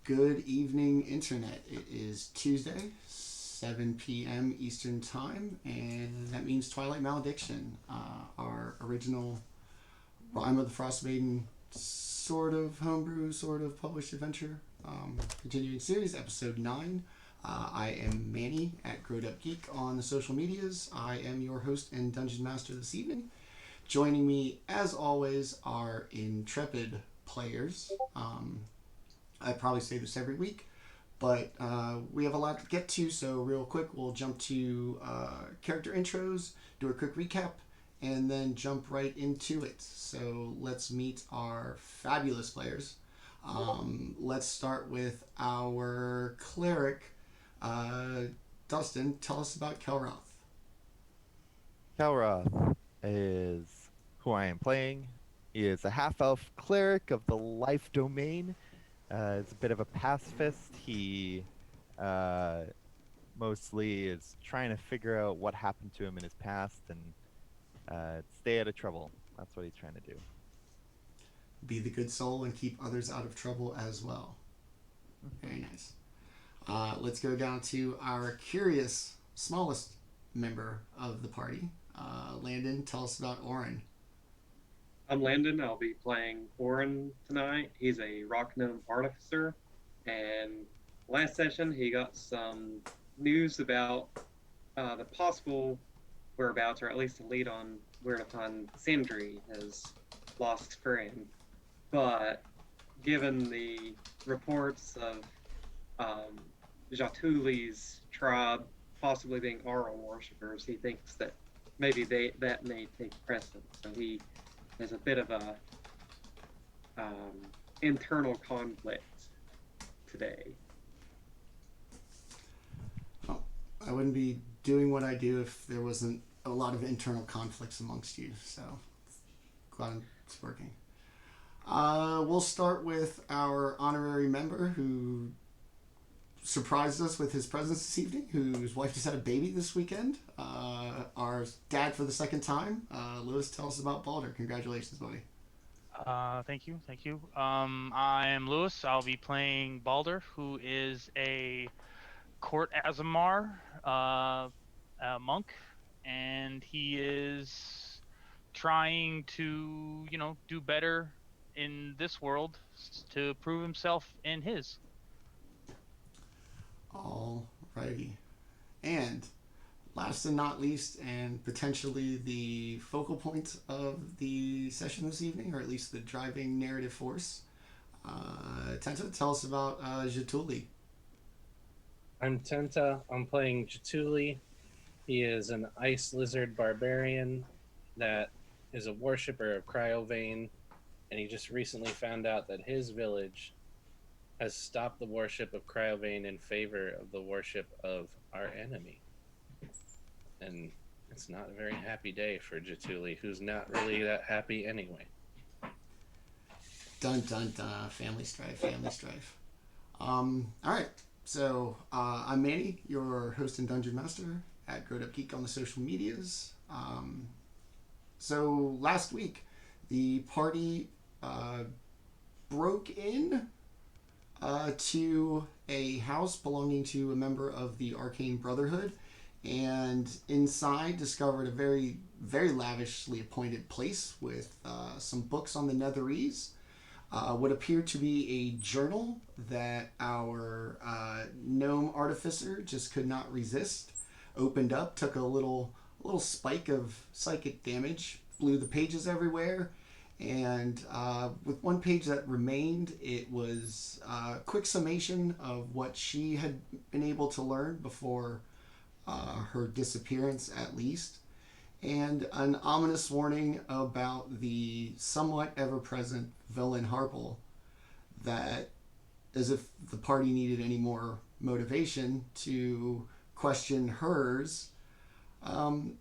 Good evening, Internet. It is Tuesday, 7 p.m. Eastern Time, and that means Twilight Malediction, our original Rime of the Frostmaiden sort of homebrew, sort of published adventure. Continuing series, episode 9. I am Manny at GrowedUpGeek on the social medias. I am your host and dungeon master this evening. Joining me, as always, are intrepid players. I probably say this every week, but we have a lot to get to, so real quick, we'll jump to character intros, do a quick recap, and then jump right into it. So let's meet our fabulous players. Let's start with our cleric, Dustin. Tell us about Kelroth. Kelroth is who I am playing. He is a half-elf cleric of the life domain. Is a bit of a pacifist. He mostly is trying to figure out what happened to him in his past and stay out of trouble. That's what he's trying to do. Be the good soul and keep others out of trouble as well. Very nice. Let's go down to our curious, smallest member of the party. Landon, tell us about Orryn. I'm Landon. I'll be playing Orryn tonight. He's a rock gnome artificer, and last session he got some news about the possible whereabouts, or at least a lead on where to find Sindri, his lost friend. But given the reports of Jaatuuli's tribe possibly being Aura worshippers, he thinks that maybe that may take precedence. So he has a bit of a internal conflict today. Well, I wouldn't be doing what I do if there wasn't a lot of internal conflicts amongst you, so glad it's working. We'll start with our honorary member who surprised us with his presence this evening, whose wife just had a baby this weekend. Our dad for the second time. Lewis, tell us about Baldr. Congratulations, buddy. Thank you. I'm Lewis. I'll be playing Baldr, who is a Court Azamar monk, and he is trying to, do better in this world to prove himself in his. Alrighty. And last and not least, and potentially the focal point of the session this evening, or at least the driving narrative force, Tenta, tell us about Jaatuuli. I'm Tenta. I'm playing Jaatuuli. He is an ice lizard barbarian that is a worshipper of Cryovane, and he just recently found out that his village has stopped the worship of Cryovane in favor of the worship of our enemy. And it's not a very happy day for Jaatuuli, who's not really that happy anyway. Dun dun dun. Family strife. Alright. So, I'm Manny, your host and dungeon master at GrowedUpGeek on the social medias. So, last week, the party broke in to a house belonging to a member of the Arcane Brotherhood, and inside discovered a very, very lavishly appointed place with some books on the Netherese. What appeared to be a journal that our gnome artificer just could not resist. Opened up, took a little spike of psychic damage, blew the pages everywhere, and with one page that remained, it was a quick summation of what she had been able to learn before her disappearance, at least, and an ominous warning about the somewhat ever-present villain Harple, that, as if the party needed any more motivation to question hers,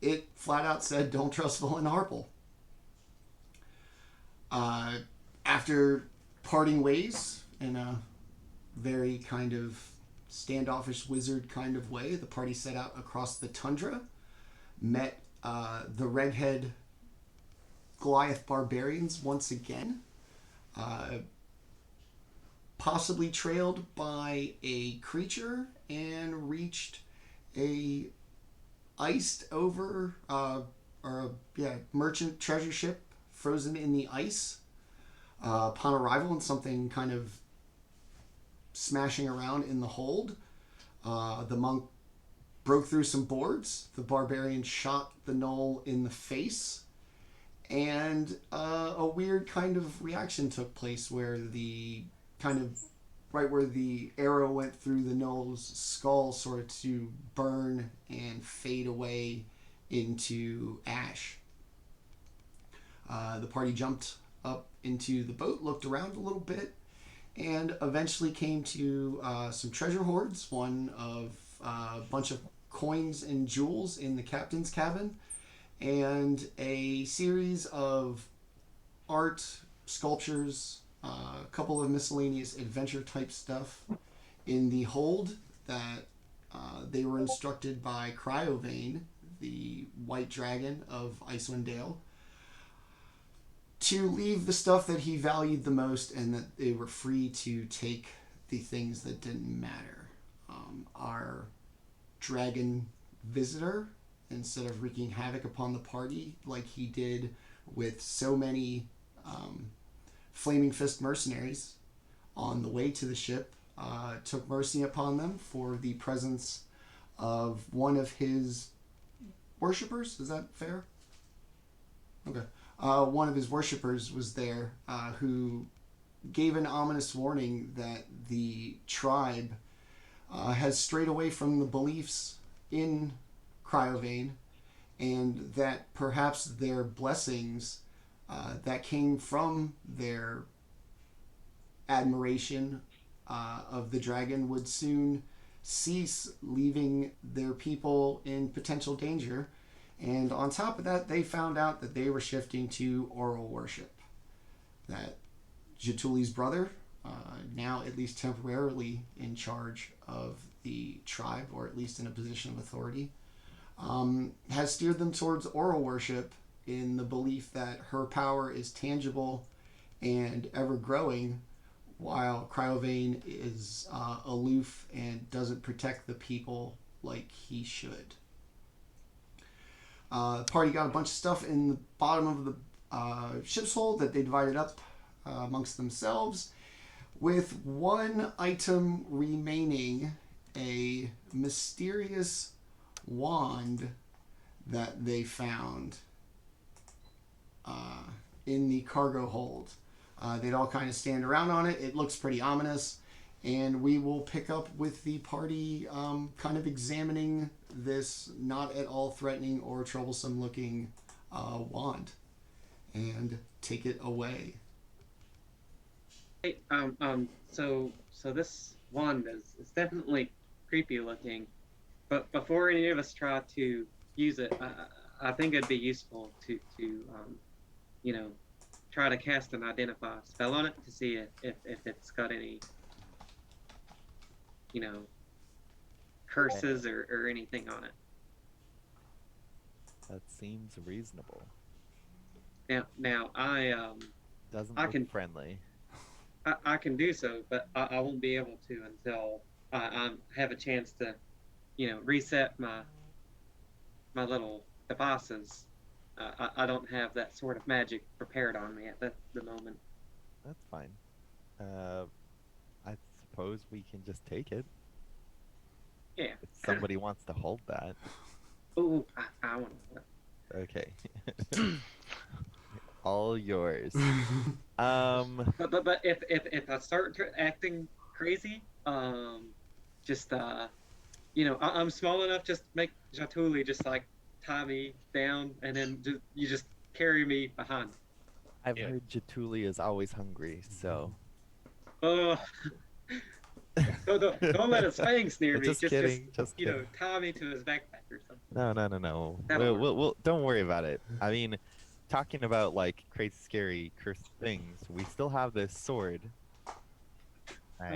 it flat out said, "Don't trust villain Harple." After parting ways in a very kind of standoffish wizard kind of way, the party set out across the tundra, met the redhead Goliath barbarians once again, possibly trailed by a creature and reached a iced over merchant treasure ship frozen in the ice upon arrival, and something kind of smashing around in the hold. The monk broke through some boards. The barbarian shot the gnoll in the face, and a weird kind of reaction took place where the kind of right where the arrow went through the gnoll's skull started to burn and fade away into ash. The party jumped up into the boat, looked around a little bit, and eventually came to some treasure hoards, one of a bunch of coins and jewels in the captain's cabin, and a series of art, sculptures, a couple of miscellaneous adventure type stuff in the hold that they were instructed by Cryovane, the white dragon of Icewind Dale, to leave the stuff that he valued the most, and that they were free to take the things that didn't matter. Our dragon visitor, instead of wreaking havoc upon the party like he did with so many Flaming Fist mercenaries on the way to the ship, took mercy upon them for the presence of one of his worshippers. Is that fair? Okay. One of his worshippers was there, who gave an ominous warning that the tribe has strayed away from the beliefs in Cryovane, and that perhaps their blessings that came from their admiration of the dragon would soon cease, leaving their people in potential danger. And on top of that, they found out that they were shifting to oral worship. That Jaatuuli's brother, now at least temporarily in charge of the tribe, or at least in a position of authority, has steered them towards oral worship in the belief that her power is tangible and ever growing, while Cryovane is aloof and doesn't protect the people like he should. The party got a bunch of stuff in the bottom of the ship's hold that they divided up amongst themselves, with one item remaining, a mysterious wand that they found in the cargo hold. They'd all kind of stand around on it. It looks pretty ominous, and we will pick up with the party kind of examining this not at all threatening or troublesome looking wand, and take it away. Hey, so this wand is definitely creepy looking, but before any of us try to use it, I think it'd be useful to try to cast an identify spell on it to see if it's got any, curses or anything on it. That seems reasonable. Now I Doesn't I look can friendly. I can do so, but I won't be able to until I have a chance to, reset my little devices. I don't have that sort of magic prepared on me at the moment. That's fine. I suppose we can just take it. Yeah. If somebody wants to hold that. Ooh, I want to. Okay. All yours. But if I start acting crazy, just I'm small enough. Just make Jaatuuli just like tie me down, and then you just carry me behind. I've heard Jaatuuli is always hungry, so. Don't let his fangs near me. Just kidding. Just kidding. Tie me to his backpack or something. No. That'll We'll don't worry about it. I mean, talking about like crazy, scary, cursed things, we still have this sword. Yeah.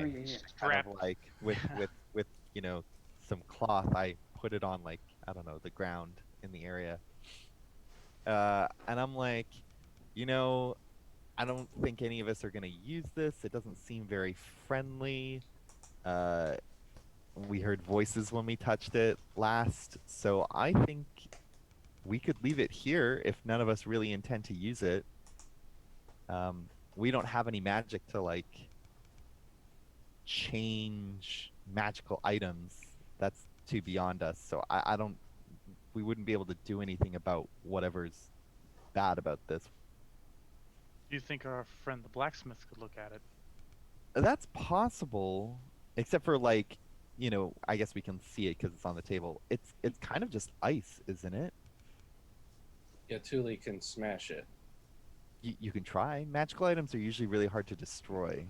Kind of like with some cloth. I put it on like, I don't know, the ground in the area. And I'm like, I don't think any of us are gonna use this. It doesn't seem very friendly. We heard voices when we touched it last, so I think we could leave it here if none of us really intend to use it. We don't have any magic to like change magical items. That's too beyond us. So I don't. We wouldn't be able to do anything about whatever's bad about this. Do you think our friend the blacksmith could look at it? That's possible, except for like, I guess we can see it because it's on the table. It's kind of just ice, isn't it? Jaatuuli can smash it. You can try. Magical items are usually really hard to destroy.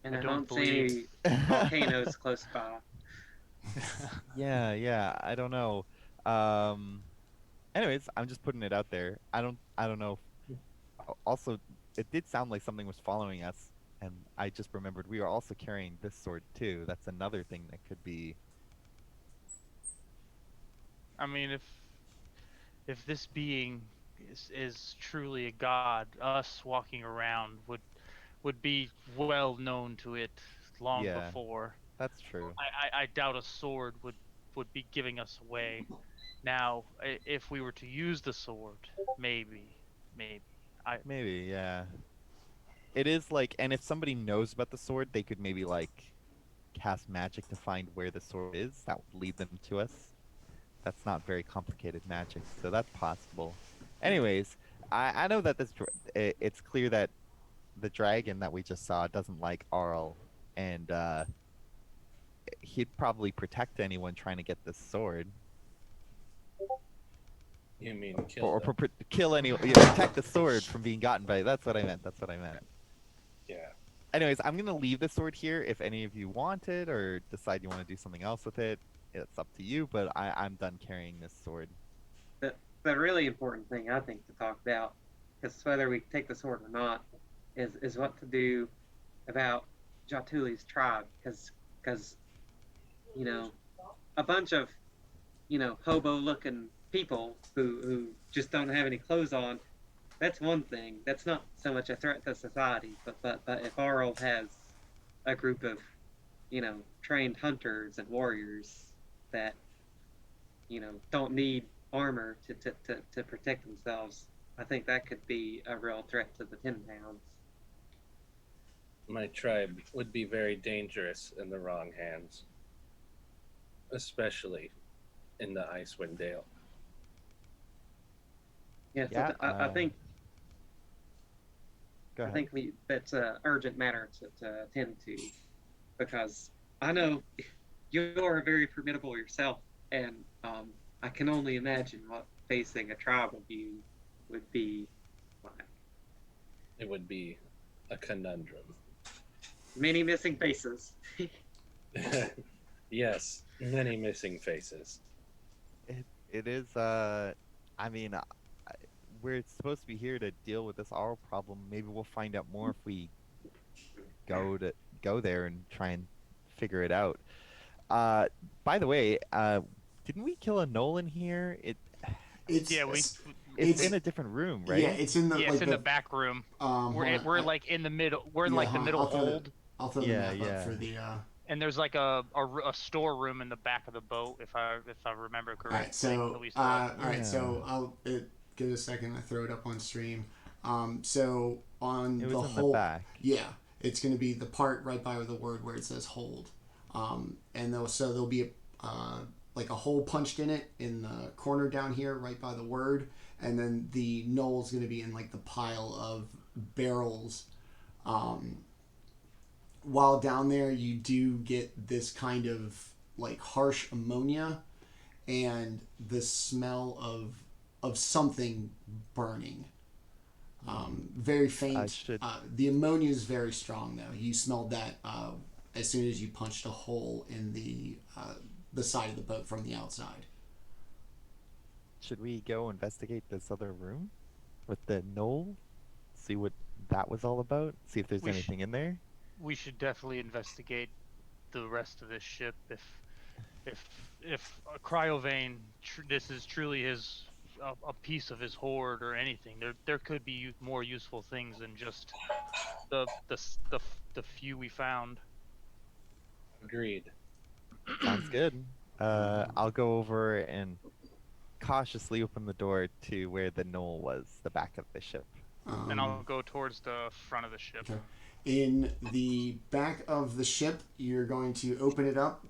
And I I don't don't see any volcanoes close by. Yeah. I don't know. Anyways, I'm just putting it out there. I don't know. Also, it did sound like something was following us, and I just remembered we are also carrying this sword too. That's another thing that could be. I mean, if this being is truly a god, us walking around would be well known to it long Yeah. before. That's true. I doubt a sword would be giving us away. Now, if we were to use the sword, maybe. Maybe, yeah. It is like, and if somebody knows about the sword, they could maybe like cast magic to find where the sword is. That would lead them to us. That's not very complicated magic, so that's possible. Anyways, I know that it's clear that the dragon that we just saw doesn't like Arl, and he'd probably protect anyone trying to get this sword. You mean kill Or them. kill anyone. Yeah, protect the sword from being gotten by. That's what I meant. Yeah. Anyways, I'm gonna leave the sword here. If any of you want it or decide you want to do something else with it, it's up to you. But I'm done carrying this sword. The really important thing I think to talk about, is whether we take the sword or not, is what to do about Jaatuli's tribe, because a bunch of hobo-looking people who just don't have any clothes on. That's one thing. That's not so much a threat to society, but if Arl has a group of trained hunters and warriors that don't need armor to protect themselves, I think that could be a real threat to the 10 pounds. My tribe would be very dangerous in the wrong hands, especially in the Icewind Dale. Yeah, so Yeah, I think Go ahead. that's an urgent matter to attend to, because I know you're very formidable yourself, and I can only imagine what facing a tribe of you would be like. It would be a conundrum. Many missing faces. Yes, many missing faces. It is. I mean, we're supposed to be here to deal with this Arl problem. Maybe we'll find out more if we go there and try and figure it out. By the way, didn't we kill a Knoll in here? It's It's in a different room, right? Yeah, it's in the it's in the back room. We're like in the middle. We're in like the middle hold, I'll throw the map up for the. and there's like a storeroom in the back of the boat, if I remember correctly. All right, so I'll give it a second. I throw it up on stream. So on It the was in whole, the back. yeah, it's going to be the part right by the word where it says hold, and there'll be like a hole punched in it in the corner down here right by the word, and then the knoll is going to be in like the pile of barrels. While down there, you do get this kind of like harsh ammonia and the smell of something burning. Very faint. The ammonia is very strong though. You smelled that as soon as you punched a hole in the side of the boat from the outside. Should we go investigate this other room with the knoll? See what that was all about? See if there's anything in there? We should definitely investigate the rest of this ship. If Cryovane, this is truly his a piece of his hoard or anything. There could be more useful things than just the few we found. Agreed. Sounds good. I'll go over and cautiously open the door to where the knoll was, the back of the ship. And I'll go towards the front of the ship. Okay. In the back of the ship, you're going to open it up.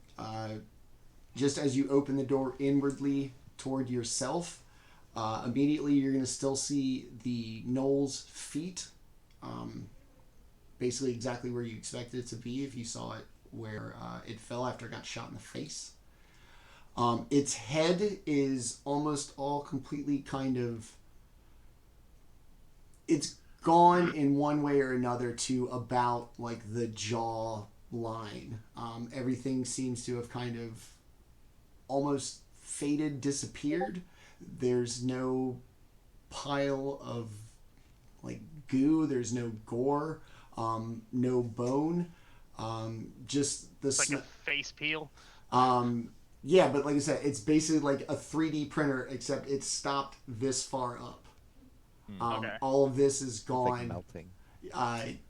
Just as you open the door inwardly toward yourself, immediately you're going to still see the knoll's feet. Basically exactly where you expected it to be if you saw it where it fell after it got shot in the face. Its head is almost all completely kind of... It's gone in one way or another to about like the jaw line. Everything seems to have kind of almost faded, disappeared. There's no pile of like goo. There's no gore. No bone. Just the It's like a face peel. yeah, but like I said, it's basically like a 3D printer, except it's stopped this far up. Okay. All of this is It's like gone. melting.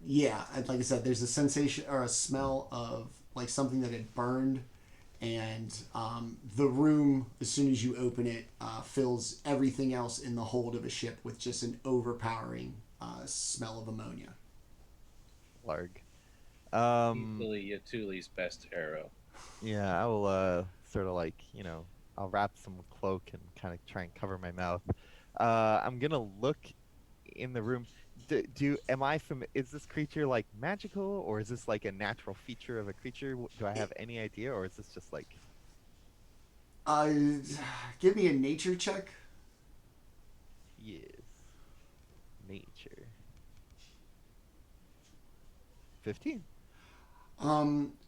Yeah, and like I said, there's a sensation or a smell of like something that had burned, and the room, as soon as you open it, fills everything else in the hold of a ship with just an overpowering smell of ammonia. Larg. Easily Jaatuli's best arrow. Yeah, I will sort of like, I'll wrap some cloak and kind of try and cover my mouth. I'm gonna look in the room. Is this creature like magical, or is this like a natural feature of a creature? Do I have any idea, or is this just like... Give me a nature check. Yes. Nature. 15.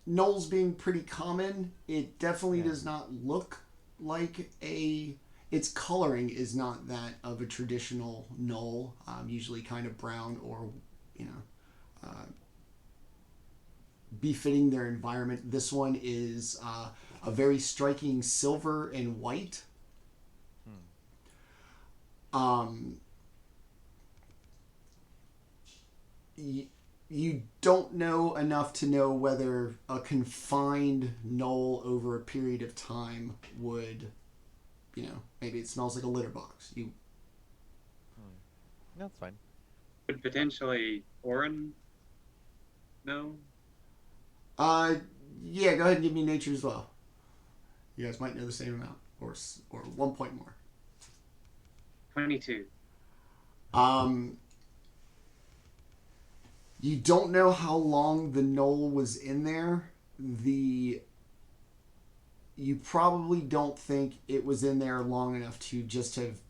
Knolls being pretty common, it definitely Yeah. does not look like a... Its coloring is not that of a traditional knoll, usually kind of brown or, befitting their environment. This one is a very striking silver and white. You don't know enough to know whether a confined knoll over a period of time would, maybe it smells like a litter box. That's fine. Would potentially Orryn know? Yeah, go ahead and give me nature as well. You guys might know the same amount, or 1 point more. 22. You don't know how long the knoll was in there. You probably don't think it was in there long enough to just have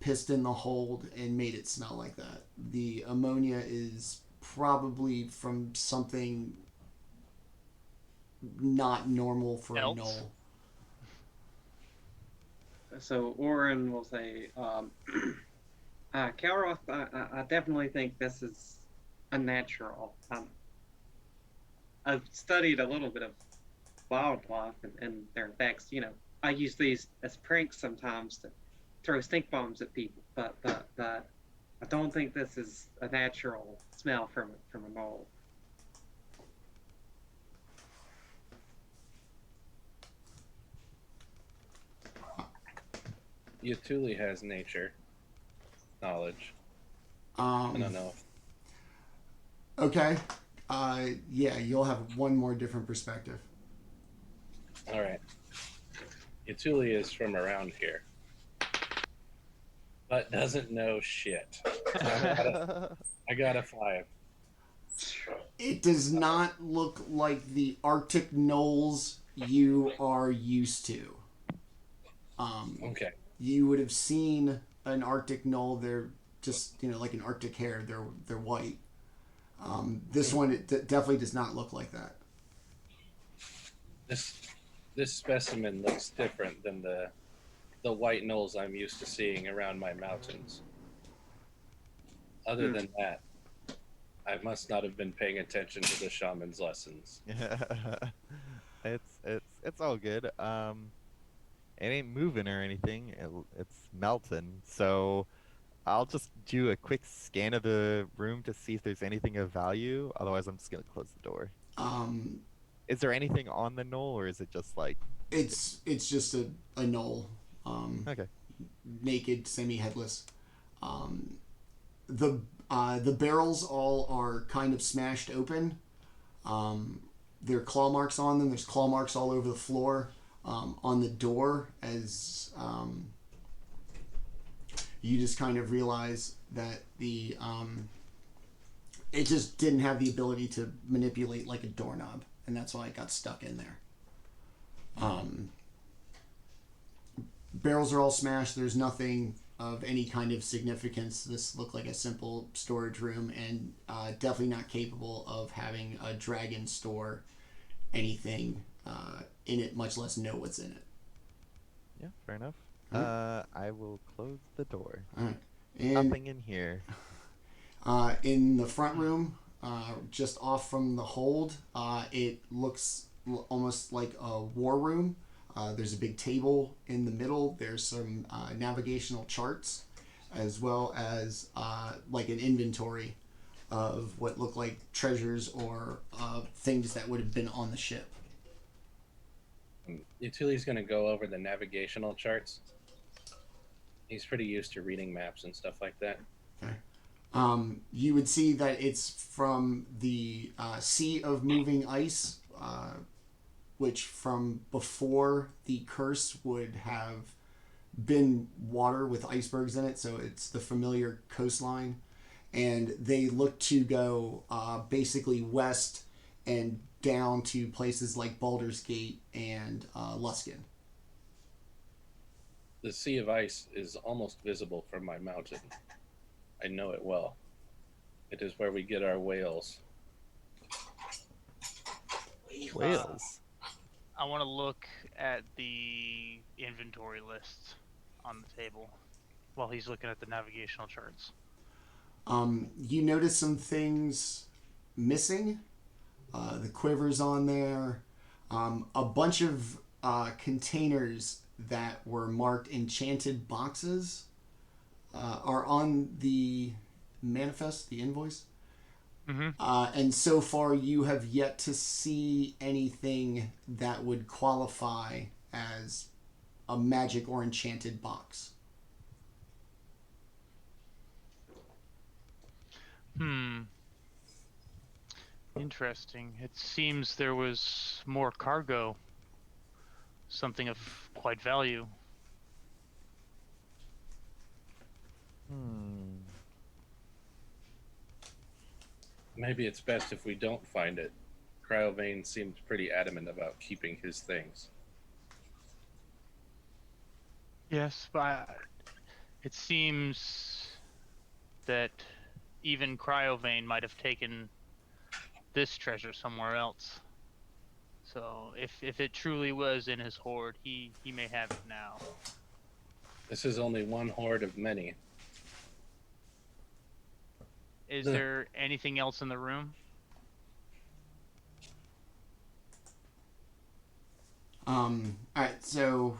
pissed in the hold and made it smell like that. The ammonia is probably from something not normal for a knoll. So Orryn will say, Kelroth, I definitely think this is unnatural. I've studied a little bit of wildlife and their effects. I use these as pranks sometimes to throw stink bombs at people, but I don't think this is a natural smell from a knoll. Jaatuli has nature knowledge. I don't know. Okay. Yeah, you'll have one more different perspective. All right. Jaatuli is from around here, but doesn't know shit. So I got a 5. It does not look like the Arctic knolls you are used to. Okay. You would have seen an Arctic knoll. They're just, like an Arctic hare. They're white. This one definitely does not look like that. This specimen looks different than the white knolls I'm used to seeing around my mountains. Other than that, I must not have been paying attention to the shaman's lessons. It's all good. it ain't moving or anything. It's melting. So I'll just do a quick scan of the room to see if there's anything of value. Otherwise, I'm just gonna close the door. Um, Is there anything on the knoll, or is it just like it's just a knoll, okay? naked, semi-headless. Um, the barrels all are kind of smashed open. There are claw marks on them. There's claw marks all over the floor, on the door. As you just kind of realize that it just didn't have the ability to manipulate like a doorknob, and that's why it got stuck in there. Barrels are all smashed. There's nothing of any kind of significance. This looked like a simple storage room, and definitely not capable of having a dragon store anything in it, much less know what's in it. Yeah, fair enough. I will close the door. All right. And Nothing in here. in the front room, just off from the hold, it looks almost like a war room. There's a big table in the middle. There's some navigational charts, as well as like an inventory of what look like treasures or things that would have been on the ship. Jaatuuli's going to go over the navigational charts. He's pretty used to reading maps and stuff like that. Okay. You would see that it's from the Sea of Moving Ice, which from before the curse would have been water with icebergs in it, so it's the familiar coastline. And they look to go basically west and down to places like Baldur's Gate and Luskin. The Sea of Ice is almost visible from my mountain. I know it well. It is where we get our whales. Whales. I want to look at the inventory list on the table while he's looking at the navigational charts. You notice some things missing. The quiver's on there. A bunch of containers that were marked enchanted boxes are on the manifest, the invoice. Mm-hmm. And so far, you have yet to see anything that would qualify as a magic or enchanted box. Interesting. It seems there was more cargo. Something of quite value. Maybe it's best if we don't find it. Cryovane seemed pretty adamant about keeping his things. Yes, but it seems that even Cryovane might have taken this treasure somewhere else. So if it truly was in his hoard, he may have it now. This is only one hoard of many. Is there anything else in the room? Alright, so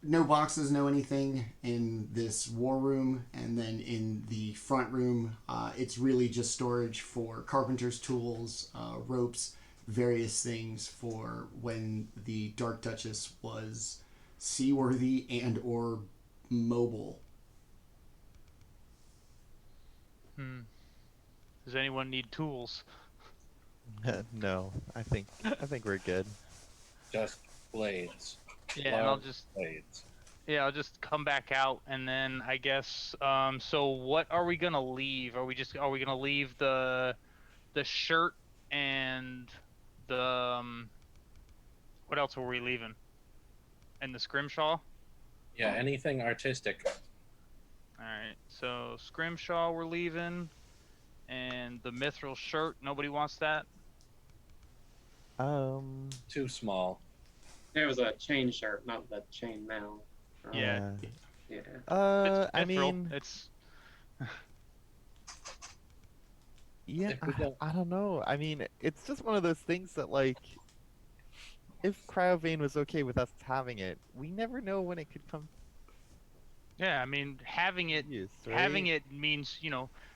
no boxes, no anything in this war room, and then in the front room, it's really just storage for carpenter's tools, ropes, various things for when the Dark Duchess was seaworthy and or mobile. Does anyone need tools? No, I think we're good. Just blades. Yeah, and Large blades. I'll just come back out, and then I guess. So what are we gonna leave? Are we gonna leave the shirt and the what else were we leaving? And the scrimshaw? Yeah, anything artistic. Alright, so scrimshaw we're leaving, and the mithril shirt, nobody wants that? Too small. It was a chain shirt, not the chain mail. Yeah. Yeah. I Mithril, mean, it's yeah, If we don't- I don't know. I mean, it's just one of those things that like if Cryovane was okay with us having it, we never know when it could come Yeah, I mean, having it to use, right? having it means,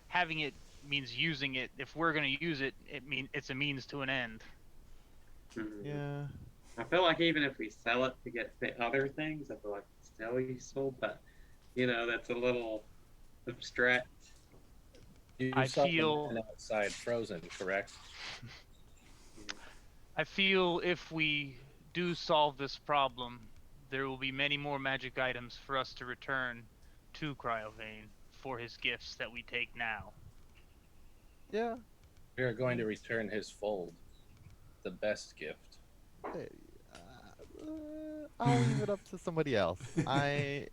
having it means using it. If we're gonna use it, it's a means to an end. Yeah. I feel like even if we sell it to get other things, I feel like it's still useful, but that's a little abstract. You I saw the feel- man outside frozen, correct? I feel if we do solve this problem, there will be many more magic items for us to return to Cryovane for his gifts that we take now. Yeah. We are going to return his fold, the best gift. I'll leave it up to somebody else. I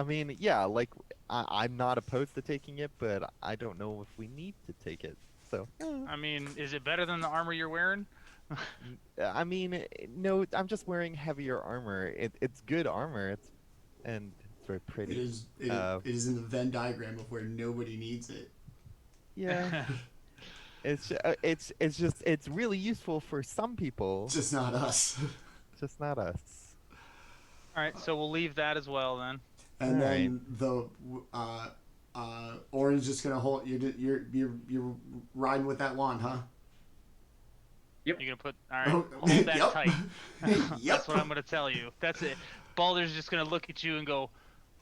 mean, yeah, like I'm not opposed to taking it, but I don't know if we need to take it. So, I mean, is it better than the armor you're wearing? I mean, no, I'm just wearing heavier armor. It's good armor. It's very pretty. It is in the Venn diagram of where nobody needs it. Yeah. It's really useful for some people, Just not us. just not us. All right, so we'll leave that as well then. And All then Orryn's just gonna hold. You're riding with that wand, huh? You're gonna put all right. Oh, Hold that yep. tight. Yep. That's what I'm gonna tell you. That's it. Baldr's just gonna look at you and go,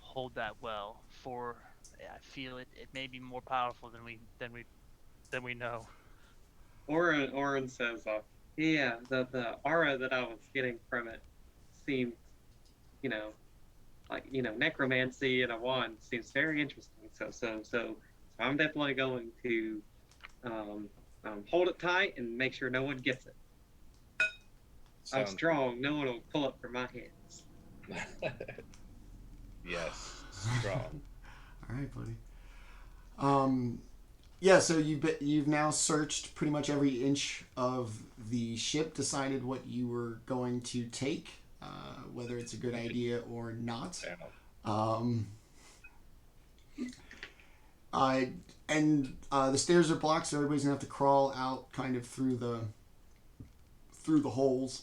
"Hold that well, for I feel it may be more powerful than we know." Orryn says, "Yeah, the aura that I was getting from it seemed, like necromancy and a wand seems very interesting. So I'm definitely going to hold it tight and make sure no one gets it. I'm Sounds- strong. No one will pull it from my hands." Yes, strong. All right, buddy. Yeah. So you've now searched pretty much every inch of the ship, decided what you were going to take, whether it's a good idea or not. The stairs are blocked, so everybody's gonna have to crawl out kind of through the holes.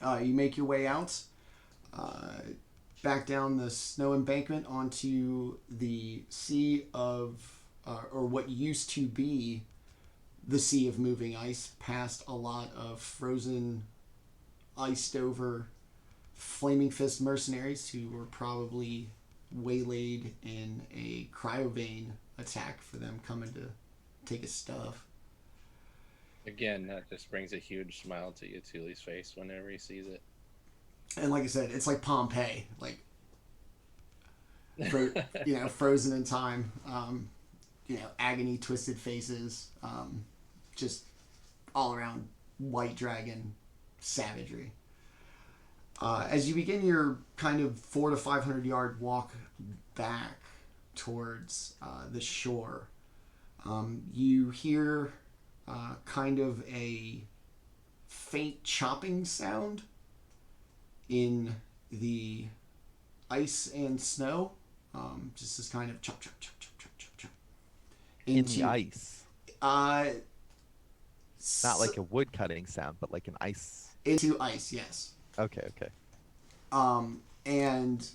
You make your way out, back down the snow embankment onto the sea of, or what used to be the sea of moving ice, past a lot of frozen, iced over Flaming Fist mercenaries who were probably waylaid in a cryovane attack for them coming to take his stuff. Again, that just brings a huge smile to Jaatuuli's face whenever he sees it. And like I said, it's like Pompeii, like frozen in time. Agony, twisted faces, just all around white dragon savagery. As you begin your kind of 400 to 500 yard walk back towards the shore, you hear kind of a faint chopping sound in the ice and snow. Just this kind of chop, chop, chop, chop, chop, chop, chop. In the ice. Not like a wood cutting sound, but like an ice. Into ice, yes. Okay. And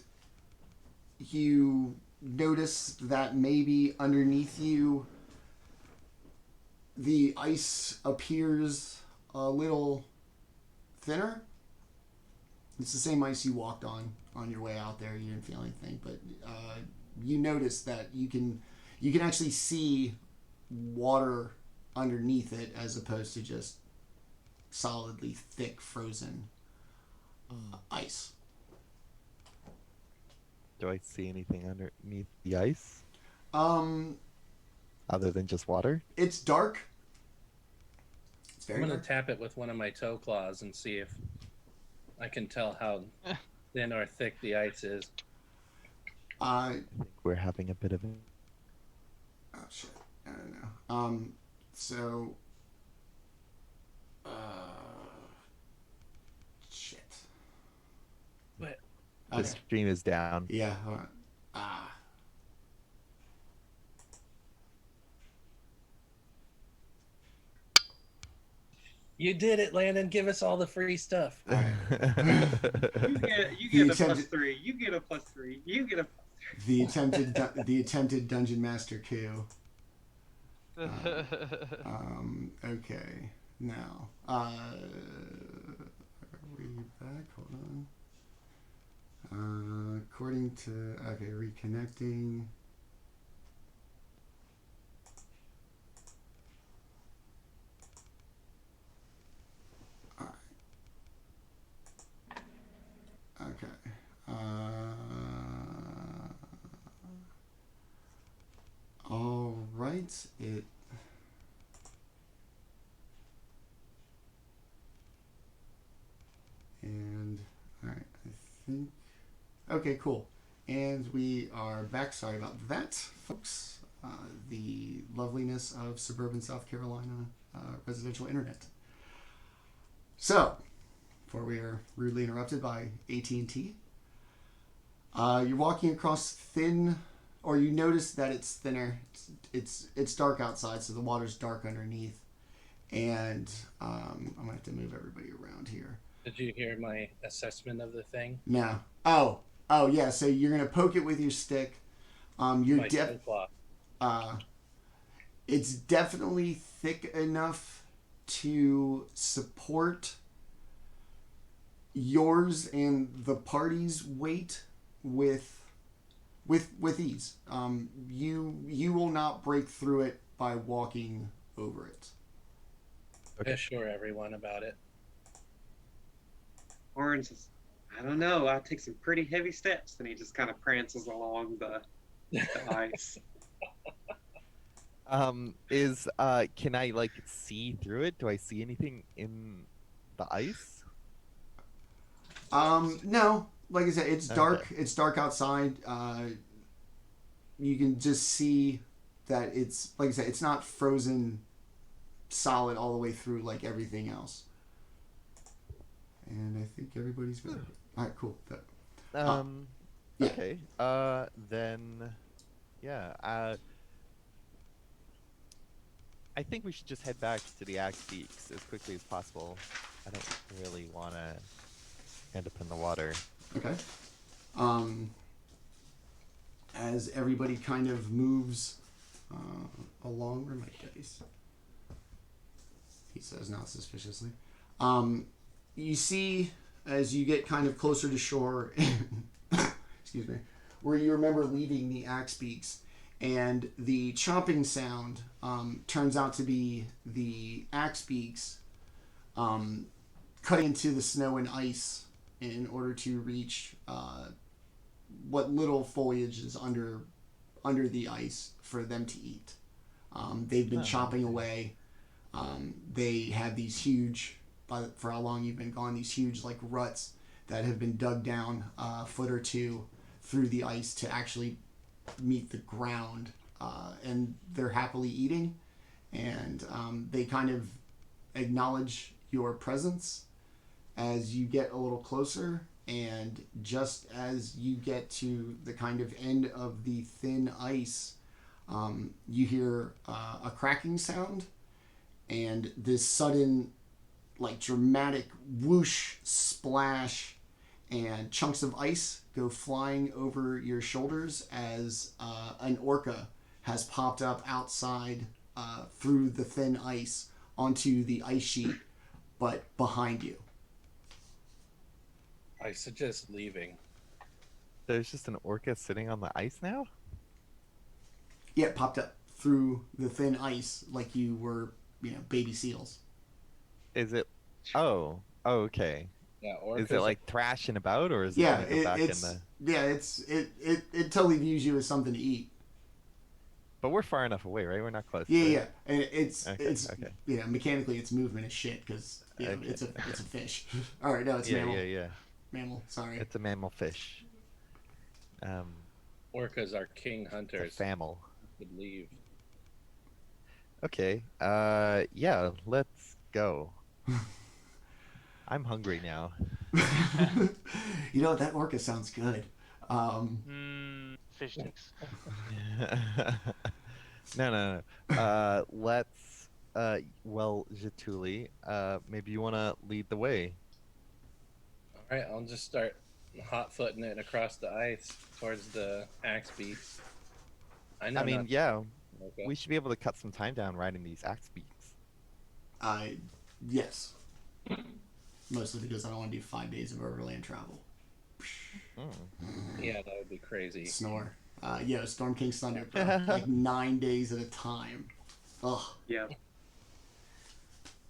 you notice that maybe underneath you the ice appears a little thinner. It's the same ice you walked on your way out there. You didn't feel anything, but you notice that you can actually see water underneath it as opposed to just solidly thick frozen ice. Do I see anything underneath the ice other than just water? It's dark. It's I'm very gonna dark. tap it with one of my toe claws and see if I can tell how thin or thick the ice is. I think we're having a bit of Oh shit! I don't know. So. Shit. What? the stream is down. Yeah. Hold on. Ah. You did it, Landon. Give us all the free stuff. You The get a attempted- +3. You get a +3. You get a The attempted dungeon master coup. Okay. Now, are we back? Hold on. According to reconnecting. Okay. All right. And all right. I think. Okay. Cool. And we are back. Sorry about that, folks. The loveliness of suburban South Carolina residential internet. So, before we are rudely interrupted by AT&T, you're walking across thin, or you notice that it's thinner. It's dark outside, so the water's dark underneath. And I'm gonna have to move everybody around here. Did you hear my assessment of the thing? No. Oh yeah. So you're gonna poke it with your stick. My claw. It's definitely thick enough to support yours and the party's weight with ease. You will not break through it by walking over it. Okay. Assure everyone about it. Orryn says, I don't know. I take some pretty heavy steps. And he just kind of prances along the ice. Can I like see through it? Do I see anything in the ice? No. Like I said, it's dark. Okay. It's dark outside. You can just see that it's, like I said, it's not frozen solid all the way through like everything else. And I think everybody's good. All right, cool. Yeah. Okay. Then, yeah. I think we should just head back to the Axe Peaks as quickly as possible. I don't really want to end up in the water. Okay. As everybody kind of moves along, where are my dice? He says not suspiciously. You see, as you get kind of closer to shore, excuse me, where you remember leaving the Axe Peaks, and the chomping sound turns out to be the Axe Peaks cutting into the snow and ice in order to reach what little foliage is under the ice for them to eat. They've been chopping away. They have these huge, for how long you've been gone, these huge like ruts that have been dug down a foot or two through the ice to actually meet the ground, and they're happily eating, and they kind of acknowledge your presence as you get a little closer, and just as you get to the kind of end of the thin ice, you hear a cracking sound, and this sudden like dramatic whoosh splash, and chunks of ice go flying over your shoulders as an orca has popped up outside through the thin ice onto the ice sheet, but behind you. I suggest leaving. There's just an orca sitting on the ice now? Yeah, it popped up through the thin ice like you were, baby seals. Is it? Oh, okay. Yeah, Is it like thrashing about, or is it gonna go back in the? Yeah, it totally views you as something to eat. But we're far enough away, right? We're not close. Yeah, and it's Okay. mechanically its movement is shit because it's a fish. All right, no, it's mammal. Yeah. Mammal. Sorry. It's a mammal fish. Orcas are king It's a hunters. fammal. Would leave. Okay. Yeah. Let's go. I'm hungry now. That orca sounds good. Fish sticks. No. Let's Well, Jaatuuli, maybe you want to lead the way. All right, I'll just start hot-footing it across the ice towards the axe beaks. I know. I mean, not- yeah, Okay. we should be able to cut some time down riding these axe beaks. Yes. Mostly because I don't want to do 5 days of overland travel. Mm. Yeah, that would be crazy. Snore. Yeah, Storm King's Thunder, bro. Like 9 days at a time. Ugh. Yeah.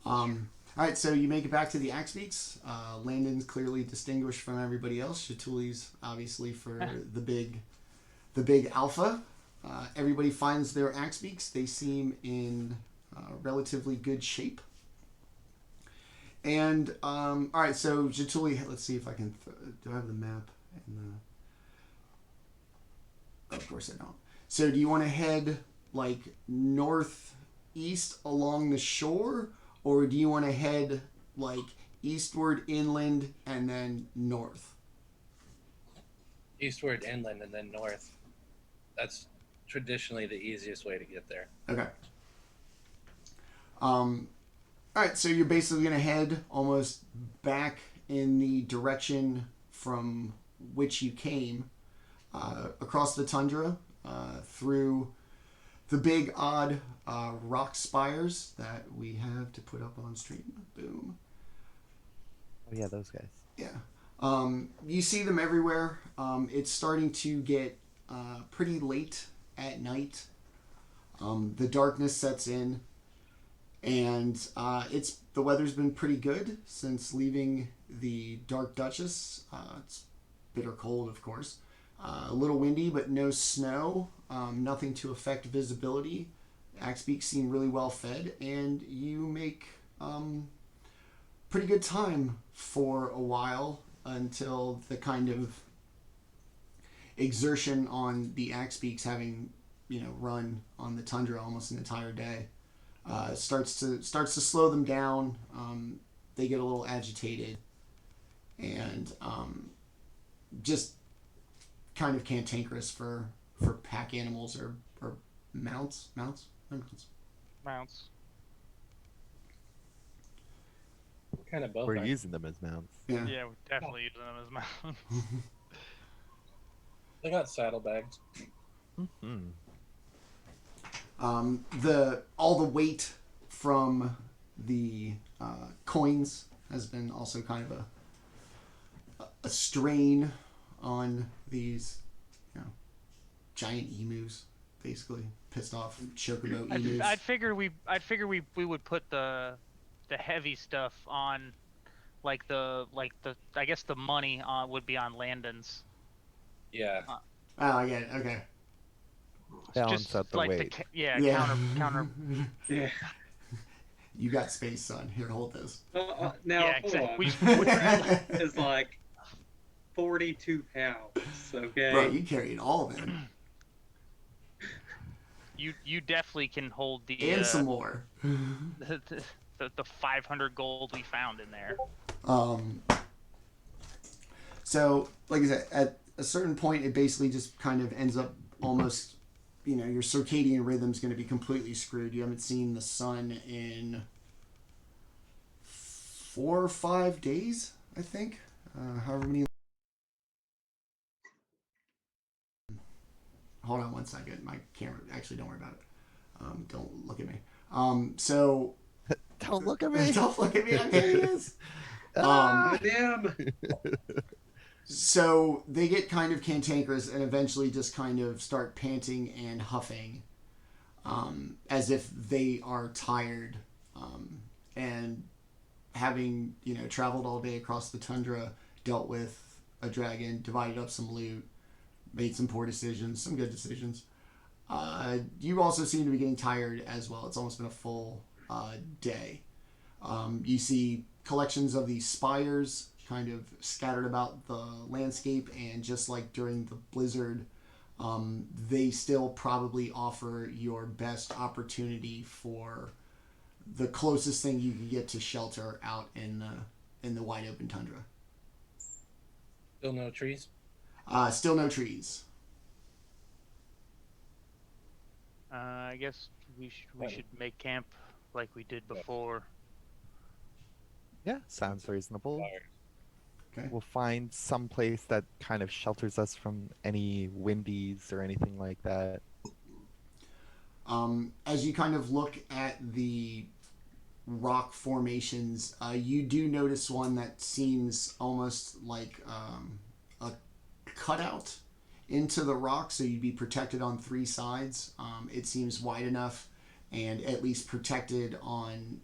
All right, so you make it back to the Axe Beaks. Landon's clearly distinguished from everybody else. Jaatuuli's obviously for the big alpha. Everybody finds their Axe Beaks. They seem in relatively good shape. And all right, so Jaatuuli, let's see if I can. Do I have the map? Of course I don't. So do you want to head like northeast along the shore, or do you want to head like eastward inland and then north? Eastward, inland, and then north. That's traditionally the easiest way to get there. Okay. All right, so you're basically going to head almost back in the direction from which you came, across the tundra, through the big odd rock spires that we have to put up on stream. Boom. Oh yeah, those guys. Yeah. You see them everywhere. It's starting to get pretty late at night. The darkness sets in, and the weather's been pretty good since leaving the Dark Duchess. It's bitter cold, of course. A little windy, but no snow. Nothing to affect visibility. Axebeaks seem really well fed, and you make pretty good time for a while until the kind of exertion on the Axebeaks, having run on the tundra almost an entire day, starts to slow them down. They get a little agitated, and just kind of cantankerous for pack animals or mounts. Mounts. Kind of both. We're aren't using them as mounts. Yeah. Yeah, we're definitely using them as mounts. They got saddlebags. Mm-hmm. All the weight from the coins has been also kind of a strain on these giant emus, basically pissed off chocobo emus. I'd figure we would put the heavy stuff on, like the I guess the money would be on Landon's. Yeah. Oh, I get it. Okay. Balance Just out the like weight. counter. Yeah. You got space, son. Here, hold this. Now, Yeah, hold exactly. on. It's like 42 pounds, okay? Bro, you carried all of them. You definitely can hold the And some more. the 500 gold we found in there. So, like I said, at a certain point, it basically just kind of ends up almost, your circadian rhythm's going to be completely screwed. You haven't seen the sun in 4 or 5 days, I think. However many. Hold on one second. My camera. Actually, don't worry about it. Don't look at me. So. Don't look at me. Don't look at me. I'm here. He is. Damn. So they get kind of cantankerous and eventually just kind of start panting and huffing, as if they are tired, and having traveled all day across the tundra, dealt with a dragon, divided up some loot, made some poor decisions, some good decisions. You also seem to be getting tired as well. It's almost been a full day. You see collections of these spires kind of scattered about the landscape, and just like during the blizzard, they still probably offer your best opportunity for the closest thing you can get to shelter out in the wide open tundra. Still no trees? Still no trees. I guess we should make camp like we did before. Yeah, sounds reasonable. Okay. We'll find some place that kind of shelters us from any windies or anything like that. As you kind of look at the rock formations, you do notice one that seems almost like a cutout into the rock, so you'd be protected on three sides. It seems wide enough and at least protected on,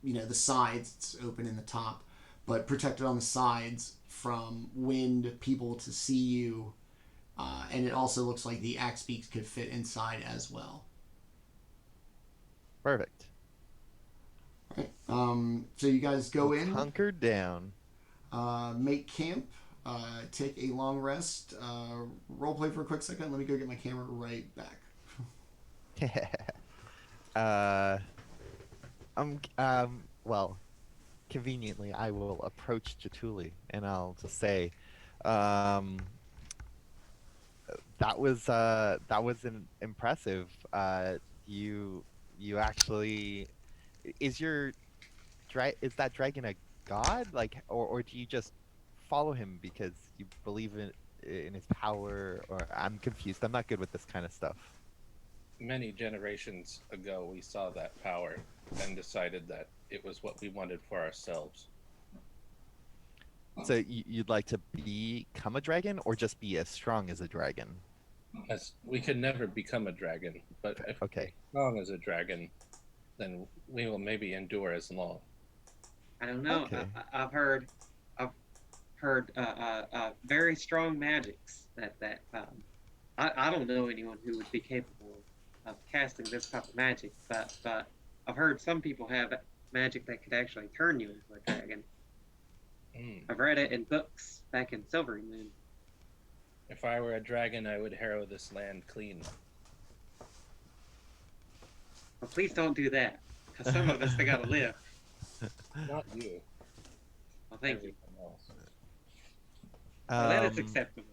the sides. It's open in the top, but protected on the sides from wind, people to see you. And it also looks like the axe beaks could fit inside as well. Perfect. Right. So you guys go in, Hunkered down. make camp, take a long rest, role play for a quick second. Let me go get my camera right back. Well, conveniently, I will approach Jaatuuli and I'll just say, that was impressive. You actually, is that dragon a god? Like, or do you just follow him because you believe in his power? Or I'm confused. I'm not good with this kind of stuff. Many generations ago, we saw that power and decided that it was what we wanted for ourselves. So you'd like to become a dragon, or just be as strong as a dragon? As we could never become a dragon, but if Okay. we're strong as a dragon, then we will maybe endure as long. I don't know. Okay. I've heard very strong magics that I don't know anyone who would be capable of casting this type of magic, but I've heard some people have magic that could actually turn you into a dragon. I've read it in books back in Silvery Moon. If I were a dragon, I would harrow this land clean. Well, please don't do that, because some of us they gotta live. Not you. Well, thank you. Everyone else. Well, that is acceptable.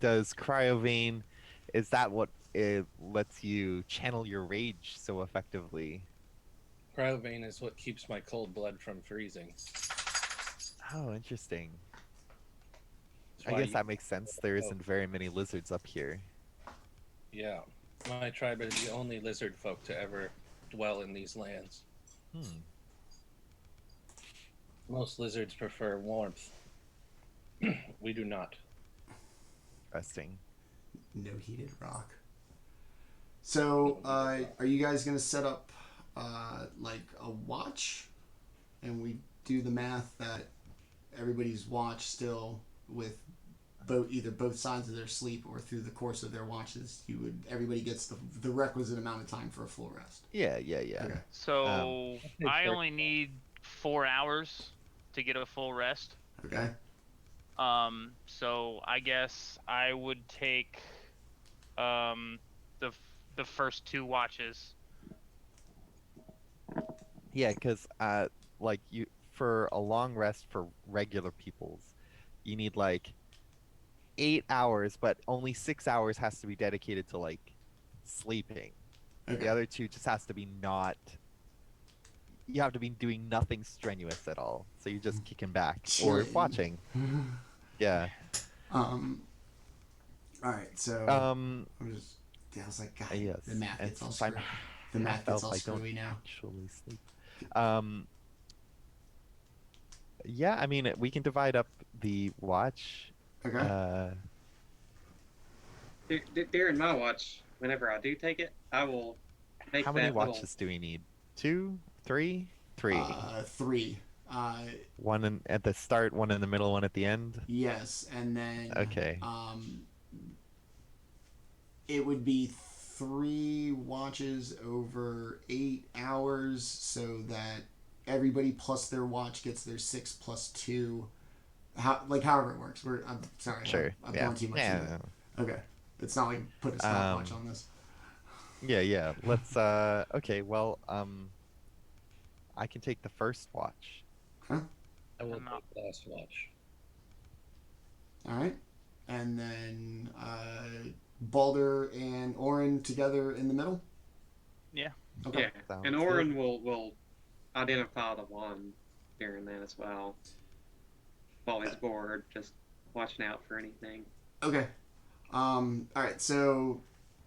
Does Cryovane, is that what it lets you channel your rage so effectively? Cryovane is what keeps my cold blood from freezing. Oh, interesting. That's I why guess that makes sense. There isn't very many lizards up here. Yeah. My tribe is the only lizard folk to ever dwell in these lands. Most lizards prefer warmth. We do not. Interesting. No heated rock. So, are you guys going to set up like a watch? And we do the math that everybody's watch still with either both sides of their sleep or through the course of their watches, everybody gets the requisite amount of time for a full rest. Yeah. Okay. So I only need 4 hours to get a full rest. Okay. So I guess I would take the first 2 watches. Yeah, because like you, for a long rest for regular peoples, you need like 8 hours, but only 6 hours has to be dedicated to like sleeping. Okay. The other 2 just has to be not. You have to be doing nothing strenuous at all, so you're just kicking back or Chilling. watching. Yeah. All right. So I was like, God, Yes. the math and gets all since I'm screwy. The math gets all I don't screwy now. actually sleep. Yeah, I mean, we can divide up the watch. Okay. During my watch, whenever I do take it, I will make How many that watches do we need? 2, 3, 3. 3. One at the start, one in the middle, one at the end. Yes, and then Okay. It would be 3 watches over 8 hours, so that everybody plus their watch gets their 6 plus 2. However it works. I'm sorry. Sure. I'm Yeah. going too much Yeah. into it. Okay. It's not like put a stopwatch on this. Yeah. Let's. Okay. Well. I can take the first watch. I will I'm not- take the last watch. All right. And then Baldr and Orryn together in the middle? Yeah. Okay. Yeah, Sounds and good. Orryn will identify the one during that as well. While he's bored, just watching out for anything. Okay. Alright, so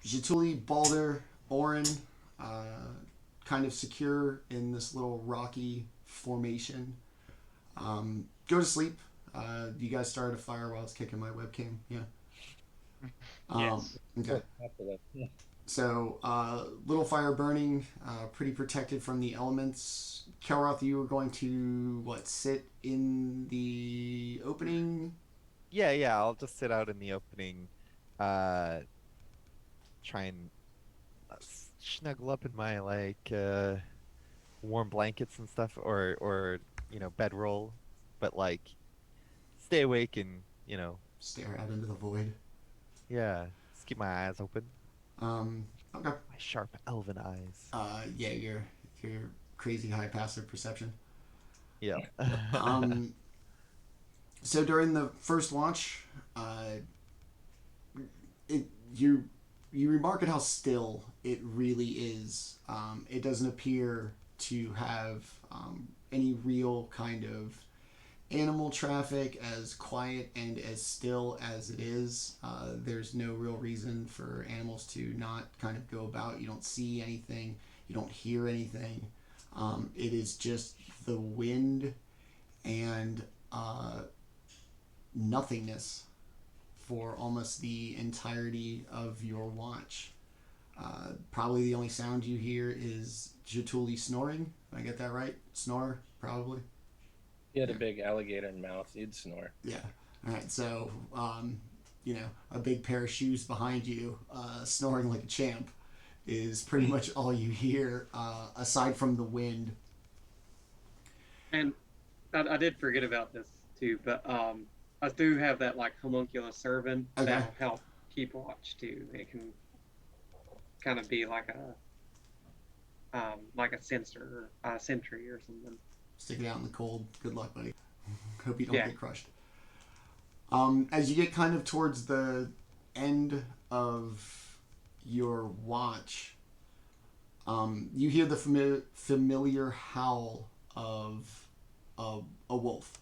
Jaatuuli, Baldr, Orryn, kind of secure in this little rocky formation. Go to sleep. You guys started a fire while I was kicking my webcam. Yeah. Yes. Okay. After that, yeah. So, little fire burning, pretty protected from the elements. Kelroth, you were going to, sit in the opening? Yeah, I'll just sit out in the opening, try and snuggle up in my warm blankets and stuff, or bedroll, but stay awake and Stare out into the void. yeah, just keep my eyes open, Okay. my sharp elven eyes. Yeah, your crazy high passive perception. Yeah. So during the first launch, you remark at how still it really is. It doesn't appear to have any real kind of animal traffic, as quiet and as still as it is. There's no real reason for animals to not kind of go about. You don't see anything. You don't hear anything. It is just the wind and nothingness for almost the entirety of your watch. Probably the only sound you hear is Jaatuuli snoring. Did I get that right? Snore, probably. He had a big alligator mouth. He'd snore. Yeah. All right. So, a big pair of shoes behind you, snoring like a champ, is pretty much all you hear, aside from the wind. And I did forget about this too, but I do have that homunculus servant Okay. that'll help keep watch too. It can kind of be like a sensor, sentry or something. Stick it out in the cold. Good luck, buddy. Hope you don't Yeah. get crushed. As you get kind of towards the end of your watch, you hear the familiar howl of a wolf.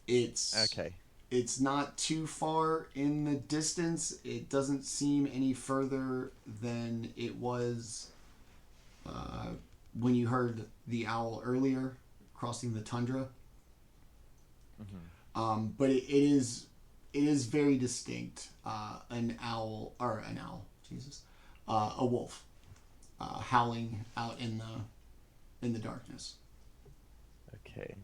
Okay. It's not too far in the distance. It doesn't seem any further than it was when you heard the owl earlier crossing the tundra. Mm-hmm. But it is very distinct. A wolf howling out in the darkness. Okay.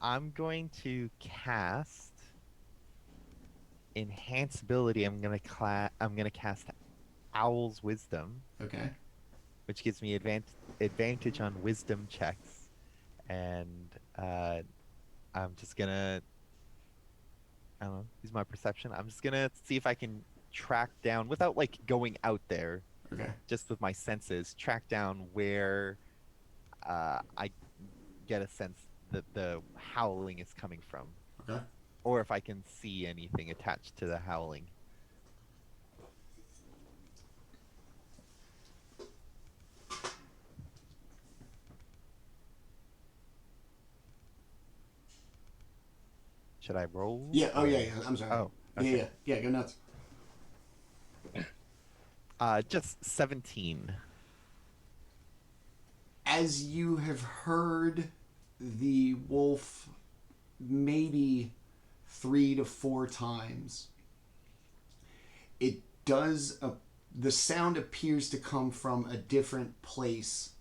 I'm going to cast Enhance ability. I'm gonna cast Owl's Wisdom, Okay. which gives me advantage on Wisdom checks, and I'm just gonna use my perception. I'm just gonna see if I can track down without going out there. Okay. Just with my senses, track down where I get a sense that the howling is coming from. Okay. Or if I can see anything attached to the howling. Should I roll? Yeah. Oh yeah. I'm sorry. Oh, okay. Yeah. Go nuts. Just 17. As you have heard the wolf maybe 3 to 4 times, it does the sound appears to come from a different place,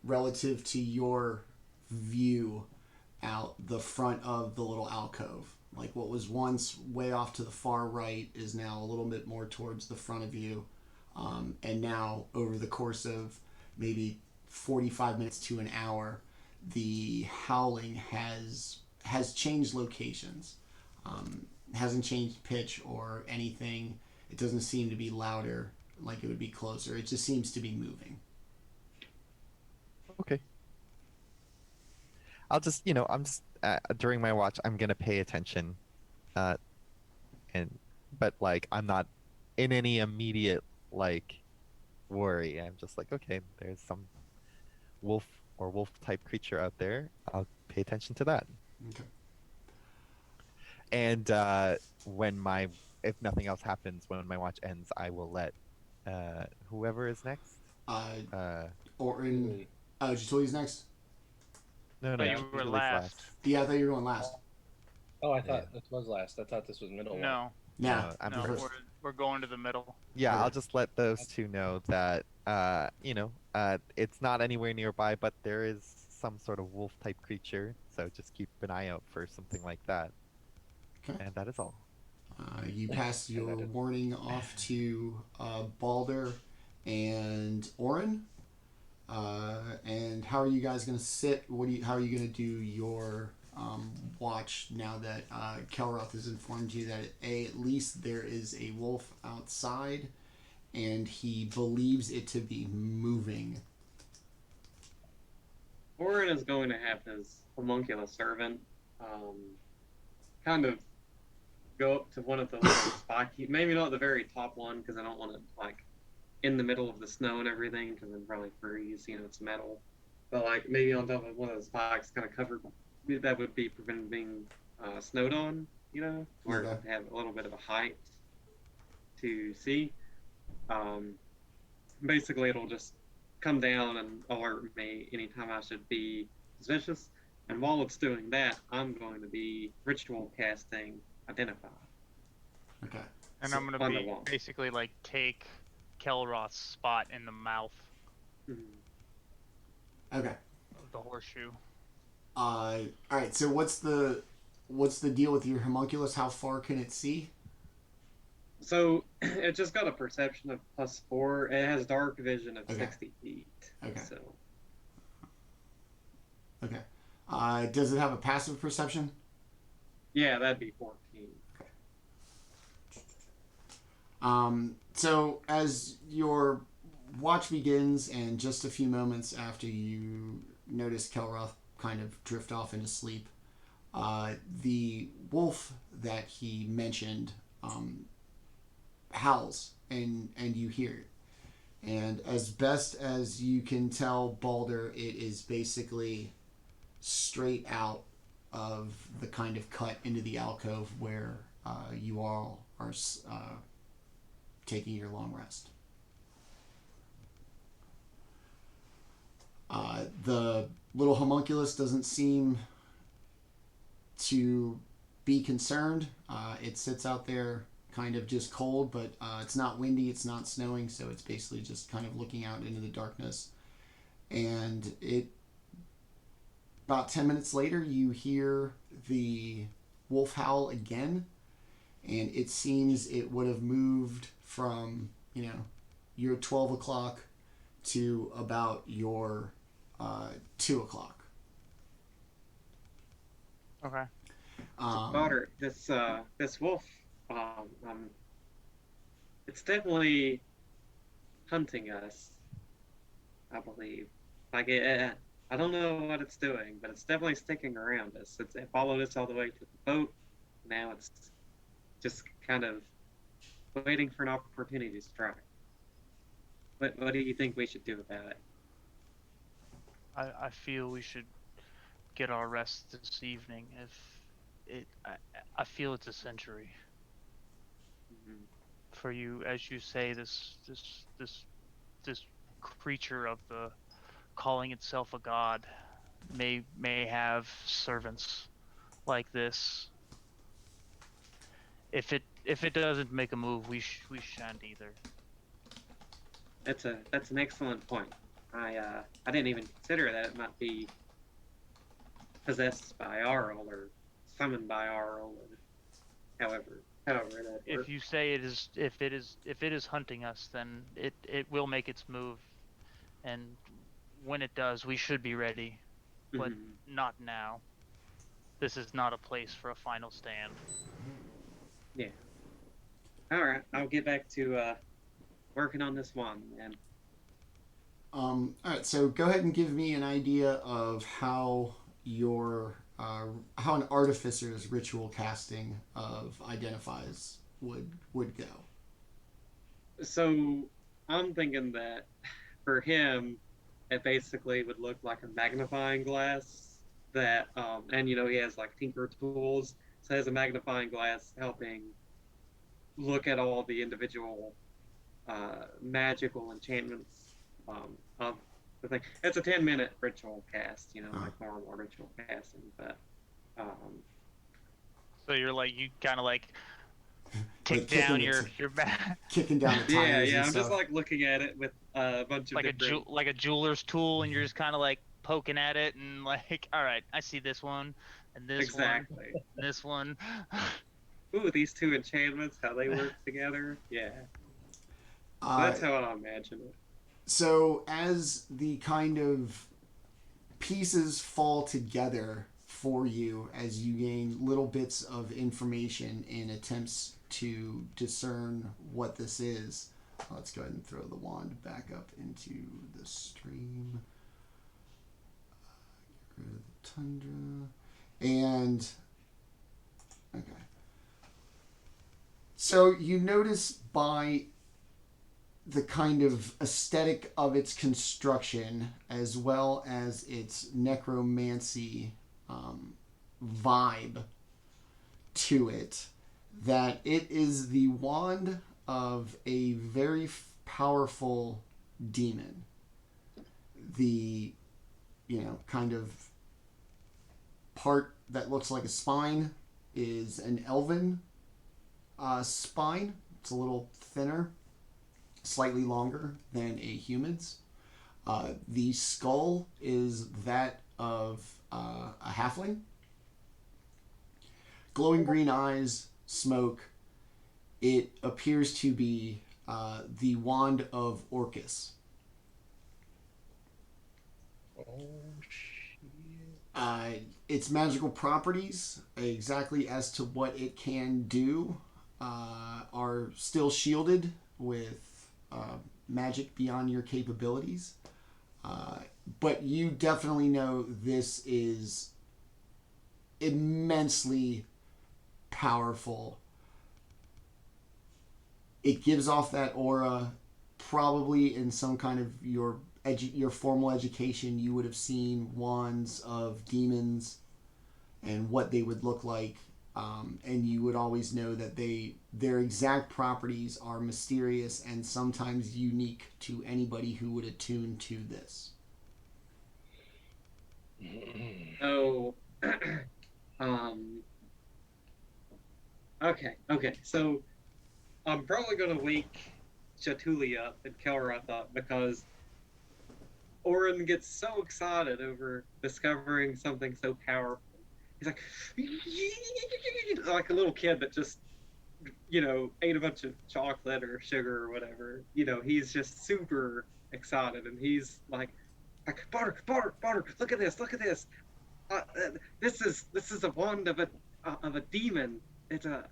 relative to your view out the front of the little alcove. Like what was once way off to the far right is now a little bit more towards the front of you. And now over the course of maybe 45 minutes to an hour, the howling has changed locations. Hasn't changed pitch or anything. It doesn't seem to be louder like it would be closer. It just seems to be moving. Okay. I'll just, I'm just during my watch, I'm gonna pay attention, uh, and but like I'm not in any immediate like worry. I'm just like, okay, there's some wolf or wolf type creature out there. I'll pay attention to that. Okay. And if nothing else happens, when my watch ends, I will let whoever is next. Orryn. Jaatuuli's next. No, Oh, you Jaatuuli's were last. Yeah, I thought you were going last. Oh, I thought this was last. I thought this was middle. No, Yeah. I'm no, first. we're going to the middle. Yeah, Okay. I'll just let those two know that it's not anywhere nearby, but there is some sort of wolf type creature. So just keep an eye out for something like that. Okay. And that is all. You pass your warning off to Baldr and Orryn. And how are you guys going to sit? How are you going to do your watch now that Kelroth has informed you that at least there is a wolf outside, and he believes it to be moving? Orryn is going to have his homunculus servant kind of go up to one of the little spiky, maybe not the very top one, because I don't want it like in the middle of the snow and everything, because then probably freeze, it's metal. But like maybe on top of one of the spikes, kind of covered, that would be preventing being snowed on, where it would have a little bit of a height to see. Basically, it'll just come down and alert me anytime I should be suspicious. And while it's doing that, I'm going to be ritual casting Identify. Okay. And So- I'm gonna on the be wall. basically like take Kelroth's spot in the mouth Mhm. Okay. of the horseshoe. All right. So what's the deal with your homunculus? How far can it see? So it just got a perception of +4. It has dark vision of Okay. 60 feet. Okay. So Okay. Does it have a passive perception? yeah, that'd be 14. So as your watch begins, and just a few moments after you notice Kelroth kind of drift off into sleep, the wolf that he mentioned howls, and you hear it. And as best as you can tell, Baldr, it is basically straight out of the kind of cut into the alcove where you all are taking your long rest. The little homunculus doesn't seem to be concerned. It sits out there kind of just cold, but it's not windy, it's not snowing, so it's basically just kind of looking out into the darkness. And about 10 minutes later, you hear the wolf howl again, and it seems it would have moved from, your 12 o'clock to about your 2 o'clock. Okay. Daughter, this wolf, it's definitely hunting us, I believe. Like, I don't know what it's doing, but it's definitely sticking around us. It followed us all the way to the boat. Now it's just kind of waiting for an opportunity to strike. What do you think we should do about it? I feel we should get our rest this evening. I feel it's a century Mhm. for you, as you say, this creature of the calling itself a god may have servants like this. If it doesn't make a move, we shan't either. That's an excellent point. I didn't even consider that it might be possessed by Arl or summoned by Arl, or however that If works. you say if it is hunting us, then it will make its move, and when it does, we should be ready, but Mhm. not now. This is not a place for a final stand. Yeah. All right, I'll get back to working on this one, and All right, so go ahead and give me an idea of how your how an artificer's ritual casting of identifies would go. So I'm thinking that for him, it basically would look like a magnifying glass that, and you know, he has like tinker tools, so he has a magnifying glass helping look at all the individual magical enchantments of the thing. It's a 10-minute ritual cast, you know, like normal ritual casting, but. So you're like, you kind of like Like kick down your back kicking down the tires. Yeah, and I'm stuff. just like looking at it with a bunch of like different. like a jeweler's tool, and you're just kind of like poking at it and like, all right, I see this one, and this Exactly. one, and this one. Ooh, these two enchantments, how they work together. Yeah. So that's how I imagine it. So as the kind of pieces fall together for you as you gain little bits of information in attempts to discern what this is. Let's go ahead and throw the wand back up into the stream. Get rid of the tundra. And, okay. So you notice by the kind of aesthetic of its construction as well as its necromancy vibe to it, that it is the wand of a very powerful demon. The, kind of part that looks like a spine is an elven spine. It's a little thinner, slightly longer than a human's. The skull is that of a halfling. Glowing green eyes, smoke. It appears to be the wand of Orcus. Oh, shit. Its magical properties, exactly as to what it can do, are still shielded with magic beyond your capabilities. But you definitely know this is immensely powerful. It gives off that aura. Probably in some kind of your formal education, you would have seen wands of demons and what they would look like. And you would always know that their exact properties are mysterious and sometimes unique to anybody who would attune to this. So, okay. So, I'm probably gonna wake Jaatuuli up and Kelroth up because Orryn gets so excited over discovering something so powerful. He's like a little kid that just, ate a bunch of chocolate or sugar or whatever. He's just super excited, and he's like Baldr, look at this. This is a wand of a demon. It's a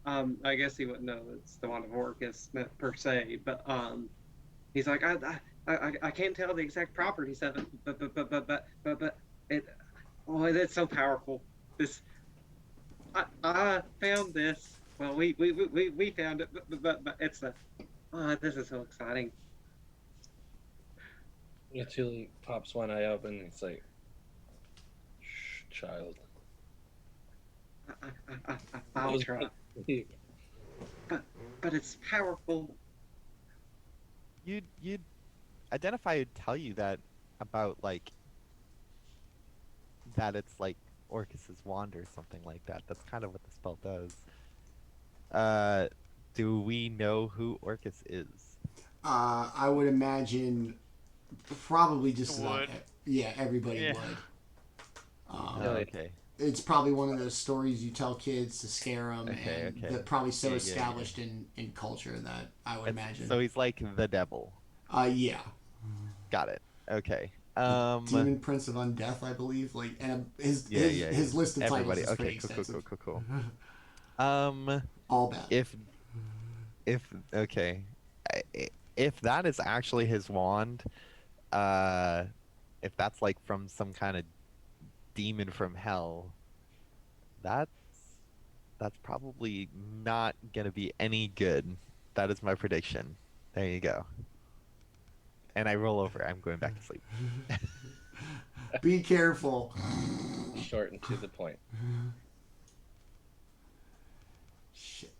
I guess he wouldn't know it's the wand of Orcus per se, but he's like I can't tell the exact properties of it, but it's so powerful. This I found this. Well, we found it, but it's this is so exciting. Jaatuuli pops one eye open and it's like, shh, child. I'll try. But it's powerful. You'd identify would tell you that about like that it's like Orcus's wand or something like that. That's kind of what the spell does. Do we know who Orcus is? I would imagine probably just Would. everybody Yeah. would. Okay. It's probably one of those stories you tell kids to scare them, Okay, and okay. they're probably so Yeah. established in culture that I would imagine. So he's like the devil. Yeah. Got it. Okay. Demon Prince of Undeath, I believe. Like, and his list of Everybody. titles is Okay. pretty extensive. Cool. All bad. If okay, if that is actually his wand, if that's like from some kind of demon from hell, that's probably not gonna be any good. That is my prediction. There you go. And I roll over. I'm going back to sleep. Be careful. Short and to the point. Shit.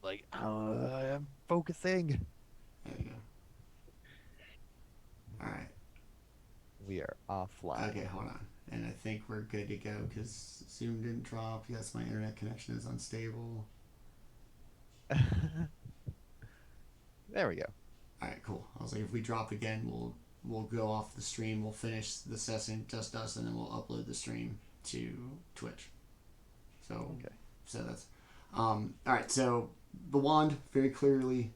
Like, I'm focusing. There you go. All right. We are offline. Okay, hold on. And I think we're good to go because Zoom didn't drop. Yes, my internet connection is unstable. There we go. All right, cool. I was like, if we drop again, we'll go off the stream. We'll finish the session, just us, and then we'll upload the stream to Twitch. So, Okay. So that's all right. So the wand very clearly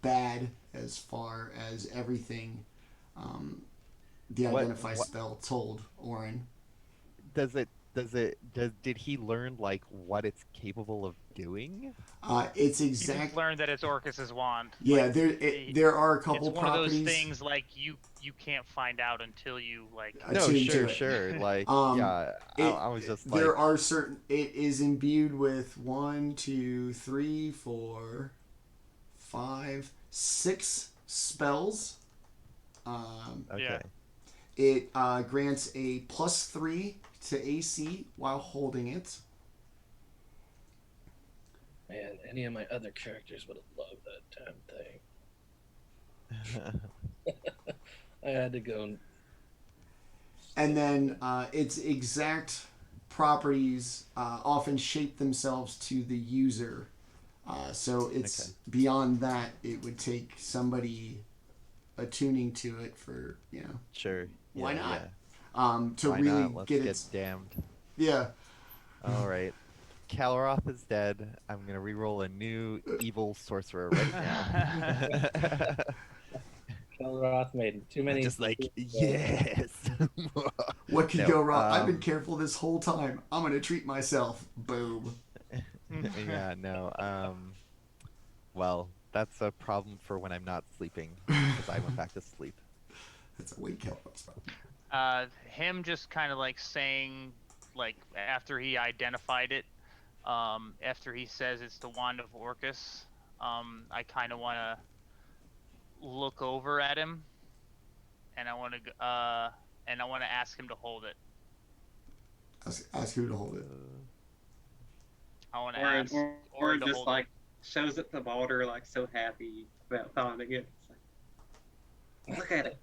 bad as far as everything. The identify spell told Orryn. Did he learn like what it's capable of doing? It's You exact. just learned that it's Orcus's wand. Yeah, Like, there are a couple it's one properties. of those things like you can't find out until you like. No, Attune to it. sure. Like, It- I was just like, There are certain. It is imbued with 1, 2, 3, 4, 5, 6 spells. okay. Yeah. It grants a +3 to AC while holding it. Man, any of my other characters would have loved that damn thing. I had to go. And then its exact properties often shape themselves to the user. So it's beyond that. It would take somebody attuning to it for, Sure. Why Yeah, not? yeah. To Why really not? Let's get get its. damned. Yeah. All right. Kelroth is dead. I'm gonna reroll a new evil sorcerer right now. Kelroth made too many. Just like, yes. What could No, go wrong? I've been careful this whole time. I'm going to treat myself. Boom. Yeah, no. Well, that's a problem for when I'm not sleeping because I went back to sleep. That's a wake up. Him just kind of like saying, like after he identified it, after he says it's the wand of Orcus, I kind of want to look over at him, and I want to ask him to hold it. Ask who to hold it. I want to ask Or to just hold like shows it to Baldr, like so happy about finding it. It's like, look at it.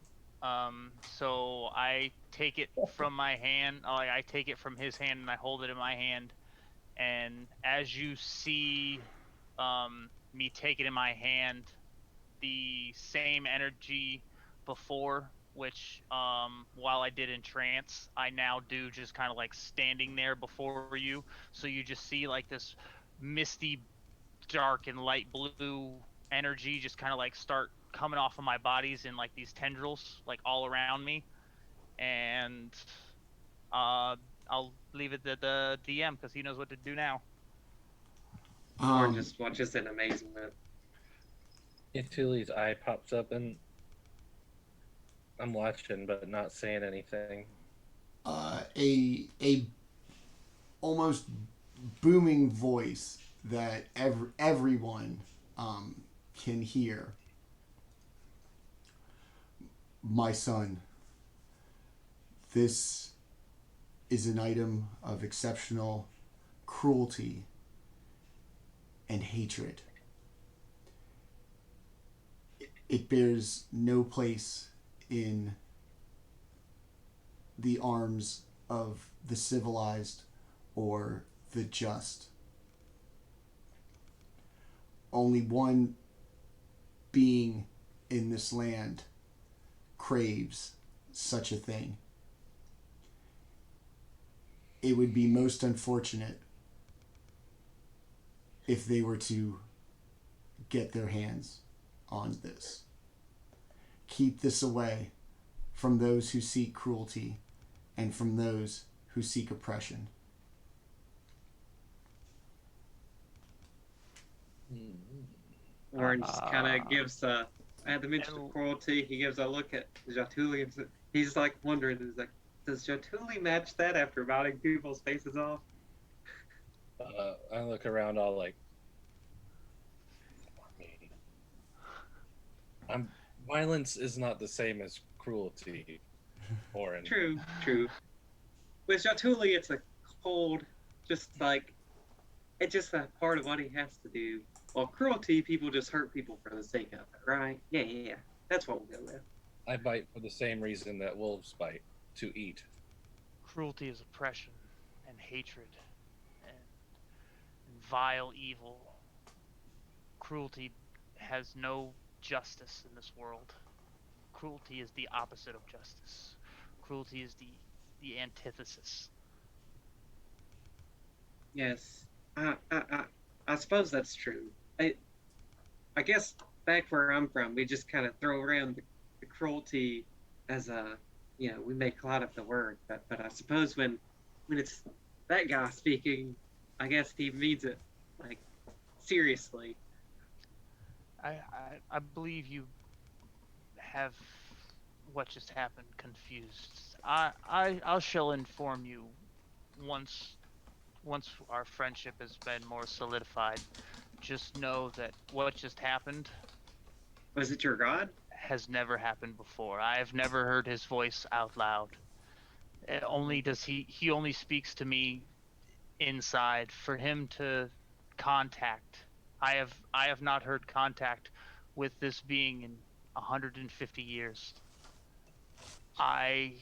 So I take it from my hand. I take it from his hand and I hold it in my hand. And as you see, me take it in my hand, the same energy before, which while I did in trance, I now do just kind of like standing there before you. So you just see like this misty, dark and light blue energy just kind of like start coming off of my bodies in like these tendrils like all around me. And I'll leave it to the DM because he knows what to do now. Or just watches in amazement. Jaatuli's eye pops up and I'm watching but not saying anything. A almost booming voice that everyone can hear. My son, this is an item of exceptional cruelty and hatred. It bears no place in the arms of the civilized or the just. Only one being in this land craves such a thing. It would be most unfortunate if they were to get their hands on this. Keep this away from those who seek cruelty and from those who seek oppression. Orryn just kind of gives I had to mention the cruelty. He gives a look at Jaatuuli and he's like wondering, he's like, does Jaatuuli match that after biting people's faces off? I look around all like, violence is not the same as cruelty, Orryn. True. With Jaatuuli, it's a cold, just like, it's just a part of what he has to do. Well, cruelty, people just hurt people for the sake of it, right? Yeah. That's what we'll go with. I bite for the same reason that wolves bite, to eat. Cruelty is oppression and hatred and vile evil. Cruelty has no justice in this world. Cruelty is the opposite of justice. Cruelty is the antithesis. Yes, I suppose that's true. I guess back where I'm from, we just kind of throw around the cruelty as a, we make a lot of the word, but I suppose when it's that guy speaking, I guess he means it like seriously. I believe you have what just happened confused. I shall inform you once our friendship has been more solidified. Just know that what just happened Was it your god? has never happened before. I have never heard his voice out loud. He only speaks to me inside. For him to contact, I have not heard contact with this being in 150 years. I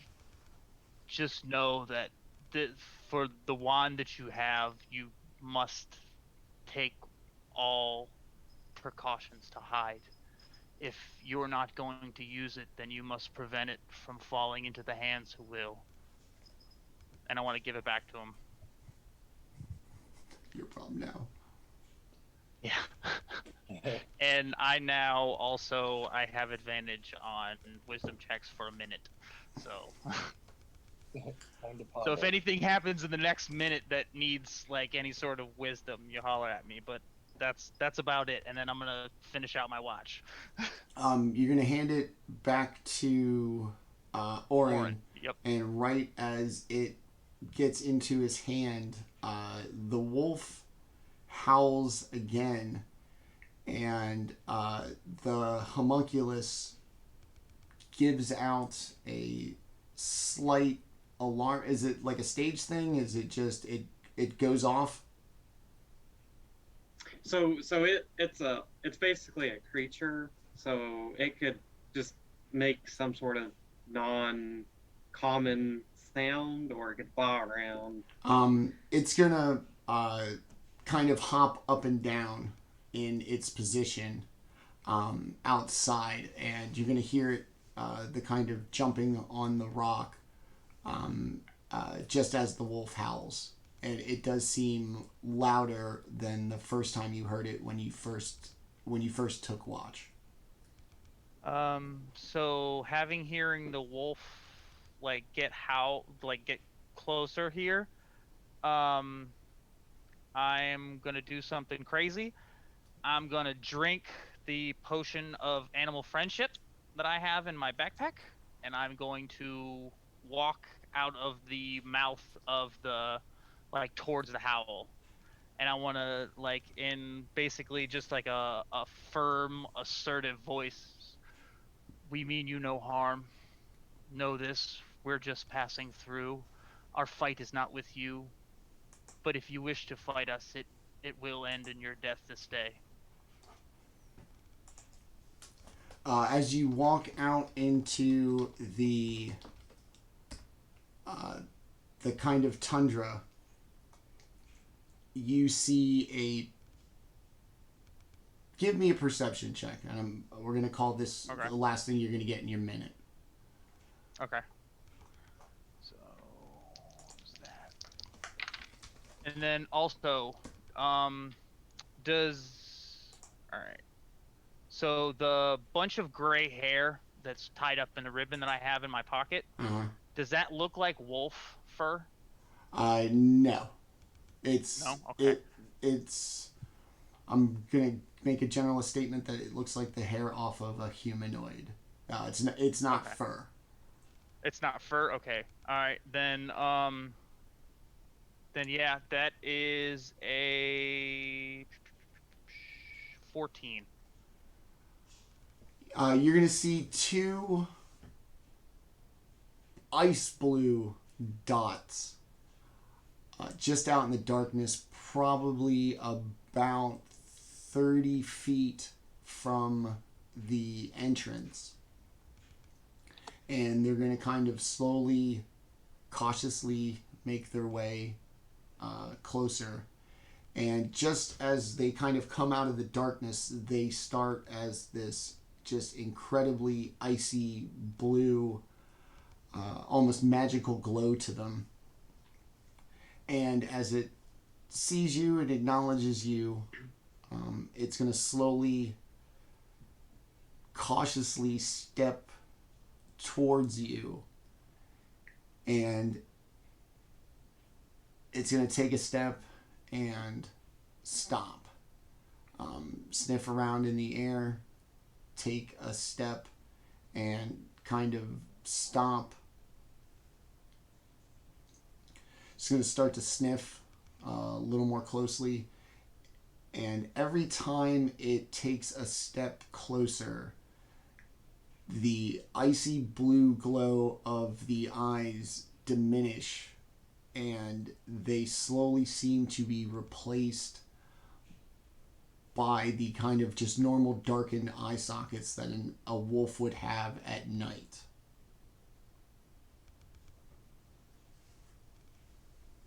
just know that for the wand that you have, you must take all precautions to hide. If you're not going to use it, then you must prevent it from falling into the hands who will. And I want to give it back to him. Your problem now. Yeah. And I have advantage on wisdom checks for a minute. So so if anything happens in the next minute that needs like any sort of wisdom, you holler at me. But that's about it. And then I'm gonna finish out my watch. You're gonna hand it back to Orryn. Yep. And right as it gets into his hand, the wolf howls again, and the homunculus gives out a slight alarm. Is it like a stage thing? Is it just it goes off? So it's basically a creature. So it could just make some sort of non-common sound, or it could fly around. It's gonna kind of hop up and down in its position outside, and you're gonna hear it, the kind of jumping on the rock, just as the wolf howls. And it does seem louder than the first time you heard it when you first took watch. So hearing the wolf get closer here, I'm gonna do something crazy. I'm gonna drink the potion of animal friendship that I have in my backpack, and I'm going to walk out of the mouth of the towards the howl. And I want to in basically just a firm, assertive voice. We mean you no harm. Know this, we're just passing through. Our fight is not with you. But if you wish to fight us, it will end in your death this day. As you walk out into the kind of tundra, you see give me a perception check, and we're going to call this the last thing you're going to get in your minute. Okay. So, what's that? And then also, alright. So the bunch of gray hair that's tied up in the ribbon that I have in my pocket, does that look like wolf fur? No. It's no? Okay. it's I'm gonna make a generalist statement that it looks like the hair off of a humanoid. It's not Okay. fur. It's not fur. Okay. All right. Then yeah, that is a 14. You're gonna see two ice blue dots just out in the darkness, probably about 30 feet from the entrance. And they're going to kind of slowly, cautiously make their way closer. And just as they kind of come out of the darkness, they start as this just incredibly icy blue, almost magical glow to them. And as it sees you and acknowledges you, it's going to slowly, cautiously step towards you. And it's going to take a step and stop. Sniff around in the air, take a step, and kind of stop. It's going to start to sniff a little more closely. And every time it takes a step closer, the icy blue glow of the eyes diminish, and they slowly seem to be replaced by the kind of just normal darkened eye sockets that a wolf would have at night.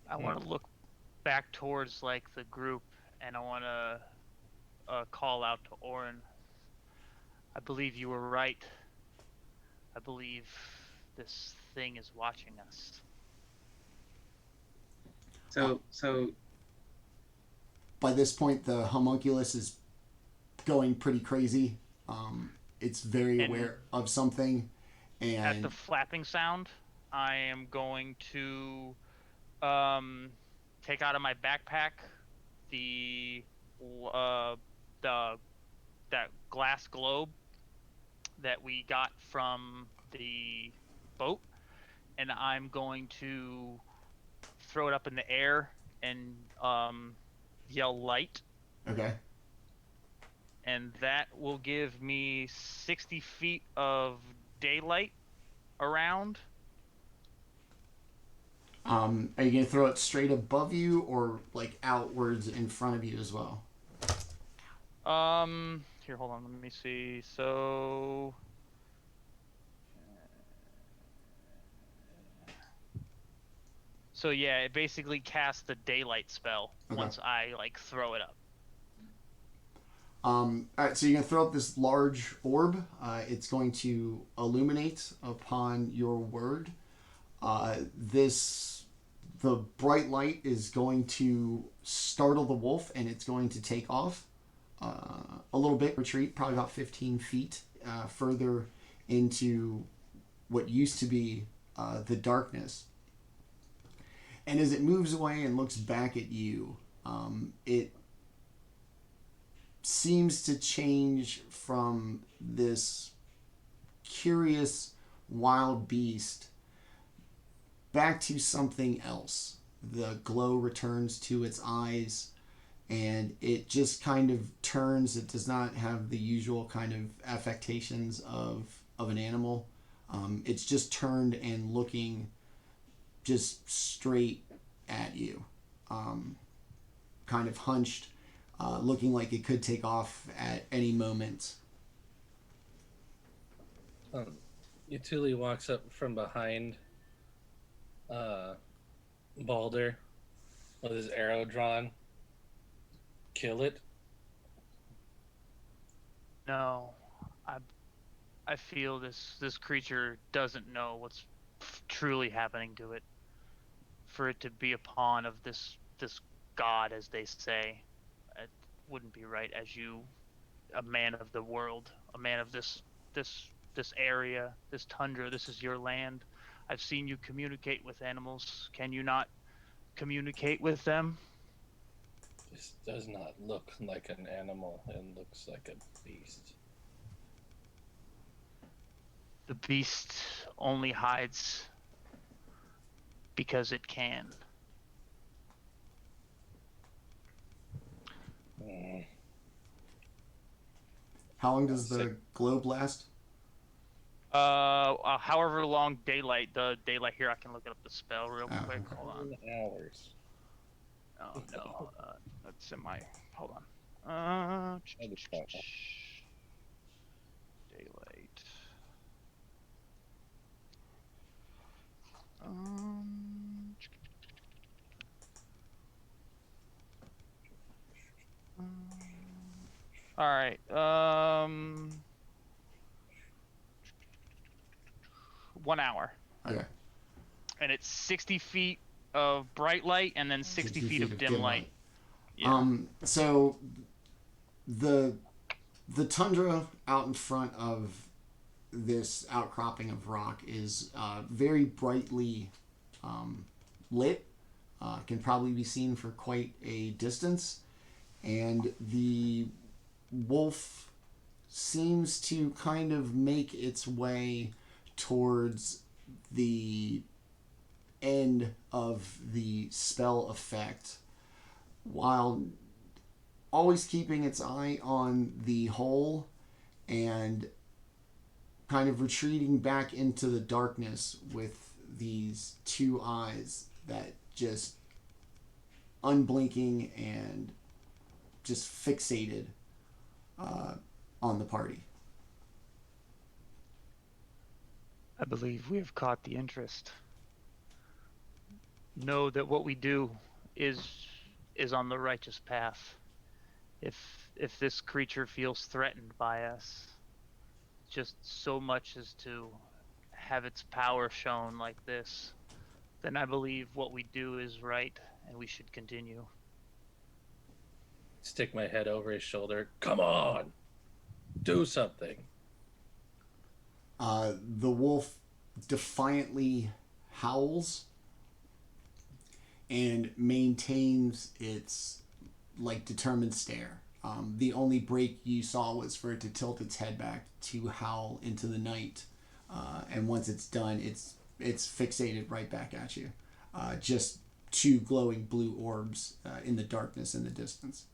I want to look back towards like the group, and I want to call out to Orryn. I believe you were right. I believe this thing is watching us. So By this point, the homunculus is going pretty crazy. It's very aware of something. And at the flapping sound, I am going to take out of my backpack that glass globe that we got from the boat, and I'm going to throw it up in the air and yell light. Okay. And that will give me 60 feet of daylight around. Are you going to throw it straight above you or like outwards in front of you as well? Here, hold on, let me see. So yeah, it basically casts the daylight spell once I like throw it up. All right, so you're going to throw up this large orb. It's going to illuminate upon your word. The bright light is going to startle the wolf, and it's going to take off a little bit, retreat probably about 15 feet further into what used to be the darkness. And as it moves away and looks back at you, it seems to change from this curious wild beast back to something else. The glow returns to its eyes, and it just kind of turns. It does not have the usual kind of affectations of an animal. It's just turned and looking just straight at you, kind of hunched, looking like it could take off at any moment. Jaatuuli walks up from behind Baldr with his arrow drawn. Kill it. No, I feel this creature doesn't know what's truly happening to it. For it to be a pawn of this god, as they say, it wouldn't be right. As you, a man of the world, a man of this area, this tundra, this is your land. I've seen you communicate with animals. Can you not communicate with them? This does not look like an animal. It looks like a beast. The beast only hides because it can. Mm. How long does the globe last? However long daylight, the daylight here, I can look up the spell real quick. Okay. Hold on. 10 hours. Oh no, that's in my. Hold on. Daylight. Um. All right. 1 hour. Okay. And it's 60 feet of bright light and then 60 feet of dim light. Yeah. So the tundra out in front of this outcropping of rock is very brightly lit. Can probably be seen for quite a distance, and the wolf seems to kind of make its way towards the end of the spell effect, while always keeping its eye on the hole and kind of retreating back into the darkness with these two eyes that just unblinking and just fixated on the party. I believe we have caught the interest. Know that what we do is on the righteous path. If this creature feels threatened by us, just so much as to have its power shown like this, then I believe what we do is right and we should continue. Stick my head over his shoulder. Come on! Do something. The wolf defiantly howls and maintains its determined stare. The only break you saw was for it to tilt its head back to howl into the night, and once it's done, it's fixated right back at you. Just two glowing blue orbs in the darkness in the distance.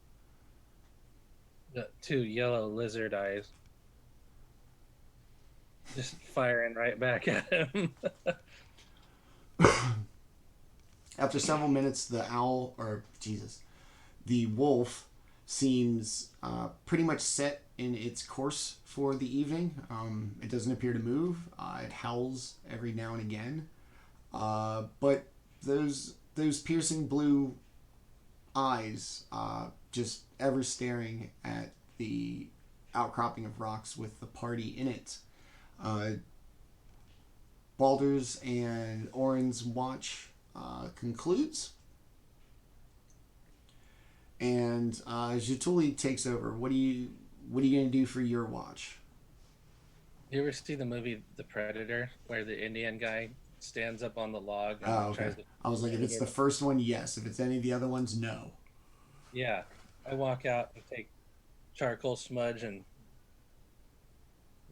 The two yellow lizard eyes. Just firing right back at him. After several minutes, the wolf seems pretty much set in its course for the evening. It doesn't appear to move. It howls every now and again. But those piercing blue eyes, just ever staring at the outcropping of rocks with the party in it. Baldr's and Orryn's watch concludes, and Jaatuuli takes over. What are you going to do for your watch? You ever see the movie The Predator, where the Indian guy stands up on the log and Okay. tries to... I was like, if it's the first one, yes. If it's any of the other ones, no. Yeah. I walk out and take charcoal smudge and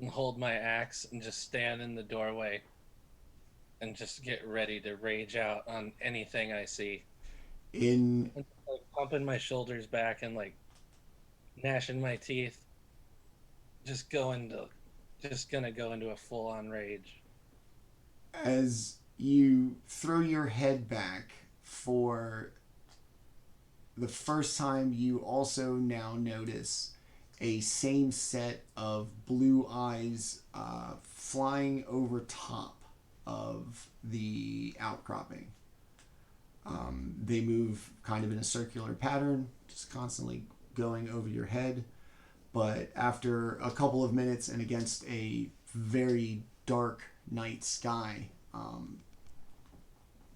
hold my axe and just stand in the doorway and just get ready to rage out on anything I see. In Pumping my shoulders back and gnashing my teeth. Just gonna go into a full-on rage. As you throw your head back for the first time, you also now notice a same set of blue eyes flying over top of the outcropping. They move kind of in a circular pattern, just constantly going over your head. But after a couple of minutes and against a very dark night sky,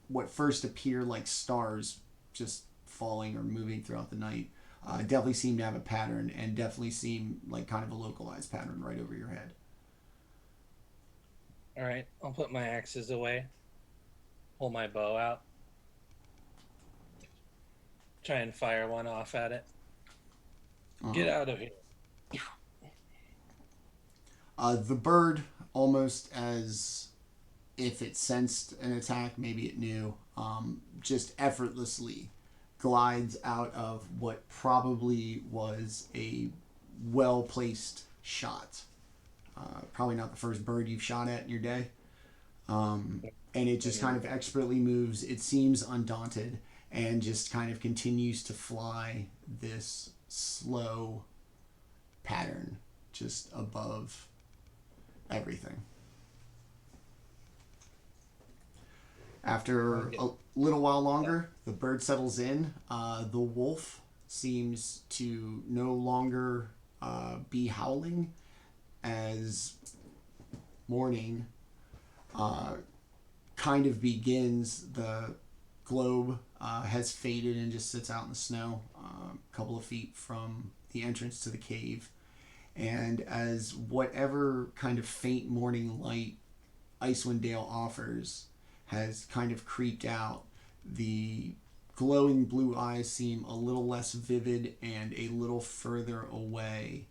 what first appear like stars just falling or moving throughout the night definitely seem to have a pattern, and definitely seem like kind of a localized pattern right over your head. All right, I'll put my axes away, pull my bow out. Try and fire one off at it. Get out of here. The bird, almost as if it sensed an attack, maybe it knew, just effortlessly glides out of what probably was a well-placed shot. Probably not the first bird you've shot at in your day. And it just kind of expertly moves. It seems undaunted and just kind of continues to fly this slow pattern just above everything. After a little while longer, the bird settles in. The wolf seems to no longer be howling as morning kind of begins. The globe has faded and just sits out in the snow a couple of feet from the entrance to the cave. And as whatever kind of faint morning light Icewind Dale offers has kind of creeped out, the glowing blue eyes seem a little less vivid and a little further away.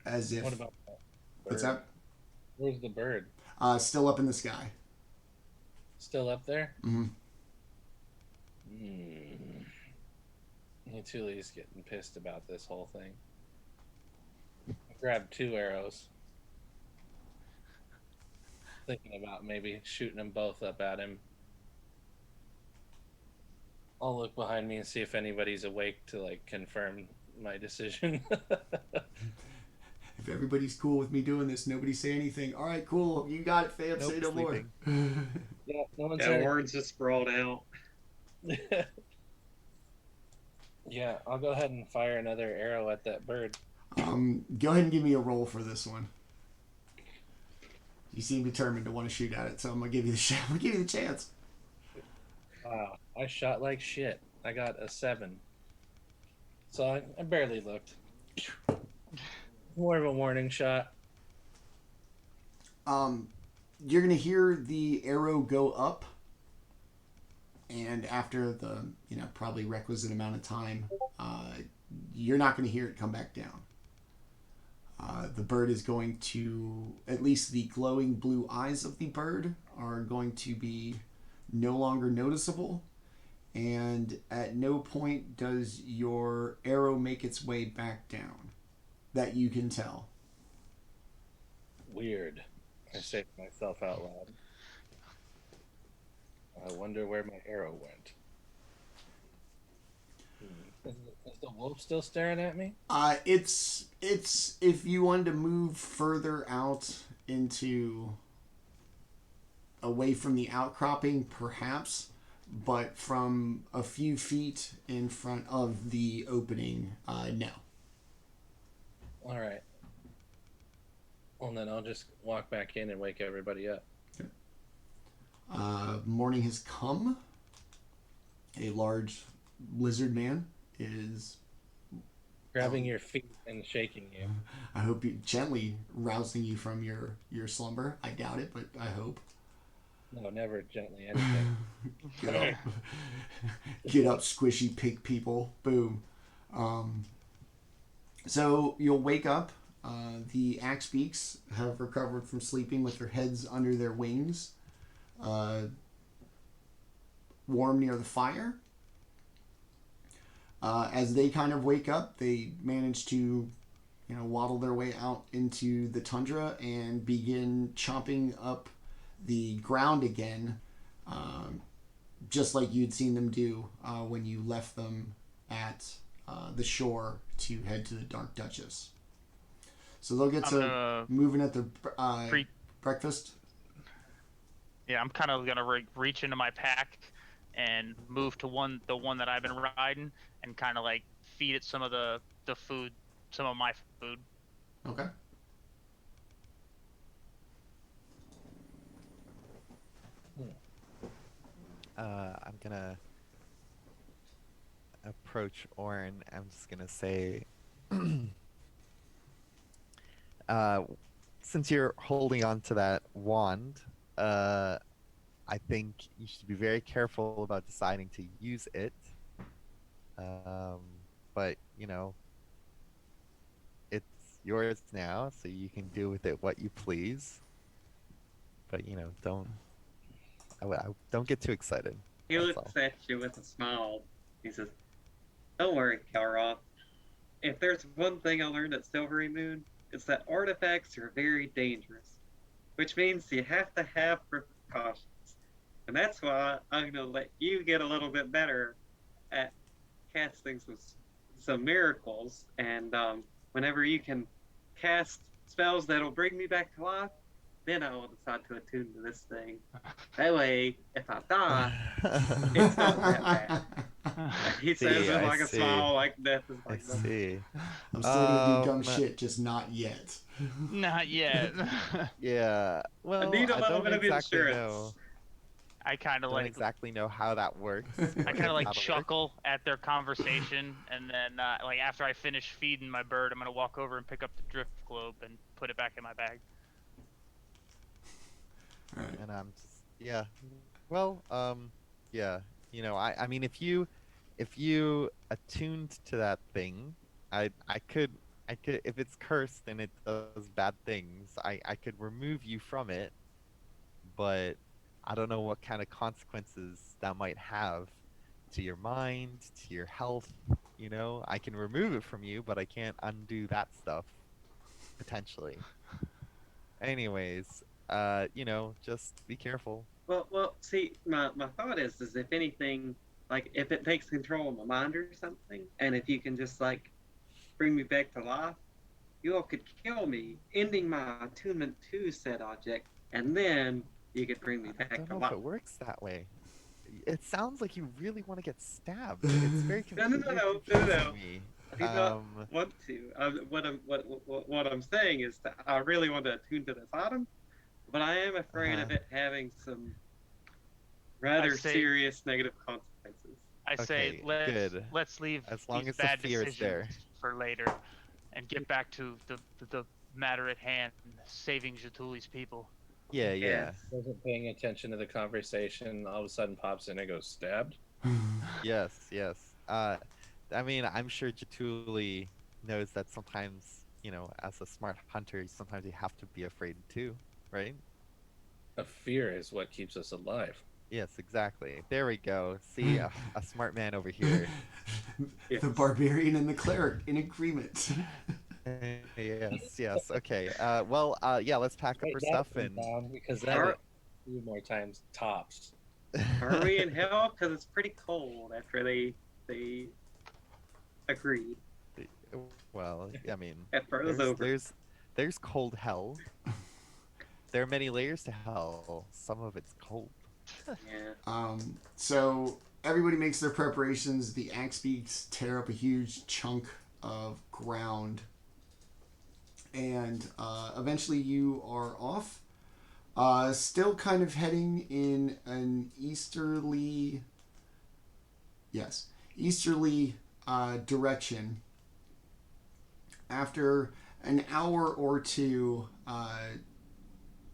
As if... What about that bird? What's that? Where's the bird? Still up in the sky. Still up there? Mm-hmm. Jaatuuli's getting pissed about this whole thing. I grabbed 2 arrows. Thinking about maybe shooting them both up at him. I'll look behind me and see if anybody's awake to like confirm my decision. If everybody's cool with me doing this, nobody say anything. All right, cool. You got it, fam. Nope, say no more. Yeah, no one Yeah, said Orryn's just sprawled out. it. Yeah, I'll go ahead and fire another arrow at that bird. Go ahead and give me a roll for this one. You seem determined to want to shoot at it, so I'm gonna give you the I'm gonna give you the chance. Wow, I shot like shit. I got a 7. So I barely looked. More of a warning shot. You're gonna hear the arrow go up, and after the probably requisite amount of time, you're not gonna hear it come back down. The bird is going to, at least the glowing blue eyes of the bird are going to be no longer noticeable, and at no point does your arrow make its way back down that you can tell. Weird. I say to myself out loud. I wonder where my arrow went. Is the wolf still staring at me? It's if you wanted to move further out into away from the outcropping, perhaps, but from a few feet in front of the opening, no. All right. Well, then I'll just walk back in and wake everybody up. Morning has come. A large lizard man is Grabbing your feet and shaking you. I hope you gently rousing you from your slumber. I doubt it, but I hope. No, never gently anything. Get up. Get up, squishy pig people. Boom. So you'll wake up. The axe beaks have recovered from sleeping with their heads under their wings. Warm near the fire. As they kind of wake up, they manage to, waddle their way out into the tundra and begin chomping up the ground again, just like you'd seen them do when you left them at the shore to head to the Dark Duchess. So they'll get to moving at their breakfast. Yeah, I'm kind of gonna reach into my pack and move to the one that I've been riding, and kind of like feed it some of the food, some of my food. Okay. I'm gonna approach Orryn. I'm just gonna say, since you're holding on to that wand, I think you should be very careful about deciding to use it. Um, but it's yours now, so you can do with it what you please. But don't get too excited. He That's looks all. at you with a smile. He says, "Don't worry, Kelroth. If there's one thing I learned at Silvery Moon, it's that artifacts are very dangerous, which means you have to have precautions. And that's why I'm going to let you get a little bit better at casting some miracles. And whenever you can cast spells that'll bring me back to life, then I will decide to attune to this thing. That way, if I die, it's not that bad." He says with like a smile, like death is I like that. see. I'm still gonna do dumb Um, shit, just not yet. Not yet. Yeah. Well, I need a little don't bit of exactly insurance. know. I kind of Don't like exactly know how that works. I kind of like How to work. chuckle at their conversation, and then like after I finish feeding my bird, I'm gonna walk over and pick up the drift globe and put it back in my bag. All right. And I'm just, yeah. Well, yeah. I mean, if you attuned to that thing, I could, if it's cursed and it does bad things, I could remove you from it, but I don't know what kind of consequences that might have to your mind, to your health. I can remove it from you, but I can't undo that stuff, potentially. Anyways, just be careful. Well, see, my thought is if anything, like if it takes control of my mind or something, and if you can just like bring me back to life, you all could kill me, ending my attunement to said object, and then you could bring me I back don't to know if life. it works that way. It sounds like you really want to get stabbed. It's very No, no, no, no, confusing no. me. I do not want to. What I'm saying is that I really want to attune to this item, but I am afraid Uh-huh. of it having some rather say- serious negative consequences. I say Okay, good. let's leave As long these as the bad fear is decisions there. for later, and get back to the matter at hand, saving Jaatuli's people. Yeah, yeah. Yes. Wasn't paying attention to the conversation. All of a sudden pops in and goes stabbed. Yes, yes. I mean, I'm sure Jaatuuli knows that sometimes, as a smart hunter, sometimes you have to be afraid too, right? A fear is what keeps us alive. Yes, exactly. There we go. See, a smart man over here. Yes. The barbarian and the cleric in agreement. Yes, yes. Okay. Well, yeah, let's pack up Write our that stuff one and down, because Are- that a few more times tops. Are we in hell? Because it's pretty cold after they agreed. well, I mean, It froze over. there's cold hell. There are many layers to hell. Some of it's cold. Yeah. So everybody makes their preparations. The axe beaks tear up a huge chunk of ground, and eventually you are off. Still kind of heading in an easterly direction. After an hour or two,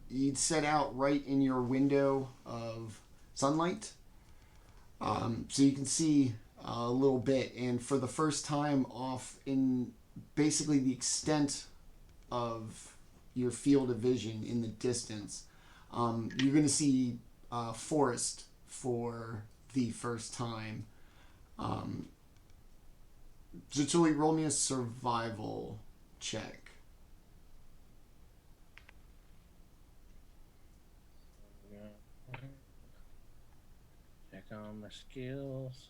you'd set out right in your window of sunlight. So you can see a little bit, and for the first time off in basically the extent of your field of vision in the distance, you're going to see forest for the first time. Jaatuuli, roll me a survival check. Check on my skills.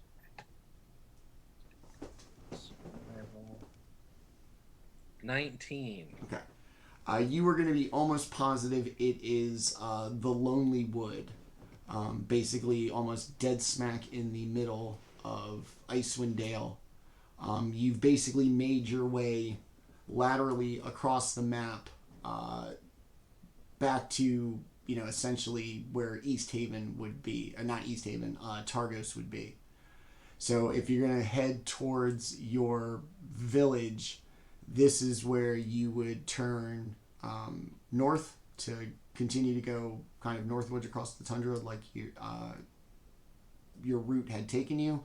Survival. 19. Okay. You were going to be almost positive it is the Lonely Wood. Basically almost dead smack in the middle of Icewind Dale. You've basically made your way laterally across the map back to, essentially where East Haven would be. Not East Haven, Targos would be. So if you're going to head towards your village, this is where you would turn north to continue to go kind of northwards across the tundra like your route had taken you,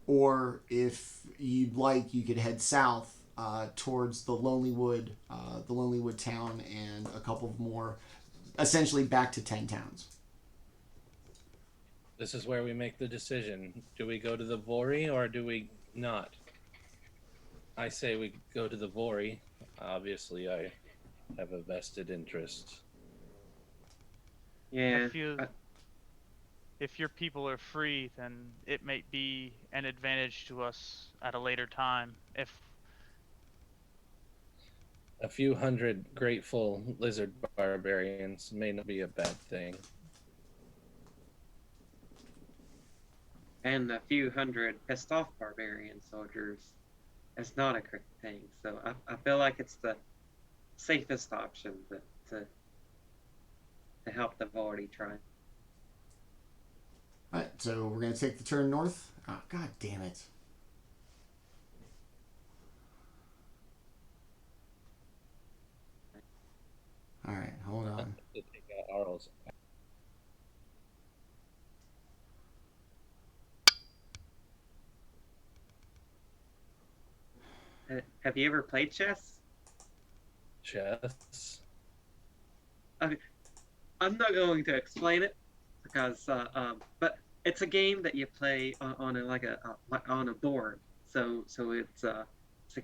or if you'd like, you could head south towards the Lonely Wood town and a couple of more, essentially back to 10 towns. This is where we make the decision. Do we go to the Vori or do we not? I say we go to the Vori. Obviously, I have a vested interest. Yeah. I feel if your people are free, then it may be an advantage to us at a later time. If A few hundred grateful lizard barbarians may not be a bad thing. And a few hundred pissed off barbarian soldiers is not a great thing. So I feel like it's the safest option to help the Vardy try. Alright, so we're going to take the turn north. Oh, God damn it. Alright, hold on. To take out Arl's. Have you ever played chess? Chess. I'm not going to explain it because, but it's a game that you play on a board. So it's a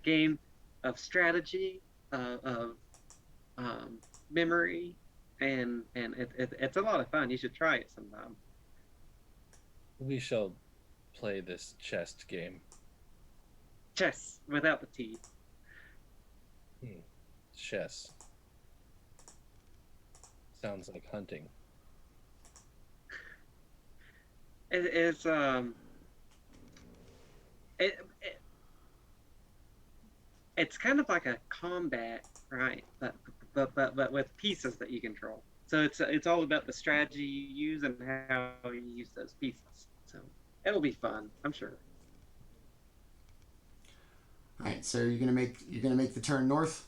game of strategy, of memory, and it's a lot of fun. You should try it sometime. We shall play this chess game. Chess without the T. Chess. Sounds like hunting. It's kind of like a combat, right? But with pieces that you control. So it's all about the strategy you use and how you use those pieces. So it'll be fun, I'm sure. All right, so you're gonna make the turn north.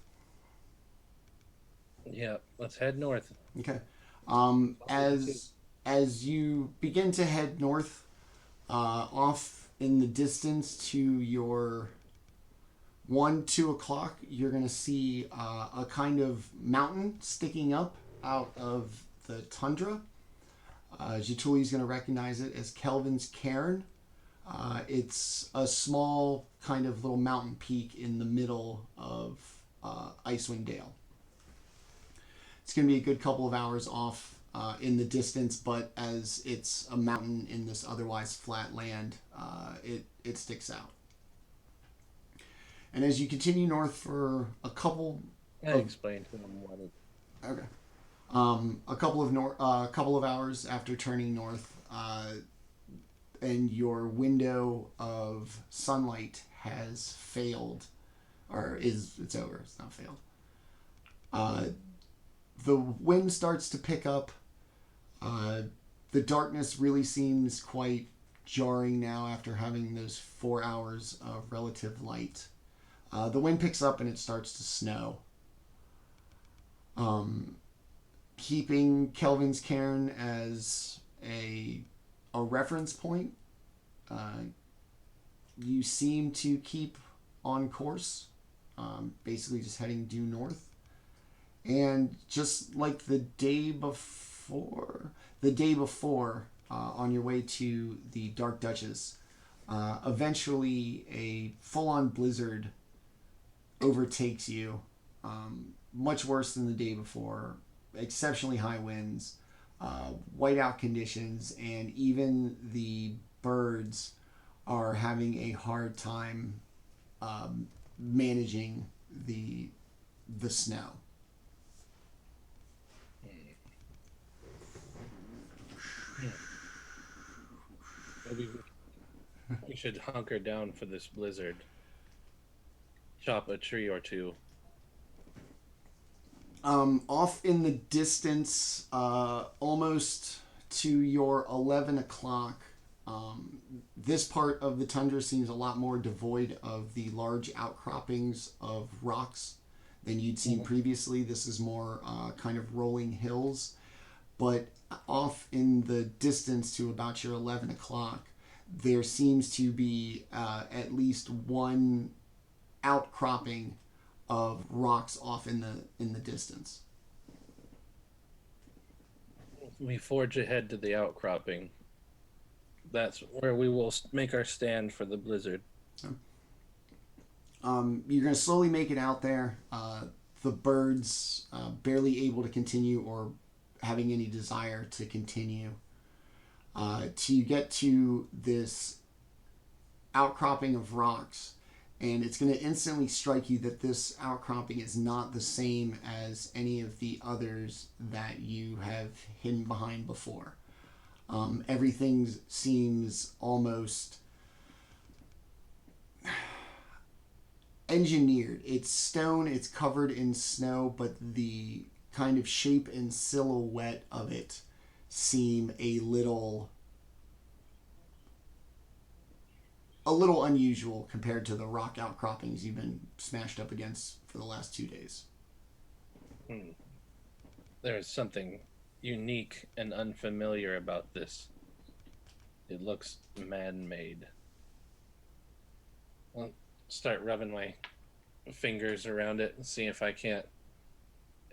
Yeah, let's head north. Okay. As you begin to head north, off in the distance to your 2 o'clock, you're gonna see a kind of mountain sticking up out of the tundra. Jaatuli's gonna recognize it as Kelvin's Cairn. It's a small kind of little mountain peak in the middle of Icewind Dale. It's going to be a good couple of hours off in the distance, but as it's a mountain in this otherwise flat land, it sticks out. And as you continue north for a couple... I explained to them what it... Okay. A couple of hours after turning north, and your window of sunlight has failed, or it's over. It's not failed. The wind starts to pick up. The darkness really seems quite jarring now after having those 4 hours of relative light. The wind picks up and it starts to snow. Keeping Kelvin's Cairn as a reference point, you seem to keep on course, basically just heading due north. And just like the day before, on your way to the Dark Duchess, eventually a full-on blizzard overtakes you, much worse than the day before. Exceptionally high winds, whiteout conditions, and even the birds are having a hard time managing the snow. Maybe we should hunker down for this blizzard. Chop a tree or two. Off in the distance, almost to your 11 o'clock, this part of the tundra seems a lot more devoid of the large outcroppings of rocks than you'd seen previously. This is more kind of rolling hills. But off in the distance to about your 11 o'clock, there seems to be at least one outcropping of rocks off in the distance. We forge ahead to the outcropping. That's where we will make our stand for the blizzard. You're going to slowly make it out there. The birds barely able to continue or having any desire to continue. Till you get to this outcropping of rocks, and it's going to instantly strike you that this outcropping is not the same as any of the others that you have hidden behind before. Everything seems almost engineered. It's stone, it's covered in snow, but the kind of shape and silhouette of it seem a little unusual compared to the rock outcroppings you've been smashed up against for the last 2 days. There's something unique and unfamiliar about this. It looks man-made. I'll start rubbing my fingers around it and see if I can't...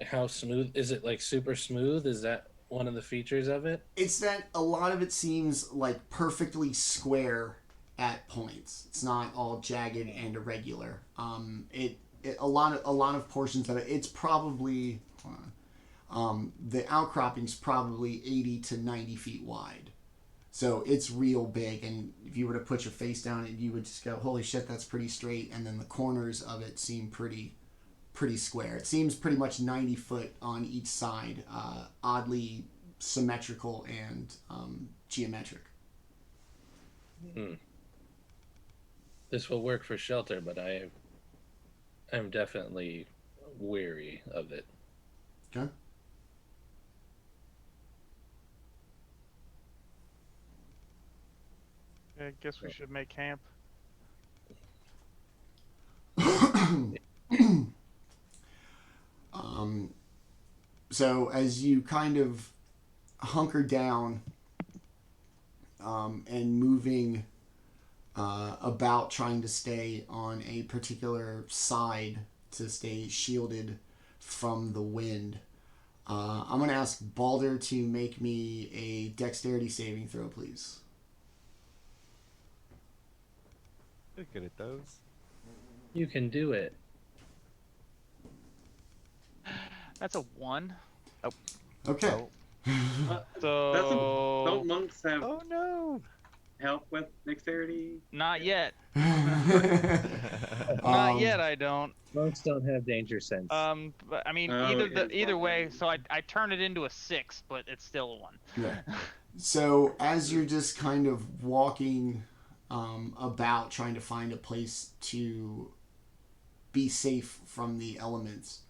How smooth? Is it like super smooth? Is that one of the features of it? It's that a lot of it seems like perfectly square at points. It's not all jagged and irregular. A lot of portions of it. It's probably the outcropping's probably 80 to 90 feet wide, so it's real big. And if you were to put your face down, you would just go, "Holy shit, that's pretty straight." And then the corners of it seem pretty square. It seems pretty much 90 foot on each side, oddly symmetrical and geometric. This will work for shelter, but I'm definitely weary of it. Okay. I guess we should make camp. So as you kind of hunker down and moving about, trying to stay on a particular side to stay shielded from the wind, I'm going to ask Baldr to make me a dexterity saving throw, please. You're good at those. You can do it. That's a 1. Okay. Oh, Don't monks have oh no! help with dexterity? Not yet. Not Not yet. I don't. Monks don't have danger sense. But I mean, Oh, either way. So I turn it into a 6, but it's still a 1. Yeah. So as you're just kind of walking about, trying to find a place to be safe from the elements,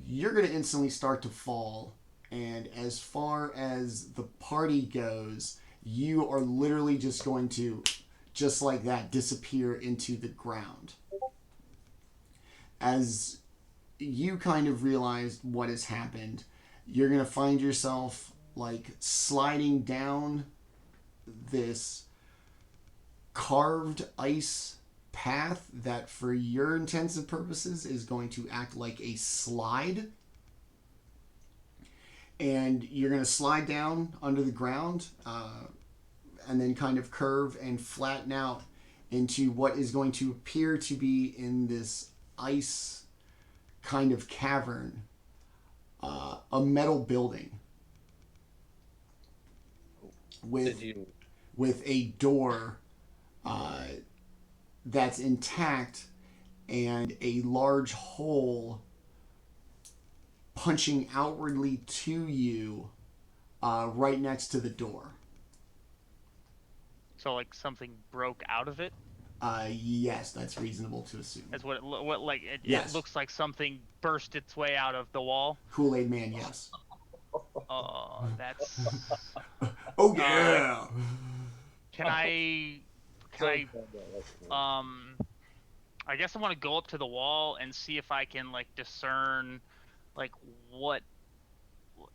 you're going to instantly start to fall. And as far as the party goes, you are literally just going to, just like that, disappear into the ground. As you kind of realize what has happened, you're going to find yourself like sliding down this carved ice path that for your intensive purposes is going to act like a slide. And you're going to slide down under the ground and then kind of curve and flatten out into what is going to appear to be in this ice kind of cavern, a metal building with a door that's intact and a large hole punching outwardly to you right next to the door. So like something broke out of it. Yes, that's reasonable to assume. That's what it Yes. It looks like something burst its way out of the wall. Kool-Aid Man, yes. Oh, that's. Oh yeah. Can I I guess I want to go up to the wall and see if I can like discern, like what.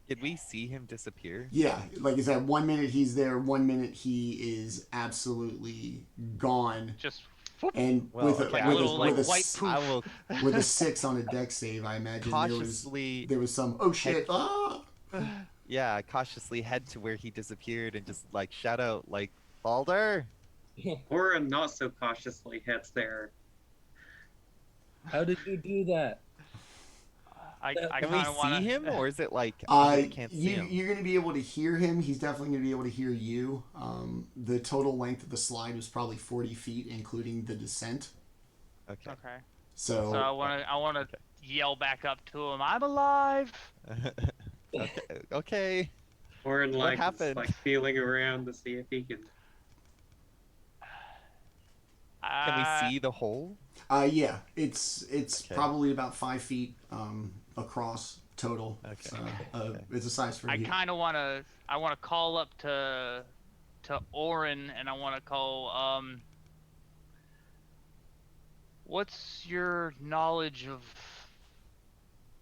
Did we see him disappear? Yeah, like I said, 1 minute he's there, 1 minute he is absolutely gone. Just whoop, And Well, with okay, a, I with little, a, like, with a, white s- poof. I will with a 6 on a deck save, I imagine cautiously. there was some oh shit Yeah, cautiously head to where he disappeared and just like shout out like Baldr. Orryn not so cautiously heads there. How did you do that? I Can we kind of want see to. him, or is it like I can't see him? You're going to be able to hear him. He's definitely going to be able to hear you. The total length of the slide was probably 40 feet, including the descent. Okay. Okay. So, So I want to yell back up to him. I'm alive. Okay. Okay. Orryn What like is, happened? like feeling around to see if he can. Can we see the hole? yeah, it's Okay. probably about 5 feet across total. Okay. So, Okay. it's a size for I you. kind of want to. I want to call up to Orryn, and I want to call. What's your knowledge of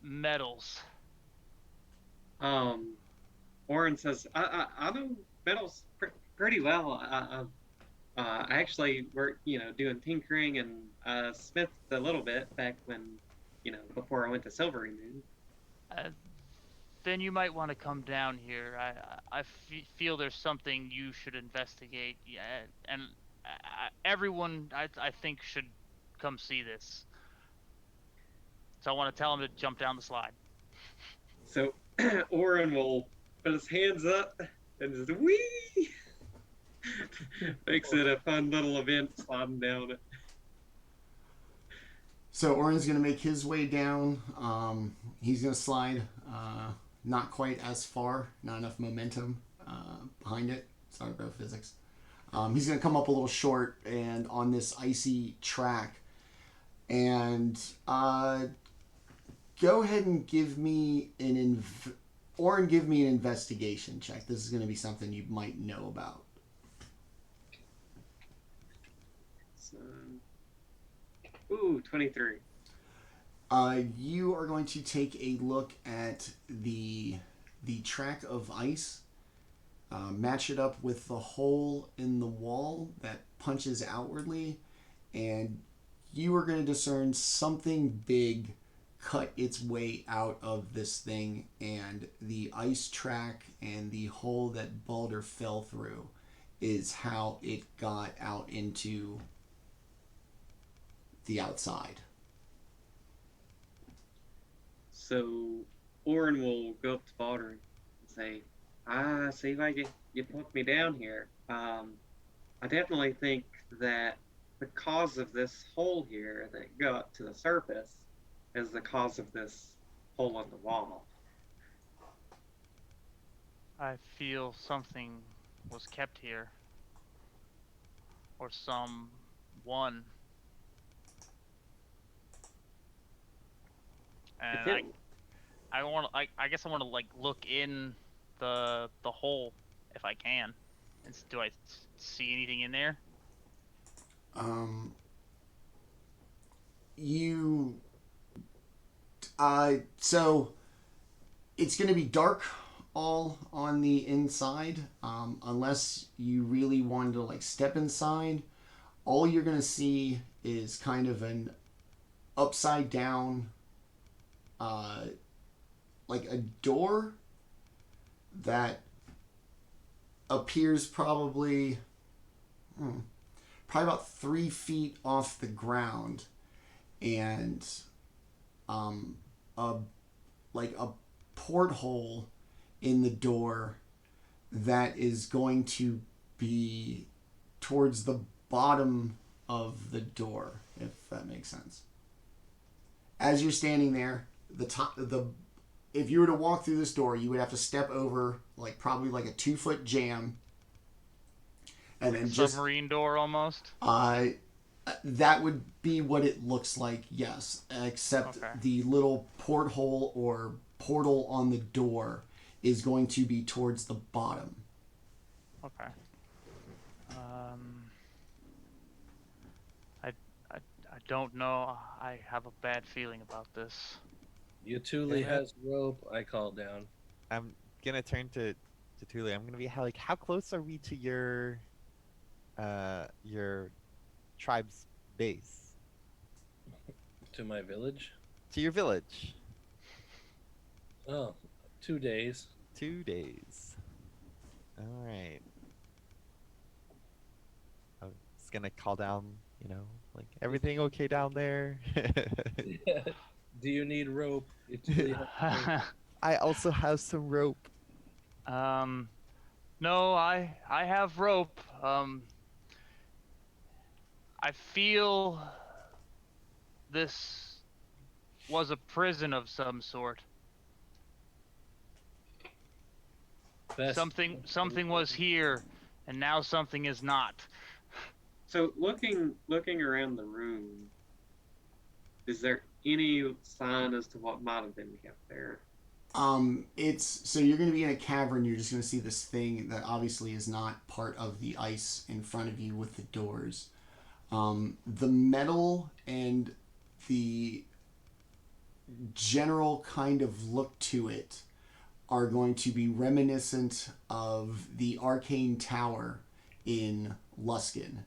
metals? Orryn says, I know metals pretty well. I actually worked, doing tinkering and smithed a little bit back when, before I went to Silvery Moon. Then you might want to come down here. I feel there's something you should investigate. Yeah, and everyone I think should come see this. So I want to tell him to jump down the slide. So Orryn will put his hands up and just whee! Makes it a fun little event sliding down it. So Orryn's going to make his way down. He's going to slide not quite as far, not enough momentum behind it. Sorry about physics. He's going to come up a little short and on this icy track. And go ahead and give me Orryn, give me an investigation check. This is going to be something you might know about. So, 23. You are going to take a look at the track of ice, match it up with the hole in the wall that punches outwardly, and you are going to discern something big cut its way out of this thing, and the ice track and the hole that Baldr fell through is how it got out into the outside. So Orryn will go up to Baldr and say, see why you put me down here. I definitely think that the cause of this hole here that got to the surface is the cause of this hole in the wall. I feel something was kept here. Or someone. And I guess I want to like look in the hole if I can. And do I see anything in there? So it's going to be dark all on the inside, unless you really wanted to like step inside. All you're going to see is kind of an upside down, like a door that appears probably about 3 feet off the ground, and a porthole in the door that is going to be towards the bottom of the door, if that makes sense. As you're standing there, if you were to walk through this door, you would have to step over probably a 2-foot jam, and then just submarine door almost. that would be what it looks like, yes, except the little porthole or portal on the door is going to be towards the bottom. Okay. I don't know. I have a bad feeling about this. Jaatuuli Yeah. has rope. I call down. I'm gonna turn to Tuli. I'm gonna be like, how close are we to your tribe's base? To my village. To your village? Oh, 2 days. 2 days. All right. I'm just gonna call down, like, everything okay down there? Do you need rope? Jaatuuli has rope. I also have some rope. No, I have rope. I feel this was a prison of some sort. Best- Something was here, and now something is not. So looking around the room, is there any sign as to what might have been kept there? So you're going to be in a cavern. You're just going to see this thing that obviously is not part of the ice in front of you with the doors. The metal and the general kind of look to it are going to be reminiscent of the arcane tower in Luskin.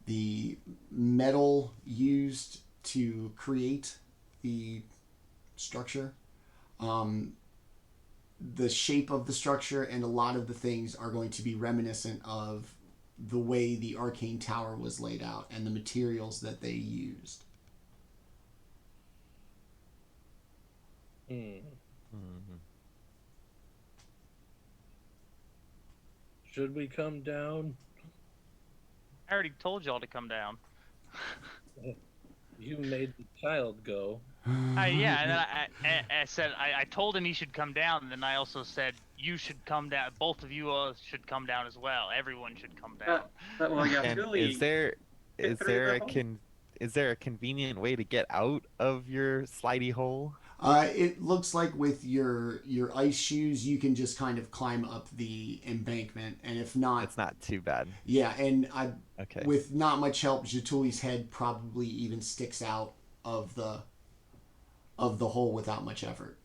The metal used to create the structure, the shape of the structure, and a lot of the things are going to be reminiscent of the way the arcane tower was laid out and the materials that they used. Hmm. Mhm. Should we come down? I already told y'all to come down. You made the child go. Yeah, and then I said I told him he should come down, and then I also said you should come down. Both of you all should come down as well. Everyone should come down. But well, And Jaatuuli is there fit through the hole? is there a convenient way to get out of your slidey hole? It looks like with your ice shoes, you can just kind of climb up the embankment, and if not, It's not too bad. yeah, and Okay. with not much help, Jaatuli's head probably even sticks out of the hole without much effort.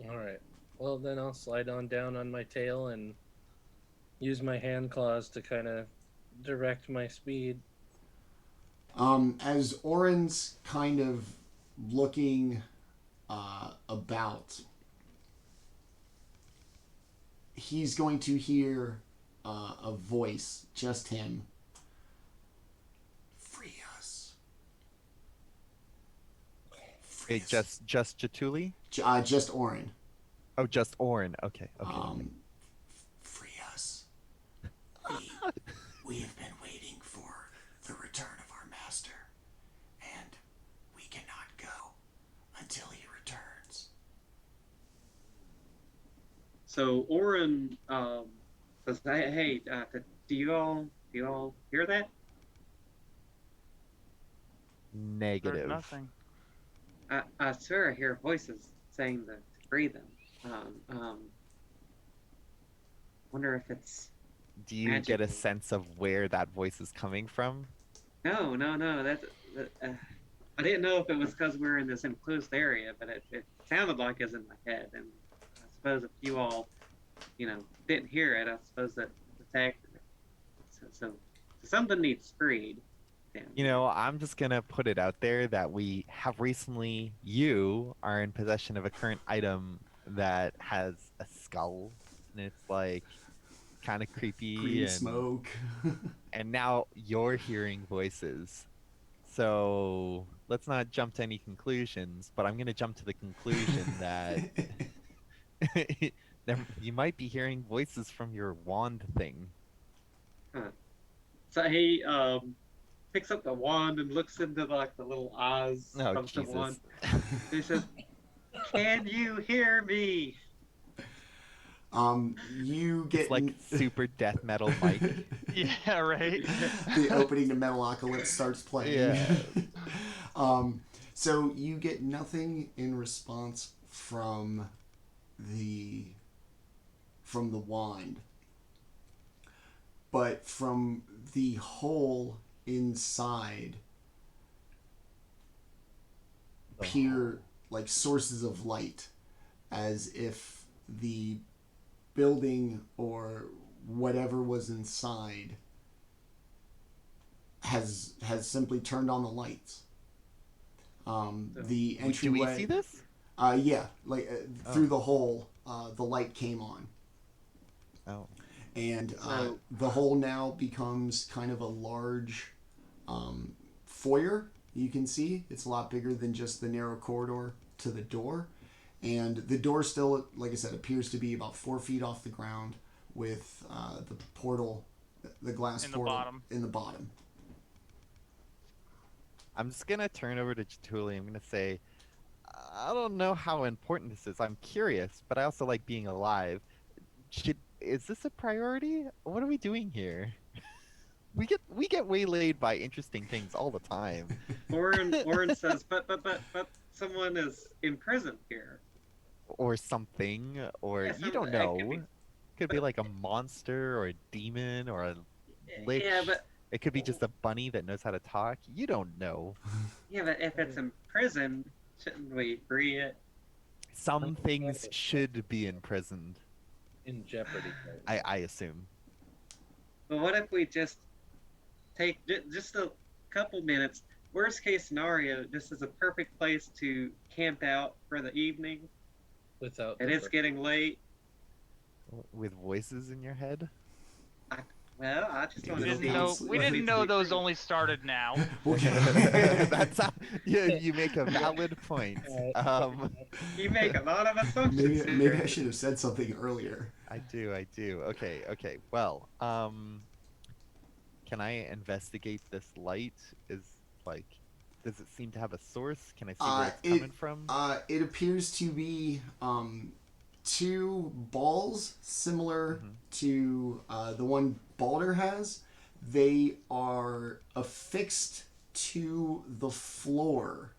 All right. Well, then I'll slide on down on my tail and use my hand claws to kind of direct my speed. As Orryn's kind of looking about, he's going to hear a voice, just him. Free us. Free Wait, us. just Jaatuuli? Just Orryn. Oh, just Orryn. Okay. Free us. We have been waiting for the return of our master, and we cannot go until he returns. So Orryn says, "Hey, do you all hear that?" Heard Negative. nothing. I swear I hear voices saying to free them. Wonder if it's Do you get a magical. sense of where that voice is coming from? No. I didn't know if it was because we're in this enclosed area, but it sounded like it's in my head. And I suppose if you all, didn't hear it, I suppose that it's accurate. So something needs freed. Then. I'm just gonna put it out there that we have recently, you are in possession of a current item that has a skull, and it's like kind of creepy Green and smoke. and now you're hearing voices. So let's not jump to any conclusions, but I'm gonna jump to the conclusion that you might be hearing voices from your wand thing. So he picks up the wand and looks into like the little eyes Oh, of the Jesus. wand. He says, "Can you hear me?" You get It's like super death metal Mike. Yeah, right. the opening to Metalocalypse starts playing. Yeah. So you get nothing in response from the wand, but from the hole inside Oh. appear like sources of light, as if the building or whatever was inside has simply turned on the lights. The Do entryway. we see this? Yeah, like through the hole, the light came on, Oh. and So- the hole now becomes kind of a large foyer. You can see it's a lot bigger than just the narrow corridor to the door, and the door still, like I said, appears to be about 4 feet off the ground, with the portal, the glass In the portal bottom. in the bottom. I'm just gonna turn over to Jaatuuli. I'm gonna say, I don't know how important this is. I'm curious, but I also like being alive. Is this a priority? What are we doing here? We get waylaid by interesting things all the time. Orryn says, but someone is in prison here. Or something, or Yeah, you don't it know. could be- Could be like a monster or a demon or a lich. Yeah, but It could be just a bunny that knows how to talk. You don't know. if it's in prison, shouldn't we free it? Some things should be imprisoned, In jeopardy. I assume. But what if we just take just a couple minutes? Worst case scenario, this is a perfect place to camp out for the evening. Without It the is getting late. With voices in your head? Well, I just want We to didn't see. know- what We didn't needs know to be those freed. only started now. Okay. That's how, yeah, you make a valid point. You make a lot of assumptions. maybe I should have said something earlier. I do. Okay. Well, can I investigate this light? Does it seem to have a source? Can I see where it's coming from? It appears to be two balls similar to the one Baldr has. They are affixed to the floor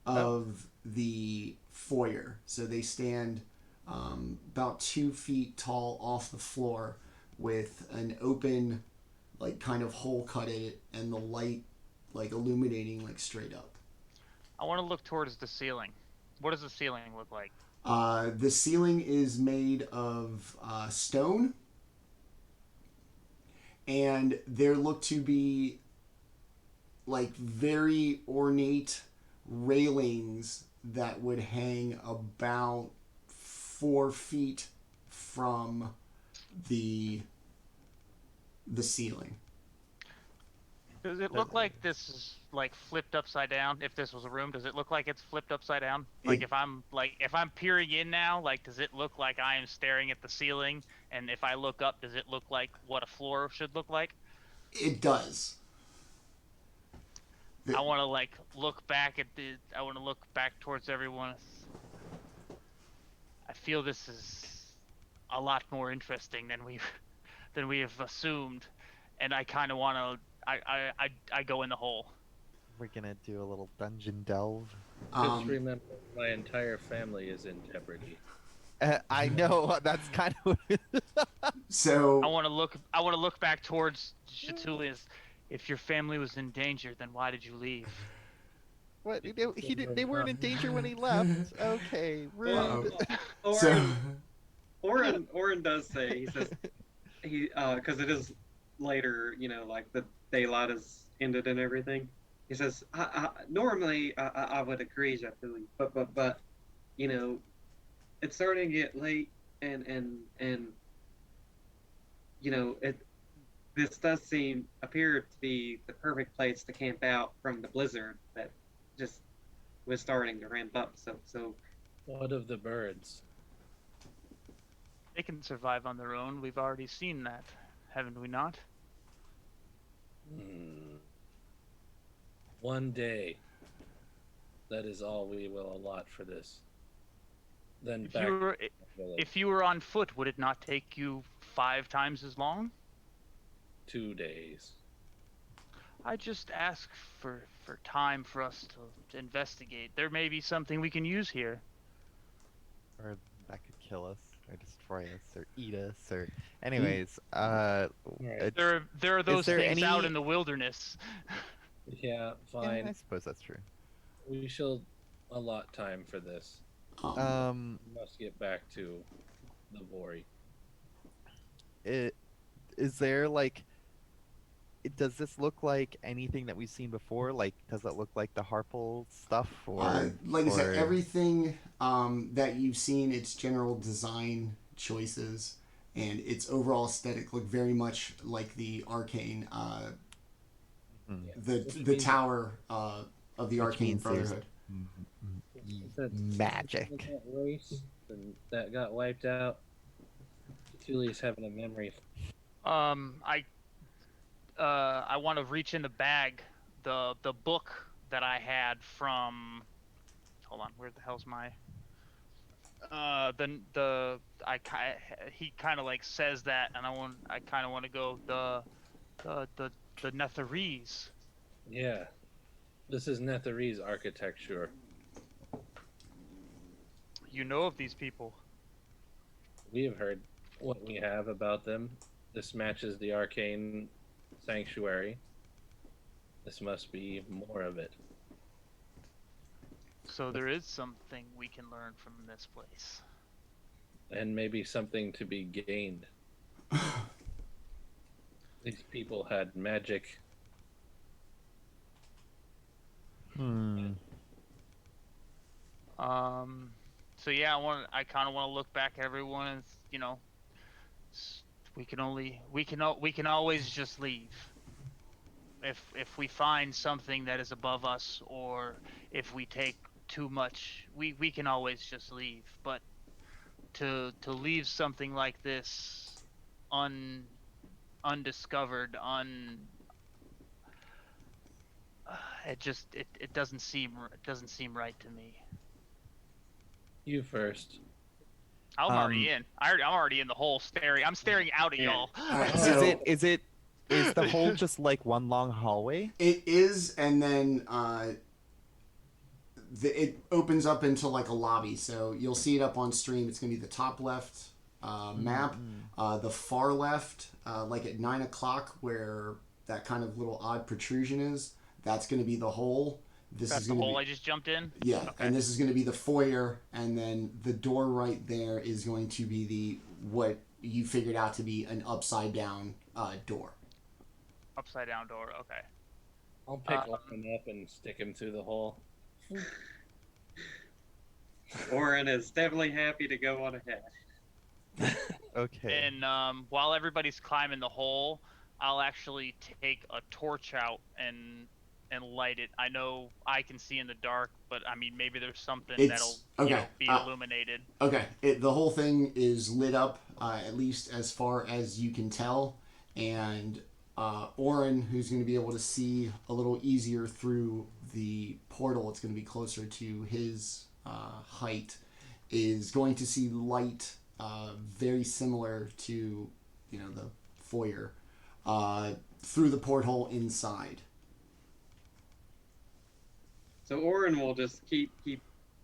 of the foyer. So they stand about 2 feet tall off the floor, with an open, like, kind of hole cut in it, and the light, like, illuminating, like, straight up. I want to look towards the ceiling. What does the ceiling look like? The ceiling is made of stone, and there look to be, like, very ornate railings that would hang about 4 feet from the ceiling. Does it look like this is like flipped upside down? If this was a room, does it look like it's flipped upside down? Like It- if I'm peering in now, like does it look like I am staring at the ceiling? And if I look up, does it look like what a floor should look like? It does. I want to like look back at the. I want to look back towards everyone. I feel this is a lot more interesting than we have assumed, and I kind of want to. I go in the hole. We're gonna do a little dungeon delve. Just remember, my entire family is in jeopardy. I know that's kind of. So I want to look back towards Jaatuuli. If your family was in danger, then why did you leave? What they weren't in danger when he left. Okay, rude. Orryn does say, he says, because it is later, like the daylight is ended and everything. He says, normally I would agree, Jaatuuli, but it's starting to get late, and this does appear to be the perfect place to camp out from the blizzard that just was starting to ramp up. So What of the birds? They can survive on their own. We've already seen that, haven't we not? One day. That is all we will allot for this. Then back. If you were on foot, would it not take you 5 times as long? 2 days. I just ask for time for us to investigate. There may be something we can use here. Or that could kill us. or destroy us or eat us or. Anyways, Right. There are those there things out any- in the wilderness. Yeah, yeah, fine. I suppose that's true. We shall allot time for this. We must get back to the Vori. Is there like? Does this look like anything that we've seen before? Like, does it look like the Harple stuff, or like I said, or- everything that you've seen, its general design choices and its overall aesthetic look very much like the arcane, Mhm. the tower of the Which Arcane means there's- Brotherhood. Magic. That race that got wiped out. Jaatuuli's having a memory. I want to reach in the bag, the book that I had from. Hold on, where the hell's my? He kind of like says that, and I kind of want to go the Netherese. Yeah. This is Netherese architecture. You know of these people. We have heard what we have about them. This matches the arcane sanctuary. This must be more of it. So there is something we can learn from this place. And maybe something to be gained. These people had magic. So yeah, I kind of want to look back at everyone and we can always just leave. If we find something that is above us, or if we take too much, we can always just leave. But to leave something like this undiscovered, it doesn't seem right to me. You first. I'm already in. I'm already in the hole staring. I'm staring out at y'all. Alright, so Is the hole just like one long hallway? it is, and then it opens up into like a lobby. So you'll see it up on stream. It's gonna be the top left map, the far left, like at 9 o'clock, where that kind of little odd protrusion is. That's gonna be the hole. That's the hole I just jumped in? Yeah, Okay. and this is going to be the foyer, and then the door right there is going to be what you figured out to be an upside down door. Upside down door, okay. I'll pick Orryn up and stick him through the hole. Orryn is definitely happy to go on ahead. Okay. And while everybody's climbing the hole, I'll actually take a torch out and light it. I know I can see in the dark, but I mean maybe there's something that'll be illuminated. Okay, the whole thing is lit up, at least as far as you can tell, and Orryn, who's going to be able to see a little easier through the portal, it's going to be closer to his height, is going to see light very similar to the foyer through the porthole inside. So Orryn will just keep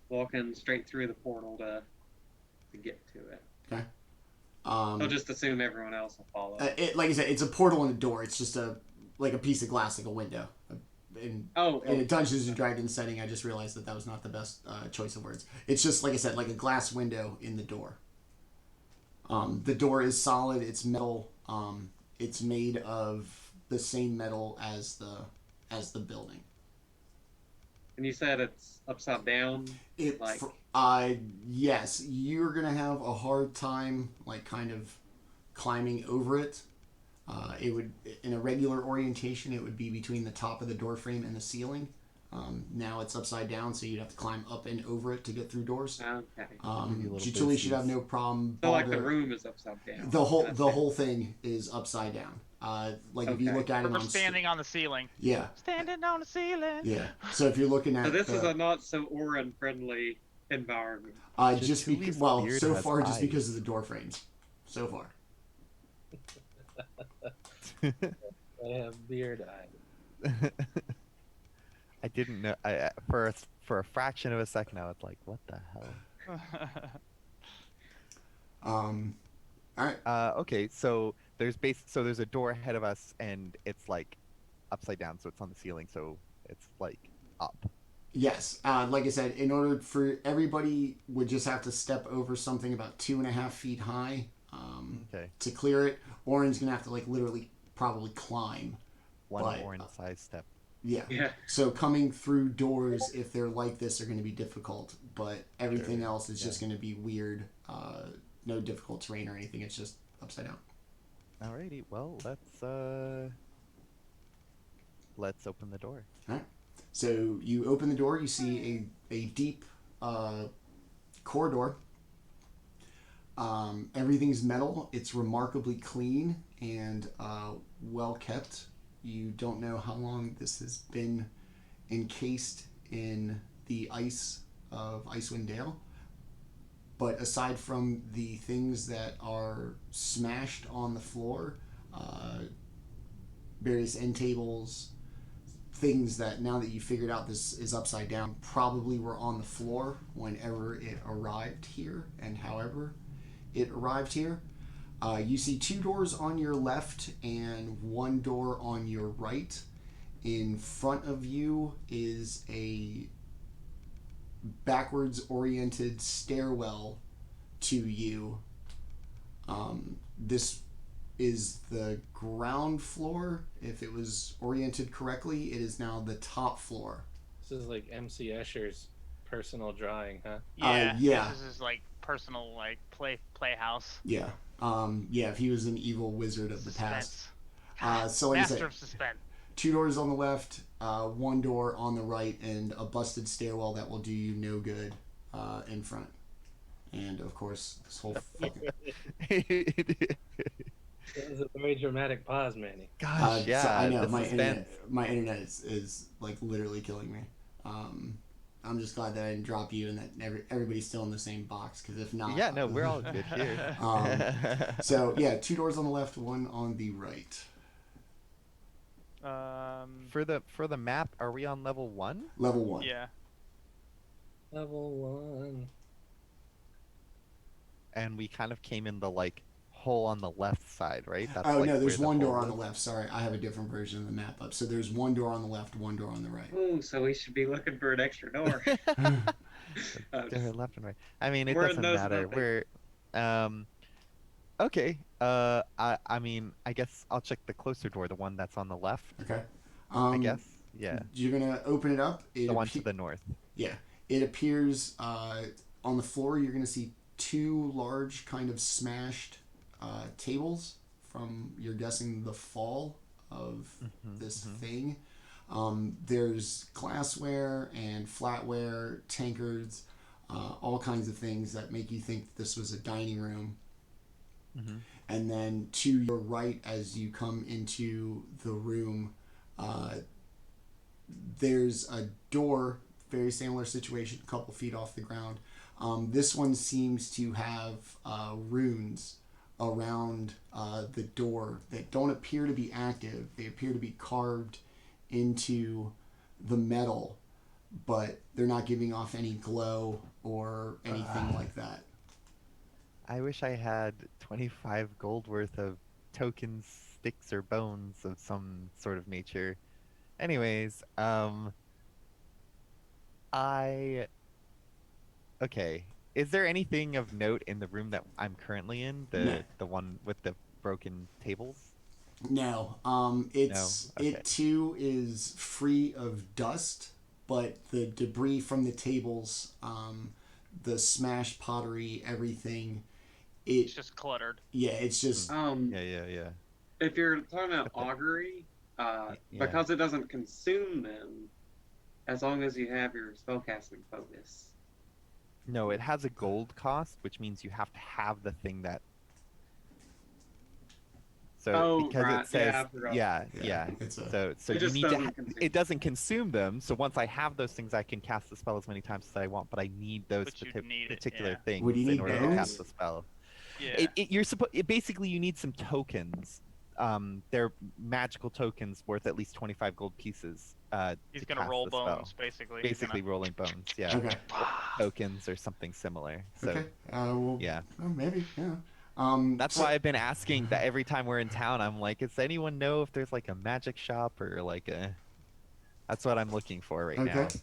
walking straight through the portal to get to it. Okay. He'll just assume everyone else will follow. Like I said, it's a portal and a door. It's just a piece of glass, like a window. In a Dungeons and Dragons setting, I just realized that was not the best choice of words. It's just, like I said, like a glass window in the door. The door is solid. It's metal. It's made of the same metal as the building. And you said it's upside down? Yes, you're gonna have a hard time, like, kind of climbing over it. It would, in a regular orientation, it would be between the top of the door frame and the ceiling. Now it's upside down, so you'd have to climb up and over it to get through doors. Okay. Jaatuuli should have no problem. So like the room is upside down. The whole thing is upside down. If you look at it We're on standing on the ceiling. Yeah. Standing on the ceiling. Yeah. So if you're looking at So this is a not so Orryn friendly environment. just Jaatuuli's so beard far has just eyes. because of the door frames. So far. I have beard eyes. I didn't know. For a fraction of a second, I was like, "What the hell?" All right. Okay, so there's a door ahead of us, and it's like upside down, so it's on the ceiling, so it's like up. Yes. Like I said, in order for everybody would just have to step over something about 2.5 feet high Okay. to clear it. Orryn's gonna have to like literally probably climb. One But, orange size step. Yeah. Yeah. So coming through doors, if they're like this, are going to be difficult. But everything Sure. else is Yeah. just going to be weird. No difficult terrain or anything. It's just upside down. Alrighty, well, let's open the door. All right. So you open the door. You see a deep corridor. Everything's metal. It's remarkably clean and well kept. You don't know how long this has been encased in the ice of Icewind Dale. But aside from the things that are smashed on the floor, various end tables, things that now that you figured out this is upside down, probably were on the floor whenever it arrived here and however it arrived here. You see 2 doors on your left and 1 door on your right. In front of you is a backwards oriented stairwell to you. This is the ground floor. If it was oriented correctly, it is now the top floor. This is like MC Escher's personal drawing, huh? Yeah. yeah. This is like personal like playhouse. Yeah. If he was an evil wizard of the past. Suspense. So like I Master said, of suspense. 2 doors on the left, 1 door on the right, and a busted stairwell that will do you no good in front. And of course, this whole fucking... That was a very dramatic pause, Manny. Gosh, yeah, so I know the suspense. my internet is like literally killing me. I'm just glad that I didn't drop you and that everybody's still in the same box, because if not, Yeah, no, we're all good here. So yeah, 2 doors on the left, 1 on the right. For the map, are we on level 1? Level 1. Yeah. Level 1. And we kind of came in the like hole on the left side, right? That's Oh like no, there's where 1 door hole on the is. left. Sorry, I have a different version of the map up. So there's 1 door on the left, 1 door on the right. Ooh, so we should be looking for an extra door. They're left and right. I mean, it Word doesn't knows matter. nothing. We're okay. I mean, I guess I'll check the closer door, the one that's on the left. Okay. I guess. Yeah. You're gonna open it up. The one to the north. Yeah. It appears on the floor. You're gonna see 2 large, kind of smashed tables from, you're guessing, the fall of this thing. There's glassware and flatware, tankards, all kinds of things that make you think this was a dining room. And then to your right, as you come into the room, there's a door, very similar situation, a couple feet off the ground. This one seems to have runes around the door that don't appear to be active. They appear to be carved into the metal, but they're not giving off any glow or anything like that. I wish I had 25 gold worth of tokens, sticks, or bones of some sort of nature. Anyways, okay. Is there anything of note in the room that I'm currently in? No. The one with the broken tables? No, it's No? Okay. it too is free of dust, but the debris from the tables, the smashed pottery, everything, It's just cluttered. it's just Yeah. If you're talking about augury, because it doesn't consume them, as long as you have your spellcasting focus. No, it has a gold cost, which means you have to have the thing that. So Oh, because right. it says Yeah, I forgot. yeah. It's a, So It you just need to. doesn't consume. It doesn't consume them. So once I have those things, I can cast the spell as many times as I want. But I need those But you need it, particular yeah. things Would you in need order to those? cast the spell. Yeah. Basically you need some tokens. They're magical tokens worth at least 25 gold pieces He's to gonna cast roll the spell. bones, basically. He's Basically rolling bones, yeah. Okay. Tokens or something similar. So Okay. Well, yeah. well, maybe. Yeah. That's so- why I've been asking that every time we're in town. I'm like, does anyone know if there's like a magic shop or like a? That's what I'm looking for right now. Okay.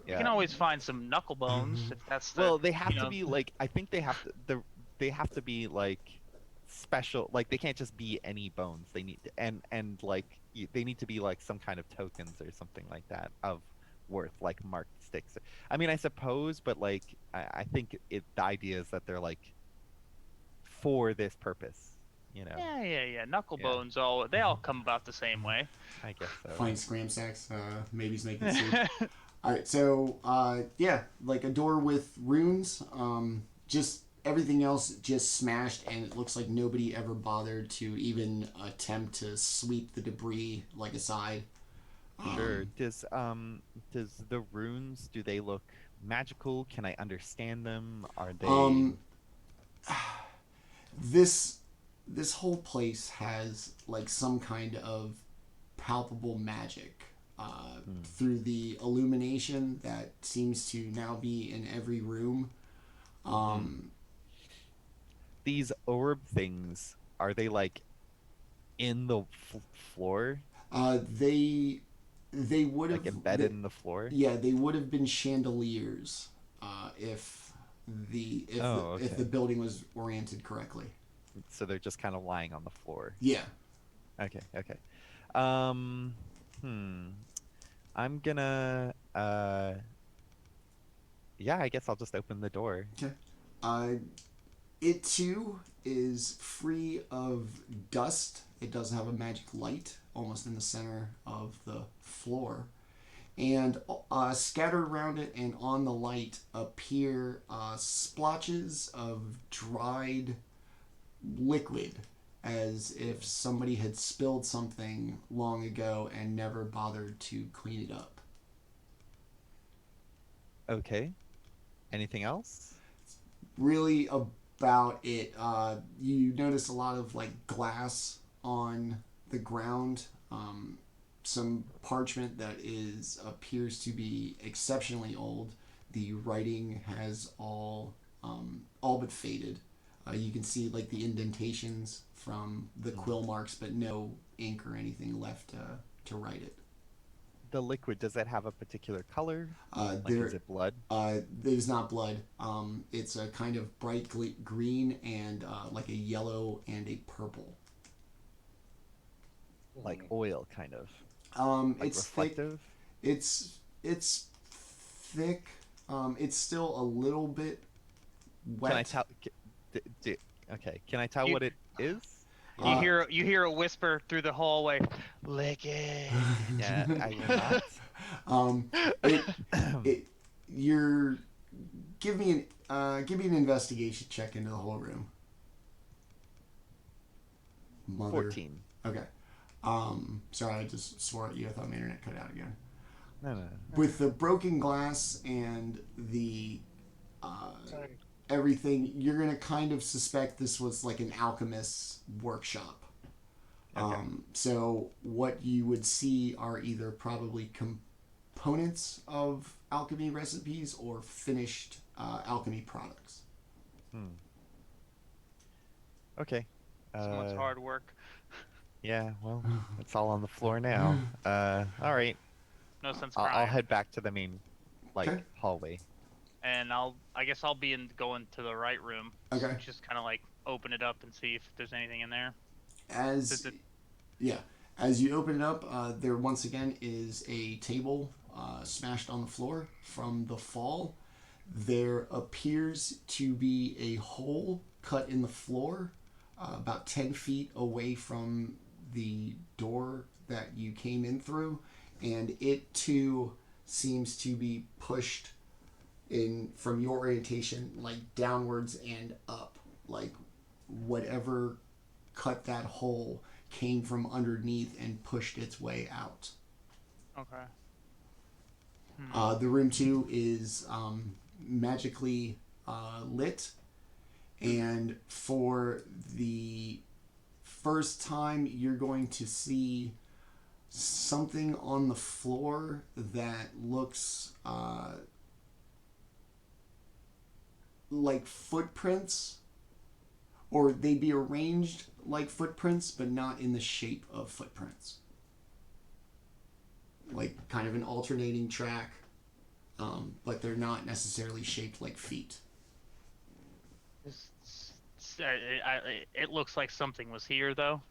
You can always find some knuckle bones if that's the. Well, they have you to know, be like. I think they have to. They have to be like special. Like they can't just be any bones. They need and like they need to be like some kind of tokens or something like that of worth, like marked sticks. I mean, I suppose, but like I think the idea is that they're like for this purpose. You know. Yeah. Knuckle Yeah. bones, they all come about the same way. I guess so. Find scram sacks. Maybe's making soup. All right. So yeah, like a door with runes. Just everything else just smashed, and it looks like nobody ever bothered to even attempt to sweep the debris like aside. Sure. Does the runes, do they look magical? Can I understand them? Are they This whole place has like some kind of palpable magic through the illumination that seems to now be in every room. these orb things, are they like in the floor? They would have Like embedded in the floor? Yeah, they would have been chandeliers if okay. the building was oriented correctly. So they're just kind of lying on the floor. Yeah. Okay. I'm gonna yeah, I guess I'll just open the door. Okay. It too is free of dust. It does have a magic light almost in the center of the floor. And scattered around it and on the light appear splotches of dried liquid, as if somebody had spilled something long ago and never bothered to clean it up. Okay. Anything else? Really about it. You notice a lot of like glass on the ground. Some parchment that appears to be exceptionally old. The writing has all but faded. You can see like the indentations from the quill marks, but no ink or anything left to write it. The liquid, does that have a particular color? Is it blood? It is not blood. It's a kind of bright green and like a yellow and a purple. Like oil, kind of. Like It's reflective? thick. It's thick. It's still a little bit wet. Can I tell? Okay. Can I tell what it is? You hear a whisper through the hallway. Lick it. Yeah, I will not. Give me an investigation check into the whole room. Mother. 14. Okay. Sorry, I just swore at you. I thought my internet cut out again. No. With the broken glass and the Sorry. everything, you're gonna kind of suspect this was like an alchemist's workshop. Okay. So what you would see are either probably components of alchemy recipes or finished alchemy products. Okay. Someone's hard work. Yeah, well, it's all on the floor now. All right. No sense I'll crying. head back to the main, Okay. hallway. And I guess I'll be going to the right room. Okay. Just kind of like open it up and see if there's anything in there. As you open it up, there once again is a table smashed on the floor from the fall. There appears to be a hole cut in the floor about 10 feet away from the door that you came in through, and it too seems to be pushed in from your orientation like downwards and up, like whatever cut that hole came from underneath and pushed its way out. Okay. The room too is magically lit, and for the first time you're going to see something on the floor that looks like footprints, or they'd be arranged like footprints, but not in the shape of footprints. Like kind of an alternating track, but they're not necessarily shaped like feet. It looks like something was here, though.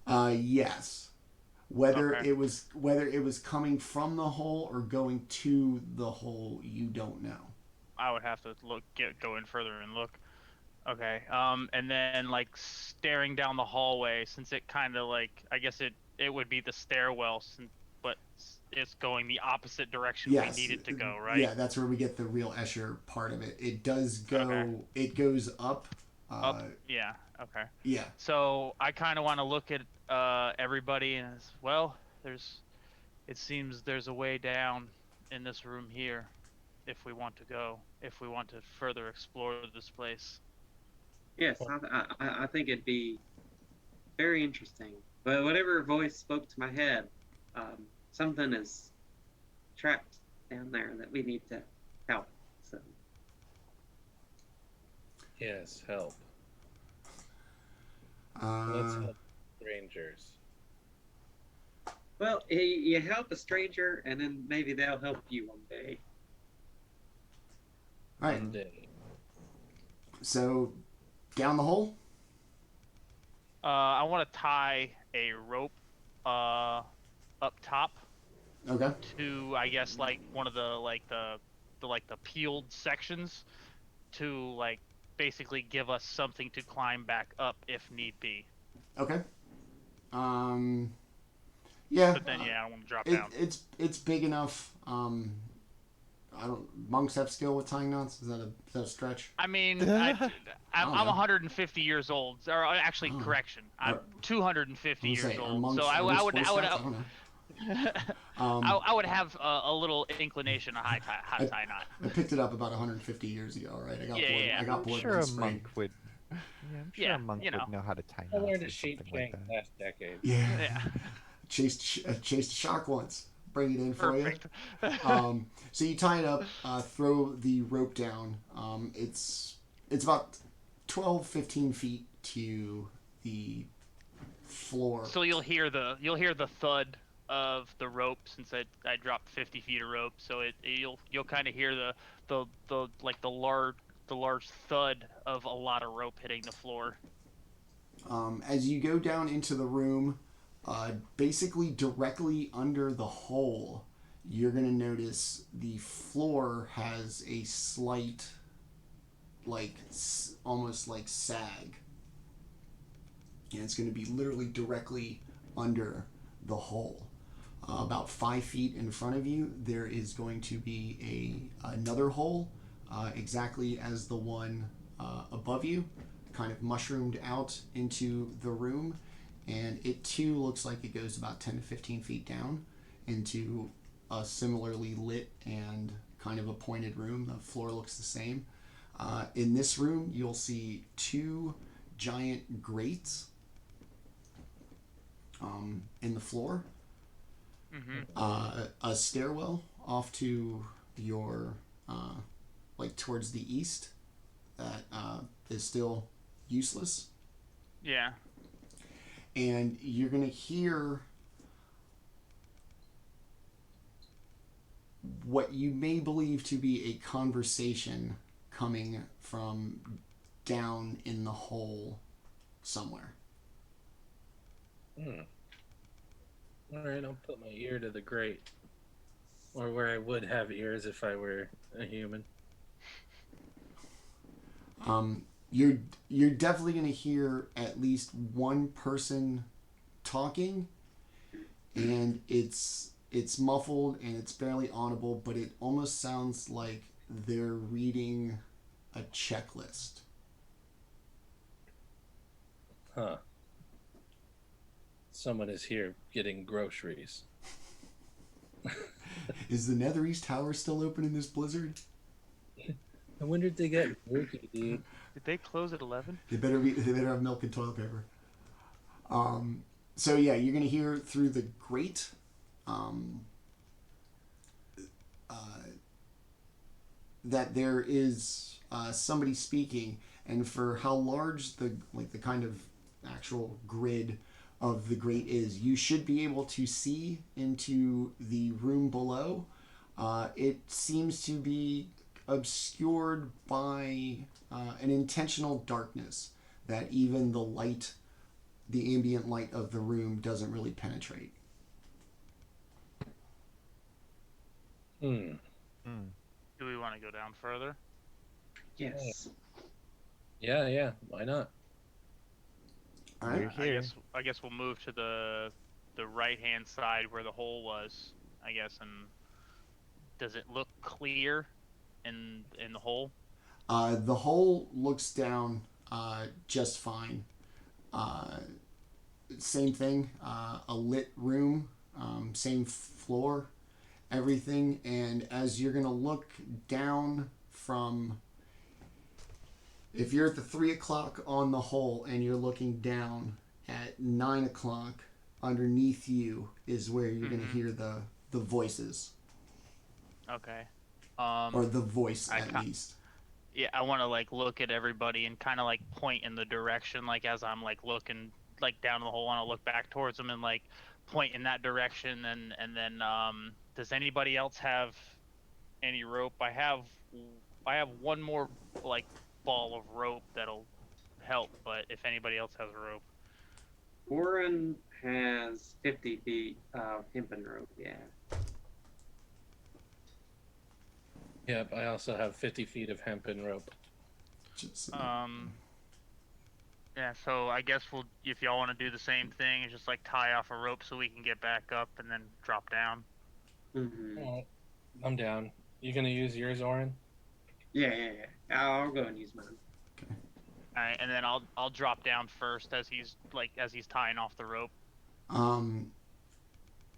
Yes. Whether Okay. it was coming from the hole or going to the hole, you don't know. I would have to go in further and look. Okay. And then like staring down the hallway, since it kind of like, I guess it would be the stairwell, but it's going the opposite direction Yes. we needed to go, right? Yeah, that's where we get the real Escher part of it. It does go. Okay. It goes up. Up. Yeah. Okay. Yeah. So I kind of want to look at everybody and it seems there's a way down in this room here, if we want to further explore this place. Yes, I think it'd be very interesting. But whatever voice spoke to my head, something is trapped down there that we need to help. So Yes, help. Let's help strangers. well, you help a stranger, and then maybe they'll help you one day. All right. One day. So down the hole. I want to tie a rope up top Okay. to, I guess, like one of the peeled sections to like basically give us something to climb back up if need be. Okay. Yeah. But then I don't want to drop down. It's big enough. Monks have skill with tying knots. Is that a stretch? I mean, I I'm don't know. 150 years old. Or actually, Oh. correction, I'm 250 I was years gonna say, are old. monks- So I are those would Boy Scouts? I don't know. I would have a little inclination of how to tie knot. I picked it up about 150 years ago. Right? I got Yeah, bored. yeah. I got I'm bored sure one a spring. monk would. Yeah, I'm sure Yeah, a monk you know. would know how to tie I knots learned or a sheep something like shank that. last decade. Yeah. Yeah, Chased a shark once. Bring it in for perfect. you. So you tie it up, throw the rope down. It's about 12, 15 feet to the floor. So you'll hear the thud of the rope since I dropped 50 feet of rope. So you'll kind of hear the large thud of a lot of rope hitting the floor. As you go down into the room, basically directly under the hole, you're going to notice the floor has a slight, almost like sag. And it's going to be literally directly under the hole. About 5 feet in front of you, there is going to be another hole, exactly as the one above you, kind of mushroomed out into the room. And it too looks like it goes about 10 to 15 feet down into a similarly lit and kind of a pointed room. The floor looks the same. In this room, you'll see 2 giant grates in the floor. Mm-hmm. A stairwell off to your, towards the east that is still useless. Yeah. And you're going to hear what you may believe to be a conversation coming from down in the hole somewhere. Alright, I'll put my ear to the grate. Or where I would have ears if I were a human. You're definitely going to hear at least one person talking, and it's muffled and it's barely audible, but it almost sounds like they're reading a checklist. Huh. Someone is here getting groceries. Is the Nether East Tower still open in this blizzard? I wonder if they got jerky, dude. Did they close at 11? They better have milk and toilet paper. So yeah, you're gonna hear through the grate, that there is somebody speaking, and for how large the kind of actual grid of the grate is, you should be able to see into the room below. It seems to be obscured by an intentional darkness that even the ambient light of the room doesn't really penetrate. Hmm. Do we want to go down further? Yes. Yeah. Why not? All right. We're here. I guess we'll move to the right hand side where the hole was. I guess, and does it look clear in the hole? The hole looks down just fine. Same thing, a lit room, same floor, everything. And as you're going to look down from, if you're at the 3 o'clock on the hole and you're looking down at 9 o'clock, underneath you is where you're going to hear the voices. Okay. Or the voice, at least. Yeah, I want to like look at everybody and kind of like point in the direction, like as I'm like looking like down the hole, I want to look back towards them and like point in that direction. And then does anybody else have any rope? I have one more like ball of rope that'll help, but if anybody else has a rope. Orryn has 50 feet of hempen rope, yeah. Yep, I also have 50 feet of hempen rope. Yeah, so I guess we'll, if y'all want to do the same thing, just like tie off a rope so we can get back up and then drop down. Mm-hmm. Alright, I'm down. You gonna use yours, Orryn? Yeah. I'll go and use mine. All right, and then I'll drop down first as he's tying off the rope. All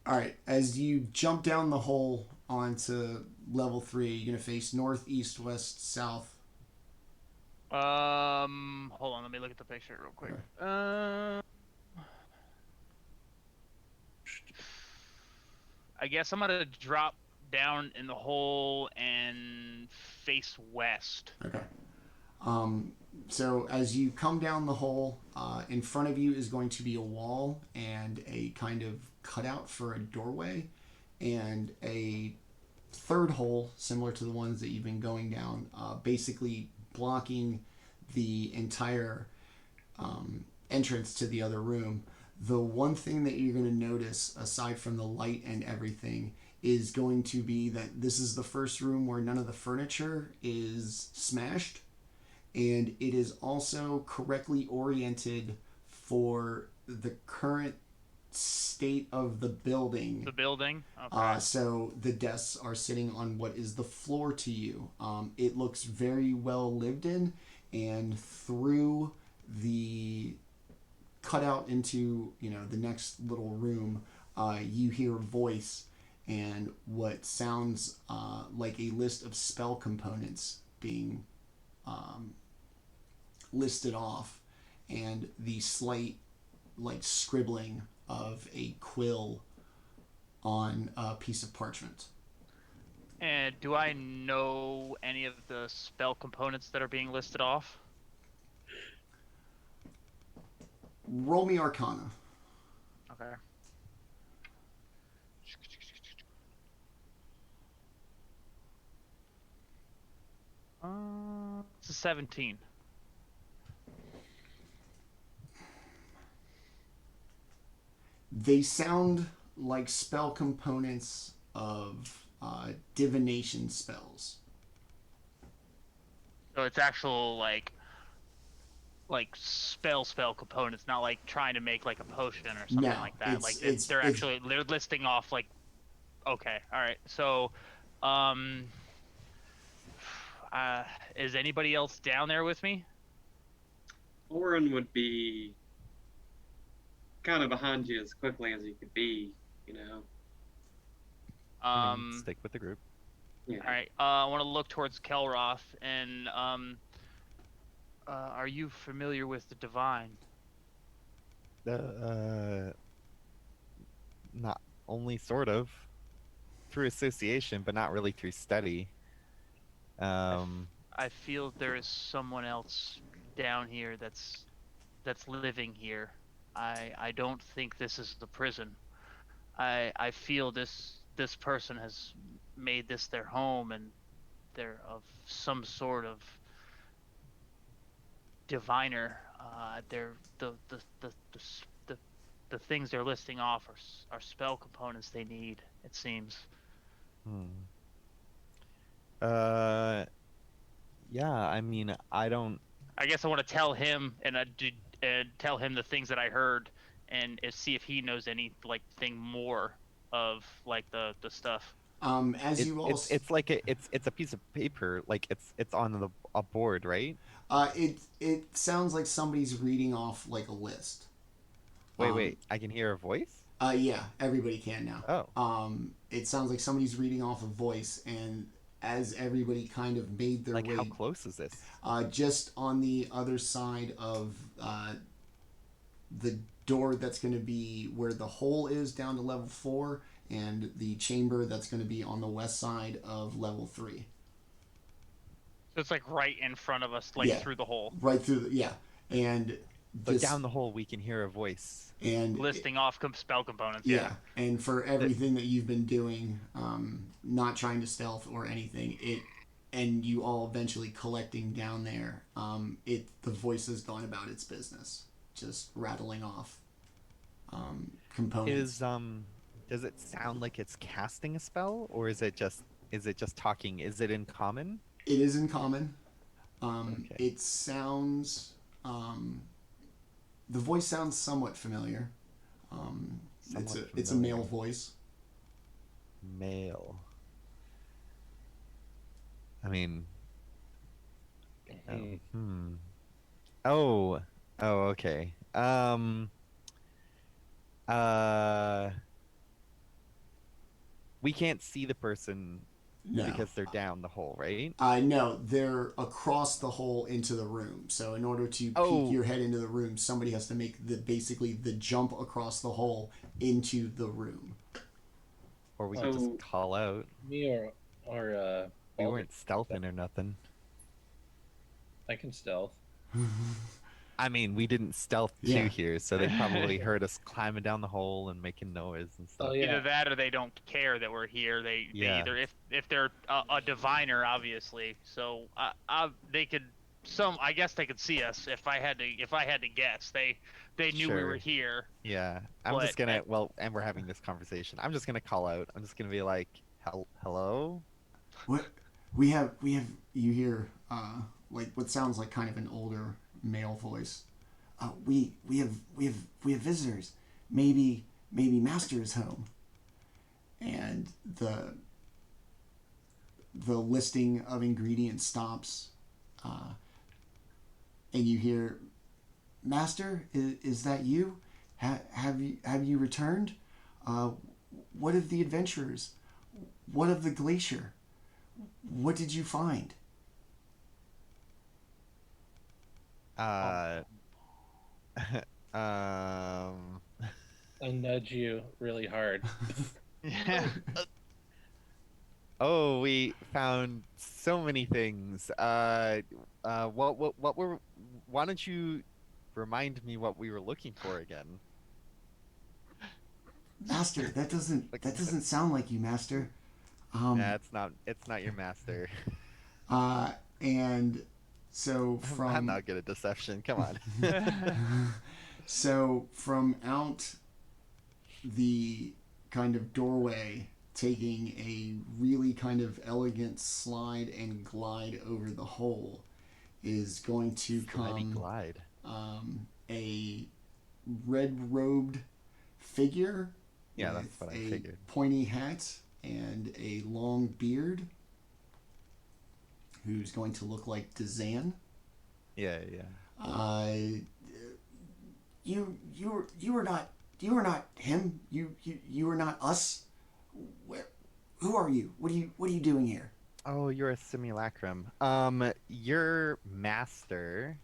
right, as you jump down the hole onto level 3, you're gonna face north, east, west, south. Hold on, let me look at the picture real quick. Okay. I guess I'm gonna drop down in the hole and face west. Okay. So as you come down the hole, in front of you is going to be a wall and a kind of cutout for a doorway, and a third hole similar to the ones that you've been going down, basically blocking the entire entrance to the other room. The one thing that you're going to notice, aside from the light and everything, is going to be that this is the first room where none of the furniture is smashed, and it is also correctly oriented for the current state of the building. The building? Okay. So the desks are sitting on what is the floor to you. It looks very well lived in, and through the cutout into the next little room, you hear a voice and what sounds like a list of spell components being listed off, and the slight scribbling of a quill on a piece of parchment. And do I know any of the spell components that are being listed off? Roll me Arcana. Okay. It's a 17. They sound like spell components of divination spells. So it's actual like spell components, not like trying to make like a potion or something like that. They're listing off like. Okay, all right. So, is anybody else down there with me? Orryn would be kind of behind you as quickly as he could be, Stick with the group. Yeah. All right. I want to look towards Kelroth, and are you familiar with the divine? not only sort of through association, but not really through study. I feel there is someone else down here that's living here. I don't think this is the prison. I feel this person has made this their home, and they're of some sort of diviner. They're the things they're listing off are spell components they need, it seems. Yeah, I mean, I don't. I guess I want to tell him and tell him the things that I heard, and see if he knows any thing more of the stuff. As you all, It's like it's a piece of paper, like it's on a board, right? it sounds like somebody's reading off like a list. Wait, I can hear a voice? Yeah, everybody can now. Oh. It sounds like somebody's reading off a voice, and as everybody kind of made their Like, way, how close is this? just on the other side of the door that's going to be where the hole is down to level 4, and the chamber that's going to be on the west side of level 3. So it's like right in front of us, Yeah. through the hole, Right through the, yeah. And But down the hole, we can hear a voice. and listing off spell components. yeah, and for everything that you've been doing, not trying to stealth or anything, and you all eventually collecting down there, the voice has gone about its business, just rattling off components. Does it sound like it's casting a spell, or is it just talking? Is it in common? It is in common. Okay. It sounds. The voice sounds somewhat familiar. It's a male voice. Male. I mean. Oh, okay. We can't see the person No. because they're down the hole, right? No, they're across the hole into the room. So in order to Oh. peek your head into the room, somebody has to make basically the jump across the hole into the room. Or we can just call out. Me or We weren't stealthing or nothing. I can stealth. I mean, we didn't stealth Yeah. to here, so they probably heard us climbing down the hole and making noise and stuff. Oh yeah. Either that or they don't care that we're here. They either if they're a diviner, obviously. So they could I guess they could see us if I had to guess. They knew we Sure. were here. Yeah, I'm just gonna. Well, and we're having this conversation. I'm just gonna call out. I'm just gonna be like, "Hello." What we have you hear like what sounds like kind of an older male voice. We have visitors. Maybe Master is home. And the listing of ingredients stops, and you hear, "Master, is that you? Have you returned? What of the adventurers? What of the glacier? What did you find?" I nudge you really hard. Yeah. Oh, we found so many things. What were? Why don't you remind me what we were looking for again? Master, that doesn't sound like you, Master. Yeah, it's not your master. And so from I'm not good at deception. Come on. So from out the kind of doorway, taking a really kind of elegant slide and glide over the hole, is going to come glide. A red-robed figure. Yeah, with that's what I a figured. pointy hat and a long beard, who's going to look like Dazan. Yeah. You were not him. You were not us. Who are you? What are you doing here? Oh, you're a simulacrum. Your master.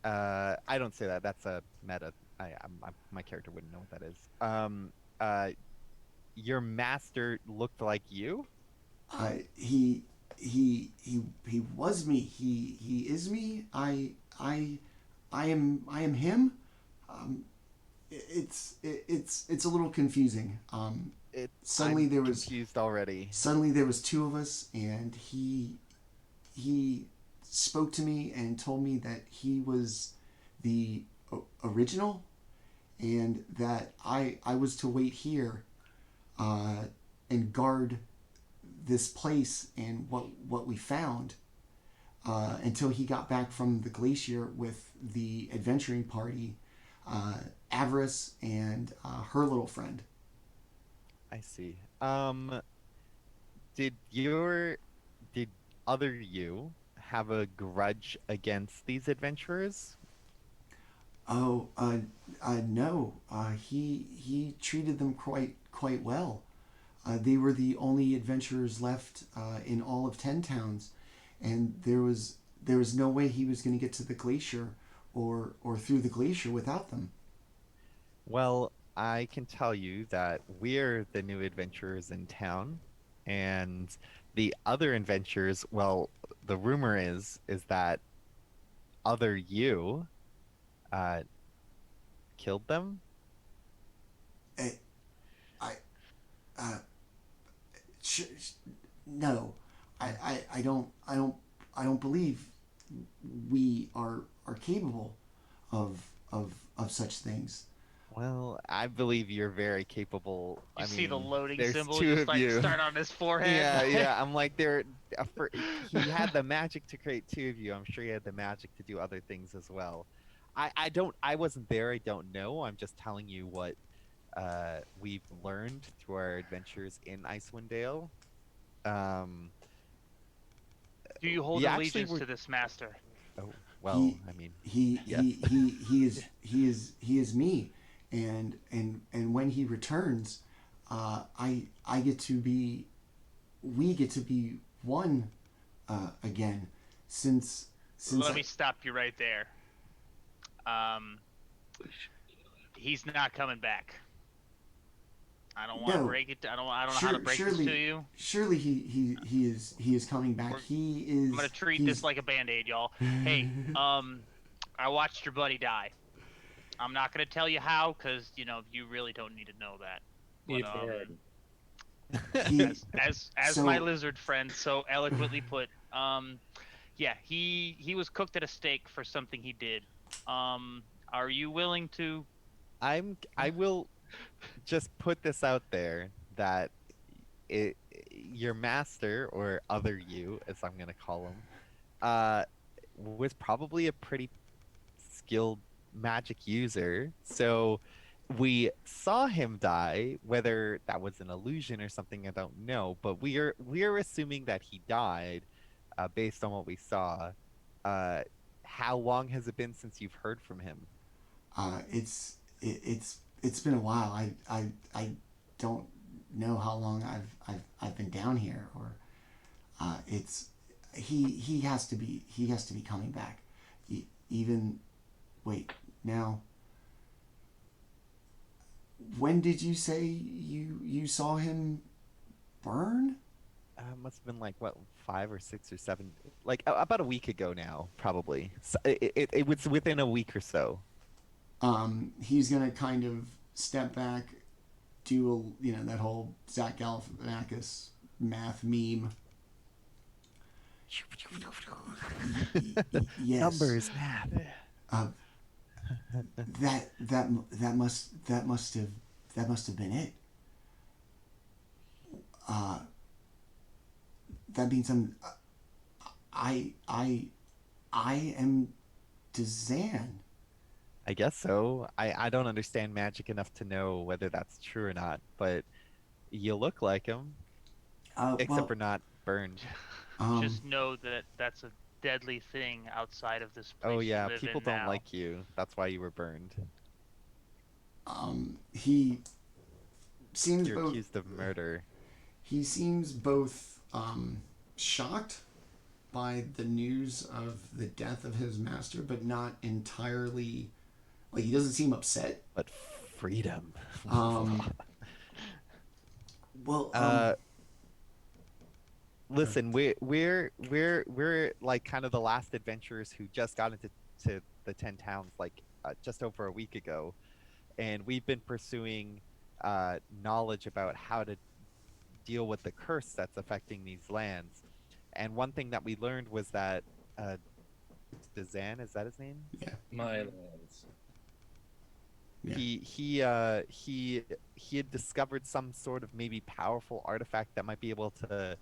I don't say that. That's a meta My character wouldn't know what that is. Your master looked like you? He was me. He is me. I am him. Um, it's a little confusing. Suddenly I'm there was confused already. suddenly there was two of us, and he spoke to me and told me that he was the original, and that I was to wait here, and guard this place and what we found, until he got back from the glacier with the adventuring party, Avarice and her little friend. I see. Did did other you have a grudge against these adventurers? Oh, no. He treated them quite well. They were the only adventurers left in all of Ten Towns, and there was no way he was going to get to the glacier or through the glacier without them. Well, I can tell you that we're the new adventurers in town, and the other adventurers, well, the rumor is that other you uh killed them? I, I uh, no, I don't believe we are capable of such things. Well, I believe you're very capable. You I see the mean, loading there's symbol two just of like you. start on his forehead. Yeah, yeah. I'm like, he had the magic to create two of you. I'm sure he had the magic to do other things as well. I wasn't there. I don't know. I'm just telling you what we've learned through our adventures in Icewind Dale. Um, Do you hold we actually allegiance were. to this master? Oh, well, he I mean, he yes. he is me, and when he returns, I get to be we get to be one, again, since Let me stop you right there. He's not coming back. I don't want to No. break it. I don't know how to break this to you. Surely he is coming back. We're- He is. I'm gonna treat he's- this like a band-aid, y'all. Hey, I watched your buddy die. I'm not gonna tell you how, cause you really don't need to know that. You But, did. he, as So- my lizard friend so eloquently put, yeah, he was cooked at a stake for something he did. Are you willing to? I will just put this out there that your master, or other you, as I'm gonna call him, was probably a pretty skilled magic user. So we saw him die. Whether that was an illusion or something, I don't know. But we're assuming that he died, based on what we saw. How long has it been since you've heard from him? It's been a while. I don't know how long I've been down here, or it's he has to be coming back. Even wait now. When did you say you saw him burn? Must have been like what, 5 or 6 or 7, like about a week ago now, probably. So it was within a week or so. He's gonna kind of step back, do that whole Zach Galifianakis math meme. Yes. Numbers, math. That must have been it. That means I am Dazan. I guess so. I don't understand magic enough to know whether that's true or not, but you look like him, except for not burned. Just know that that's a deadly thing outside of this place. Oh yeah, you live people in don't now. like you. That's why you were burned. He seems You're both. accused of murder. He seems both shocked by the news of the death of his master, but not entirely Like, he doesn't seem upset. But freedom. Um, well, Listen, we're like kind of the last adventurers who just got into the 10 towns like just over a week ago, and we've been pursuing knowledge about how to deal with the curse that's affecting these lands. And one thing that we learned was that Dazan, is that his name? yeah. My lands. Yeah. He had discovered some sort of maybe powerful artifact that might be able to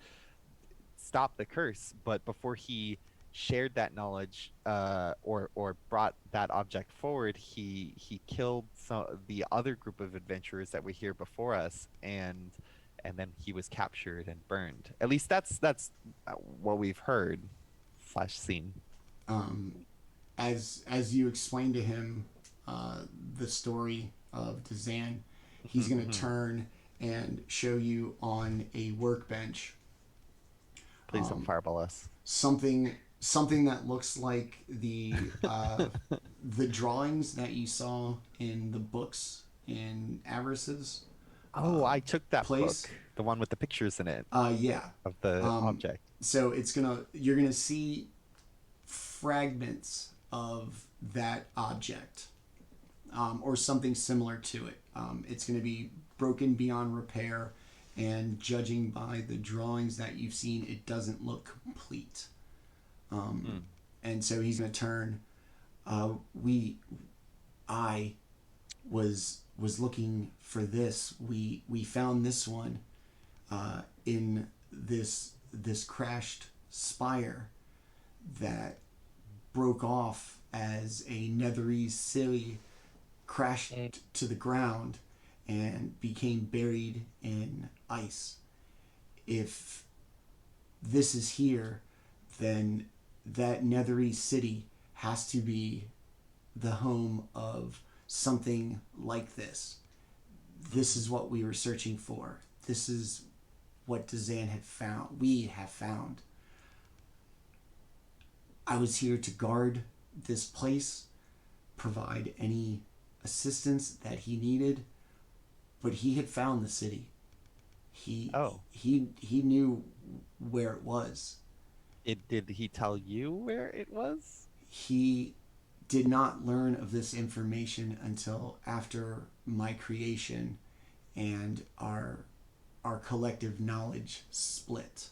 stop the curse, but before he shared that knowledge or brought that object forward, he killed the other group of adventurers that were here before us, and then he was captured and burned. At least that's what we've heard / seen. As you explain to him the story of Dazan, he's going to turn and show you on a workbench. Please don't fireball us. Something that looks like the drawings that you saw in the books in Avarice's. Oh, I took that place. book, the one with the pictures in it Yeah. of the object. So you're gonna see fragments of that object, or something similar to it. It's gonna be broken beyond repair, and judging by the drawings that you've seen, it doesn't look complete. And so he's gonna turn. I was looking for this. We found this one in this crashed spire that broke off as a Netherese silly crashed to the ground and became buried in ice. If this is here, then that Netherese city has to be the home of something like this. This is what we were searching for. This is what Dazan had found. We have found. I was here to guard this place, provide any assistance that he needed, but he had found the city. He knew where it was. Did he tell you where it was? He did not learn of this information until after my creation and our collective knowledge split.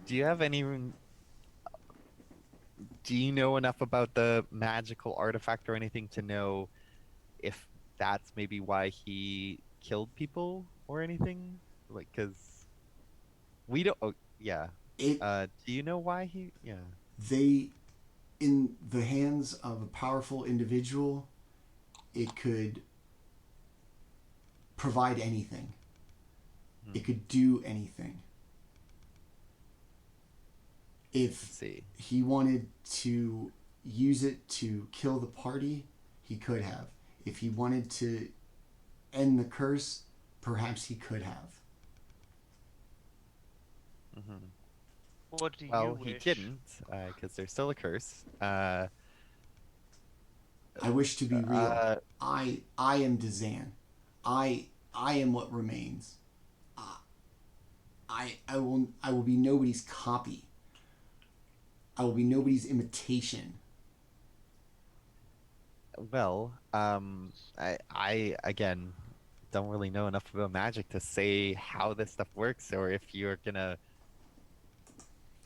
Do you have any? Do you know enough about the magical artifact or anything to know if that's maybe why he killed people or anything? Like, because we don't. Oh, yeah. Do you know why he? Yeah. They, in the hands of a powerful individual, it could provide anything. It could do anything. If he wanted to use it to kill the party, he could have. If he wanted to end the curse, perhaps he could have. What do you wish? He didn't, because there's still a curse. I wish to be real. I am Dazan. I am what remains. I will be nobody's copy. I will be nobody's imitation. Well, I again don't really know enough about magic to say how this stuff works, or if you're gonna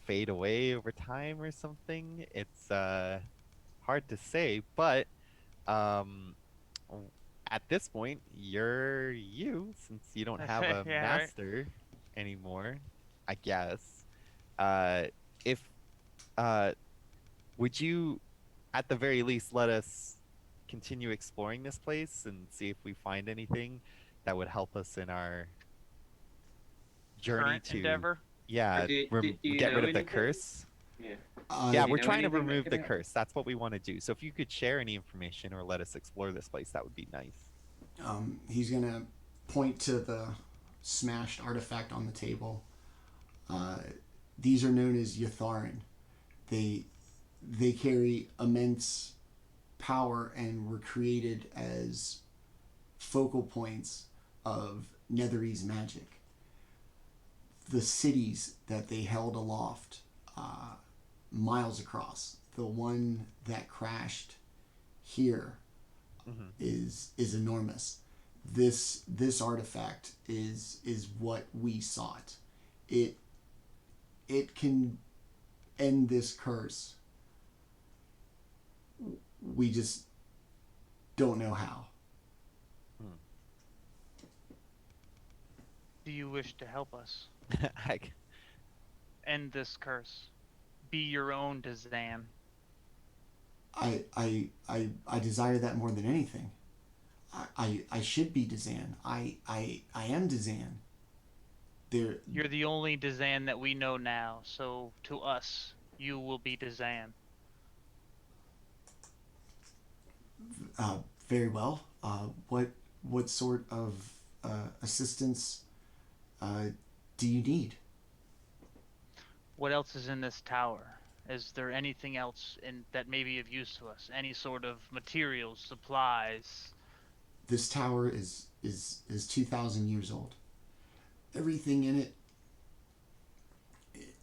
fade away over time or something. It's hard to say, but at this point, you're you, since you don't have a Yeah, master anymore, I guess. If would you, at the very least, let us continue exploring this place and see if we find anything that would help us in our journey Current to endeavor? yeah, Do you get know rid of the anything? curse. Yeah. Yeah, Do you we're know trying to anything that remove could the help? curse. That's what we want to do. So if you could share any information or let us explore this place, that would be nice. He's gonna point to the smashed artifact on the table. These are known as Yatharin. they carry immense power and were created as focal points of Netherese magic. The cities that they held aloft, miles across, the one that crashed here is enormous. This artifact is what we sought. It can end this curse. We just don't know how. Do you wish to help us I, end this curse? Be your own Dazan. I desire that more than anything. I should be Dazan. I am Dazan. You're the only Dazan that we know now, so to us, you will be Dazan. Very well. What sort of assistance do you need? What else is in this tower? Is there anything else that may be of use to us? Any sort of materials, supplies? This tower is 2,000 years old. Everything in it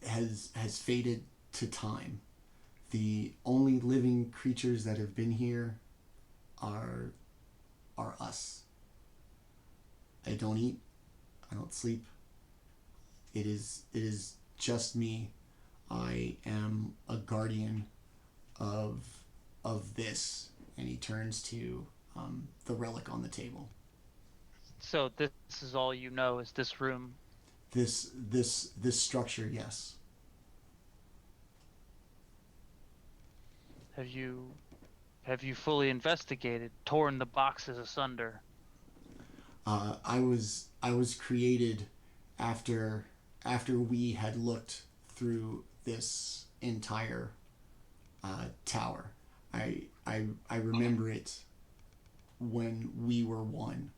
has faded to time. The only living creatures that have been here are us. I don't eat. I don't sleep. It is just me. I am a guardian of this. And he turns to the relic on the table. So this is all you know, is this room? This structure, yes. Have you fully investigated, torn the boxes asunder? I was created after we had looked through this entire tower. I remember it when we were one.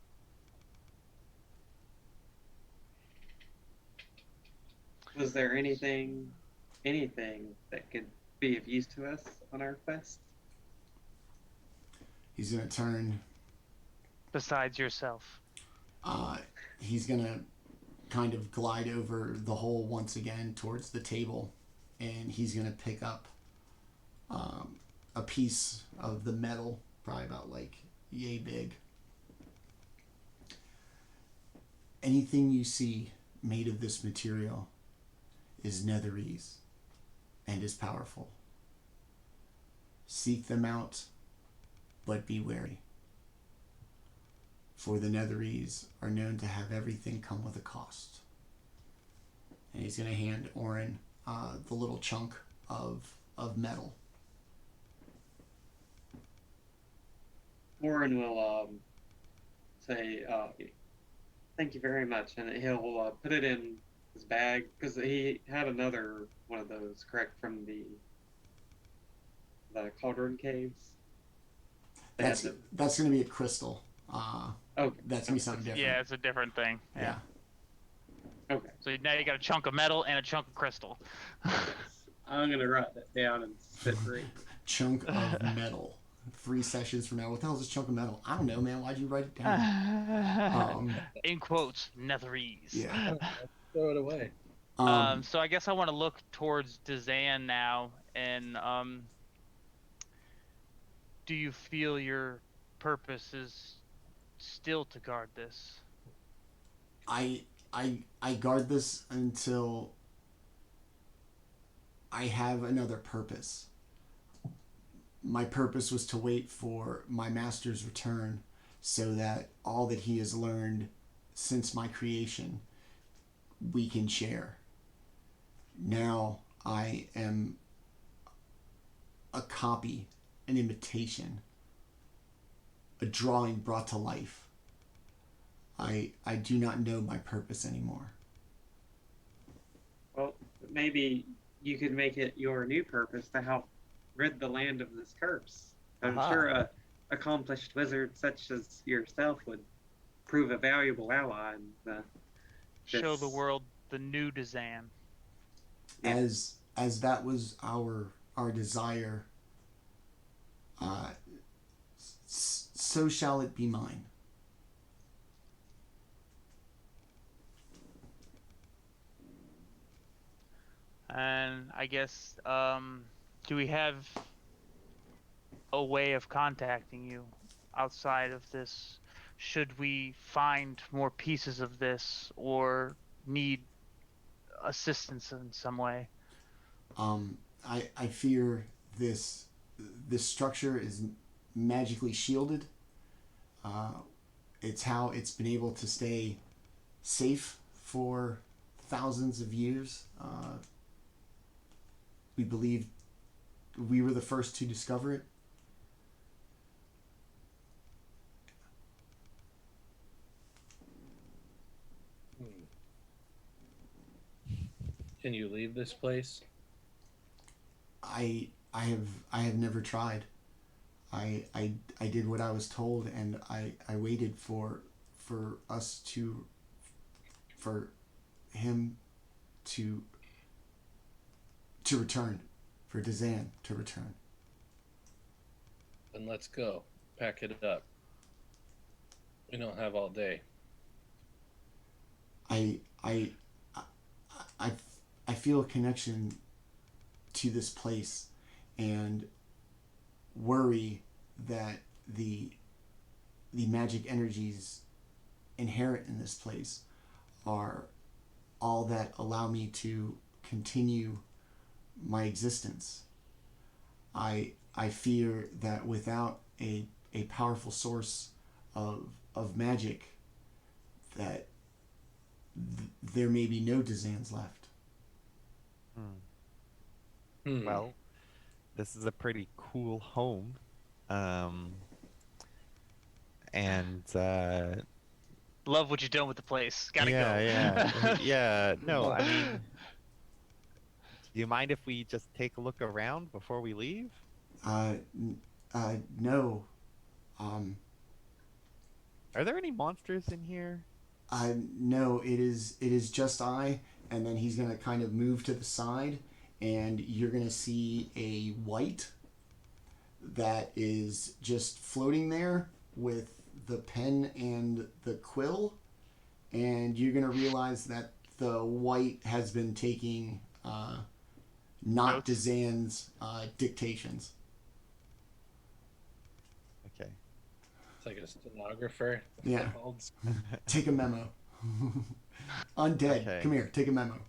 Was there anything that could be of use to us on our quest? He's gonna turn. Besides yourself. He's gonna kind of glide over the hole once again towards the table, and he's gonna pick up a piece of the metal, probably about like yay big. Anything you see made of this material is Netherese and is powerful. Seek them out, but be wary. For the Netherese are known to have everything come with a cost. And he's going to hand Orryn the little chunk of metal. Orryn will say, thank you very much, and he'll put it in his bag, because he had another one of those, correct, from the Cauldron Caves? That's going to be a crystal. Okay. That's going to be something different. Yeah, it's a different thing. Yeah. Okay. So now you got a chunk of metal and a chunk of crystal. I'm going to write that down and spit read. Chunk of metal. 3 sessions from now. What the hell is this chunk of metal? I don't know, man. Why'd you write it down? In quotes, Netherese. Yeah. Throw it away. So I guess I want to look towards Dazan now, and do you feel your purpose is still to guard this? I guard this until I have another purpose. My purpose was to wait for my master's return so that all that he has learned since my creation we can share. Now I am a copy, an imitation, a drawing brought to life. I do not know my purpose anymore. Well, maybe you could make it your new purpose to help rid the land of this curse. I'm sure a accomplished wizard such as yourself would prove a valuable ally in Show the world the new Dazan. As that was our our desire, so shall it be mine. And I guess, do we have a way of contacting you outside of this? Should we find more pieces of this or need assistance in some way? I fear this structure is magically shielded. It's how it's been able to stay safe for thousands of years. We believe we were the first to discover it. Can you leave this place? I have never tried. I did what I was told, and I waited for him to return, for Dazan to return. Then let's go. Pack it up. We don't have all day. I feel a connection to this place and worry that the magic energies inherent in this place are all that allow me to continue my existence. I fear that without a powerful source of magic, that there may be no Dazans left. Well, this is a pretty cool home. And Love what you've done with the place. Gotta go. Yeah. No, I mean, do you mind if we just take a look around before we leave? No. Are there any monsters in here? No, it is just I, and then he's gonna kind of move to the side, and you're gonna see a white that is just floating there with the pen and the quill, and you're gonna realize that the white has been taking not Dazan's dictations. Okay. It's like a stenographer. Yeah. Take a memo. Undead, Okay. come here, take a memo.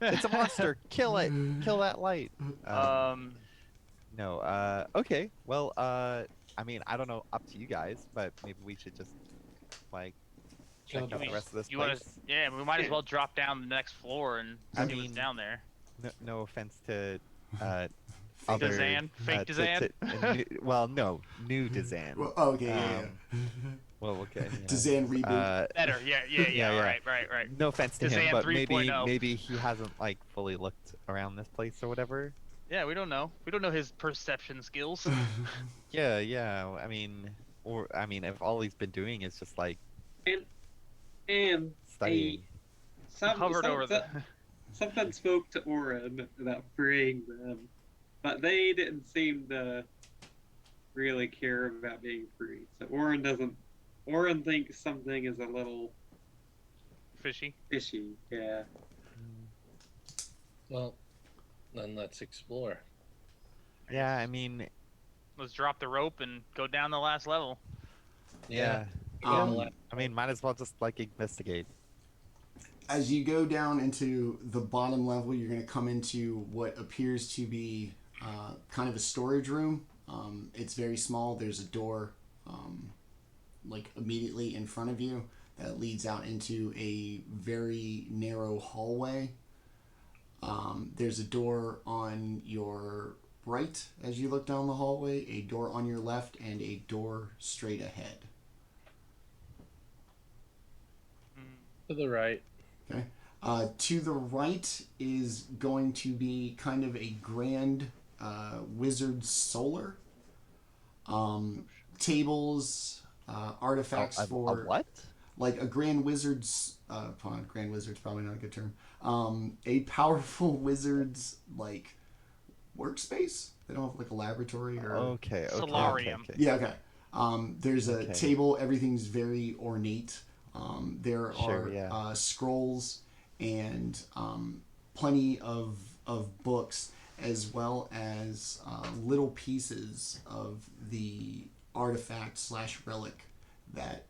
It's a monster. Kill it. Kill that light. No. Okay. Well, I mean, I don't know. Up to you guys, but maybe we should just like check out the rest of this place. Yeah, we might as well drop down the next floor and I see what's mean, down there. No offense to Fake Dazan? Fake Dazan? Well, no, new Dazan. Well, okay, yeah. Well, okay. Yeah. Dazan reboot. Better, yeah. Right. No offense to Dazan him, but 3.0. maybe he hasn't like fully looked around this place or whatever. Yeah, we don't know. We don't know his perception skills. Yeah. I mean, if all he's been doing is just like and studying. Hovered over the. Something spoke to Orryn about freeing them, but they didn't seem to really care about being free. So Orryn thinks something is a little Fishy. Yeah. Well, then let's explore. Yeah, I mean, Let's drop the rope and go down the last level. yeah. I mean, might as well just like investigate. As you go down into the bottom level, you're going to come into what appears to be kind of a storage room. It's very small. There's a door like immediately in front of you that leads out into a very narrow hallway. There's a door on your right as you look down the hallway, a door on your left, and a door straight ahead. To the right. Okay. To the right is going to be kind of a grand wizard solar. Tables, artifacts for... A what? Like a grand wizard's... grand wizard's probably not a good term. A powerful wizard's, like, workspace. They don't have like a laboratory or. Okay. Solarium. Yeah. Okay. There's a Okay. table. Everything's very ornate. There Sure, are yeah. scrolls and plenty of books, as well as little pieces of the artifact / relic that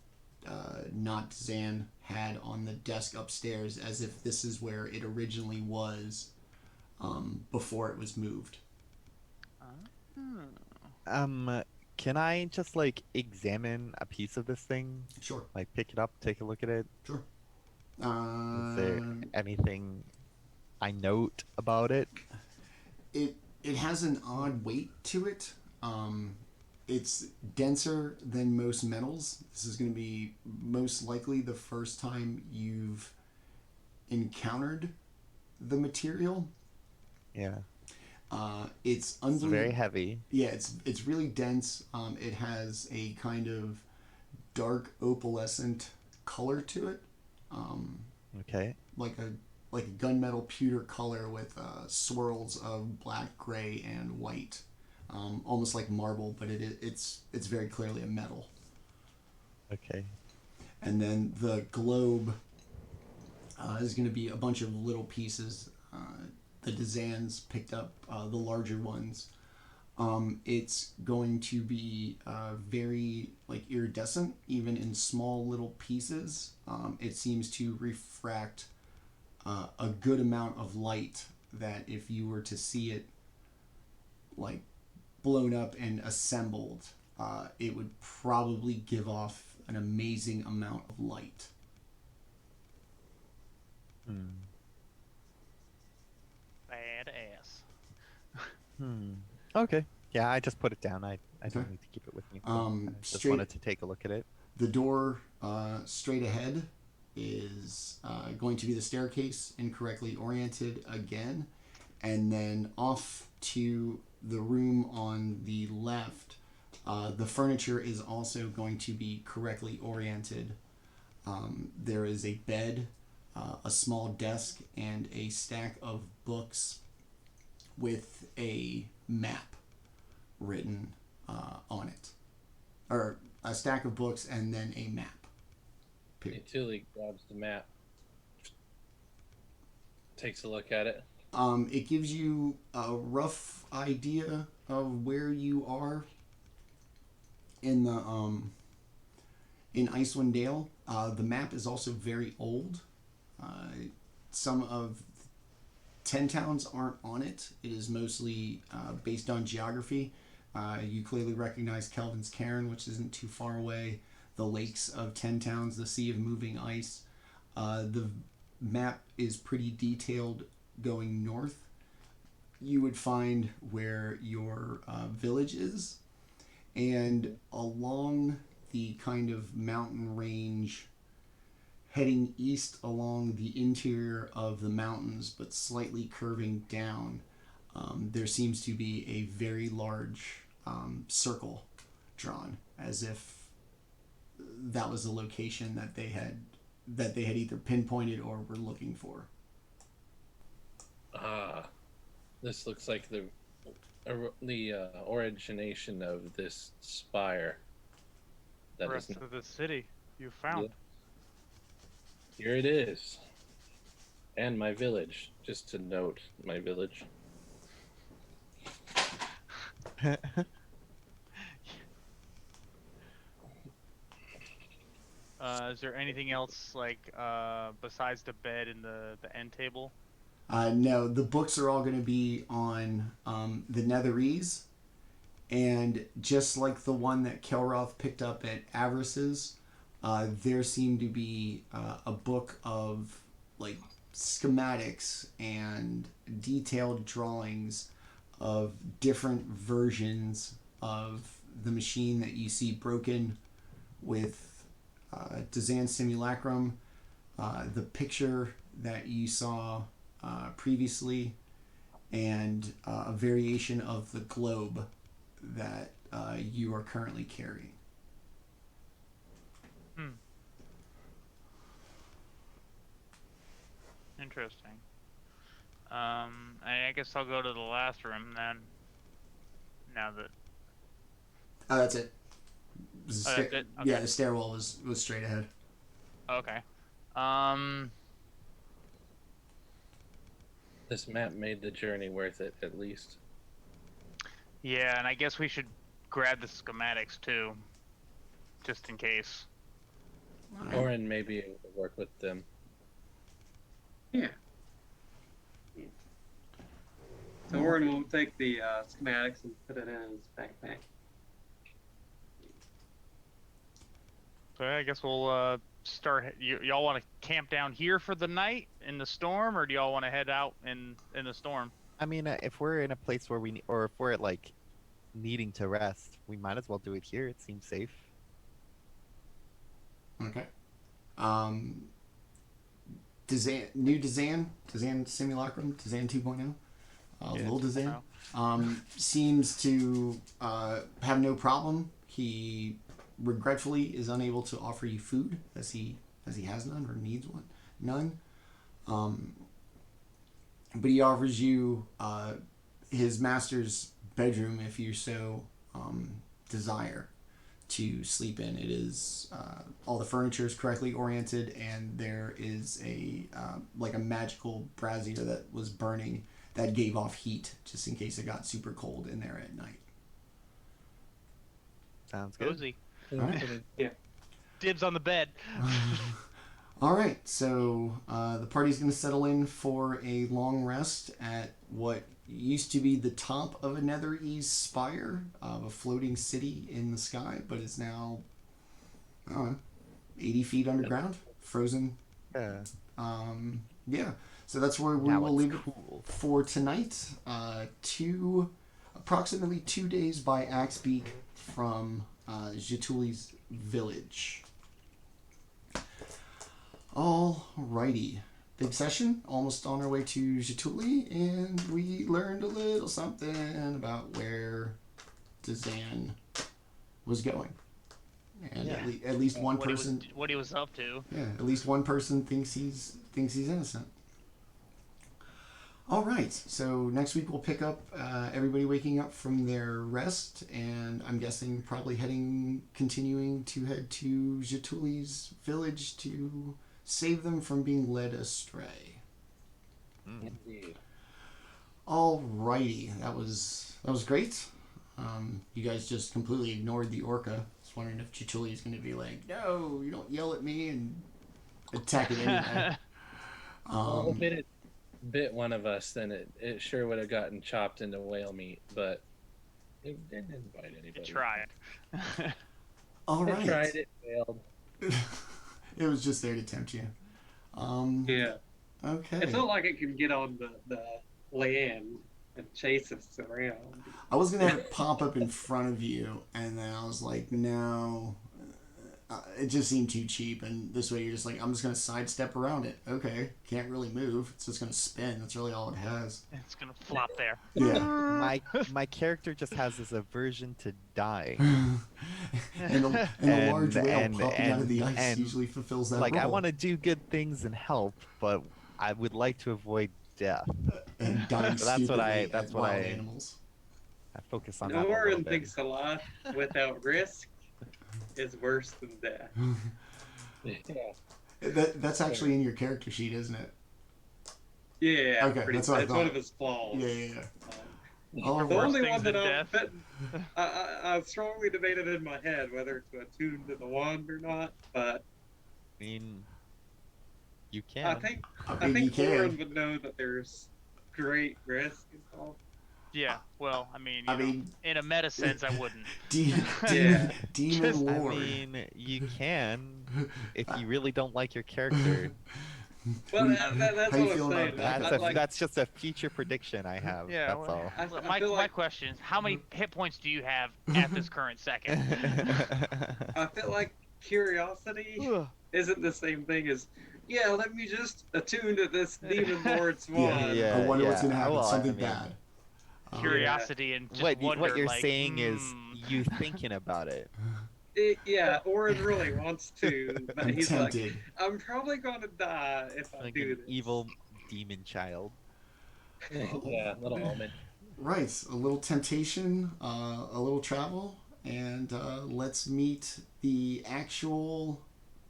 Not Zan had on the desk upstairs, as if this is where it originally was before it was moved. Can I just like examine a piece of this thing? Sure. Like pick it up, take a look at it. Sure. Is there anything I note about it? It has an odd weight to it. It's denser than most metals. This is going to be most likely the first time you've encountered the material. Yeah. It's It's very heavy. Yeah, it's really dense. It has a kind of dark opalescent color to it. Okay. Like a gunmetal pewter color with swirls of black, gray, and white, almost like marble, but it's very clearly a metal. Okay. And then the globe is going to be a bunch of little pieces. The Dazans picked up the larger ones. It's going to be very like iridescent, even in small little pieces. It seems to refract a good amount of light that if you were to see it like blown up and assembled, it would probably give off an amazing amount of light. Badass. Okay. Yeah, I just put it down. I don't Okay. need to keep it with me. I just straight- wanted to take a look at it. The door straight ahead is going to be the staircase, incorrectly oriented again, and then off to the room on the left. The furniture is also going to be correctly oriented. There is a bed, a small desk, and a stack of books with a map written on it. Or a stack of books and then a map. Period. Jaatuuli grabs the map, takes a look at it. It gives you a rough idea of where you are in the in Icewind Dale. The map is also very old. Some of 10 towns aren't on it. It is mostly based on geography. You clearly recognize Kelvin's Cairn, which isn't too far away. The lakes of 10 towns, the Sea of Moving Ice. The map is pretty detailed going north. You would find where your village is, and along the kind of mountain range heading east along the interior of the mountains, but slightly curving down, there seems to be a very large circle drawn, as if that was a location that they had either pinpointed or were looking for. This looks like the origination of this spire. The That rest is, of the city you found. Yep. Here it is, and my village. Just to note, my village. Is there anything else like besides the bed and the end table? No, the books are all going to be on the Netherese, and just like the one that Kelroth picked up at Avarice's, there seemed to be a book of like schematics and detailed drawings of different versions of the machine that you see broken with Dazan's simulacrum, the picture that you saw previously, and a variation of the globe that you are currently carrying. Interesting. I guess I'll go to the last room then. Now that. Oh, that's it. Oh, that's it? Yeah, Okay. the stairwell was straight ahead. Okay. This map made the journey worth it, at least. Yeah, and I guess we should grab the schematics too, just in case. Orryn may be able to work with them. Yeah. So Orryn will take the schematics and put it in his backpack. So I guess we'll start. Y'all want to camp down here for the night in the storm, or do y'all want to head out in the storm? I mean, if we're in a place where or if we're like needing to rest, we might as well do it here. It seems safe. Okay. Dazan Simulacrum, Dazan 2.0. Lil Dazan seems to have no problem. He regretfully is unable to offer you food as he has none or needs none. But he offers you his master's bedroom if you so desire to sleep in. It is all the furniture is correctly oriented, and there is a like a magical brazier that was burning that gave off heat just in case it got super cold in there at night. Sounds good. Cozy. All right. Yeah. Dibs on the bed. All right, so the party's going to settle in for a long rest at what used to be the top of a Netherese spire of a floating city in the sky, but is now, I don't know, 80 feet underground, frozen. Yeah. Yeah, so that's where we will leave it for tonight. Approximately 2 days by Axebeak from Jaatuuli's village. Alrighty. Big session, almost on our way to Jaatuuli, and we learned a little something about where Dazan was going. And at least one person... What he was up to. Yeah, at least one person thinks he's innocent. All right, so next week we'll pick up everybody waking up from their rest, and I'm guessing probably continuing to head to Jaatuuli's village to save them from being led astray. Indeed. All righty, that was great. You guys just completely ignored the orca. I was wondering if Jaatuuli is going to be like, no, you don't yell at me, and attack it anyway. Well, if it had bit one of us, then it sure would have gotten chopped into whale meat, but it didn't invite anybody. It tried. All right. It tried, it failed. It was just there to tempt you. Yeah. Okay. It's not like it can get on the land and chase us around. I was going to have it pop up in front of you, and then I was like, no. It just seemed too cheap, and this way you're just like, I'm just going to sidestep around it. Okay. Can't really move. It's just going to spin. That's really all it has. It's gonna flop there. Yeah. My character just has this aversion to die. and a large whale popping out of the ice usually fulfills that like, role. I want to do good things and help, but I would like to avoid death. And dying So that's what I- stupidly that's at what wild I- animals. I focus on that a little Orryn bit. thinks a life without risk is worse than death. Yeah. That's actually in your character sheet, isn't it? Yeah, Okay, pretty that's what I it's one thought. of his flaws. Yeah. The All only right. one that things than I strongly debated in my head whether to attune to the wand or not, but I mean, you can. I think you Orryn can. would know that there's great risk involved. Yeah. Well, I mean, I you know, mean, in a meta sense, I wouldn't. Yeah. Demon Just- I Lord. mean, you can if you really don't like your character. Well, that's How you what feel I'm about saying. that? That's just a future prediction I have. Yeah, that's well, all. I feel My like question is, how many hit points do you have at this current second? I feel like curiosity isn't the same thing as let me just attune to this demon lord's wand. Yeah. I wonder what's going to happen. Well, Something I mean, bad. Curiosity and just what wonder, you're like, saying is you thinking about it. Orryn really wants to, but I'm he's tempted. like, I'm probably gonna die if I Like do an this. evil demon child. Yeah, little almond. Right, a little temptation, a little travel, and let's meet the actual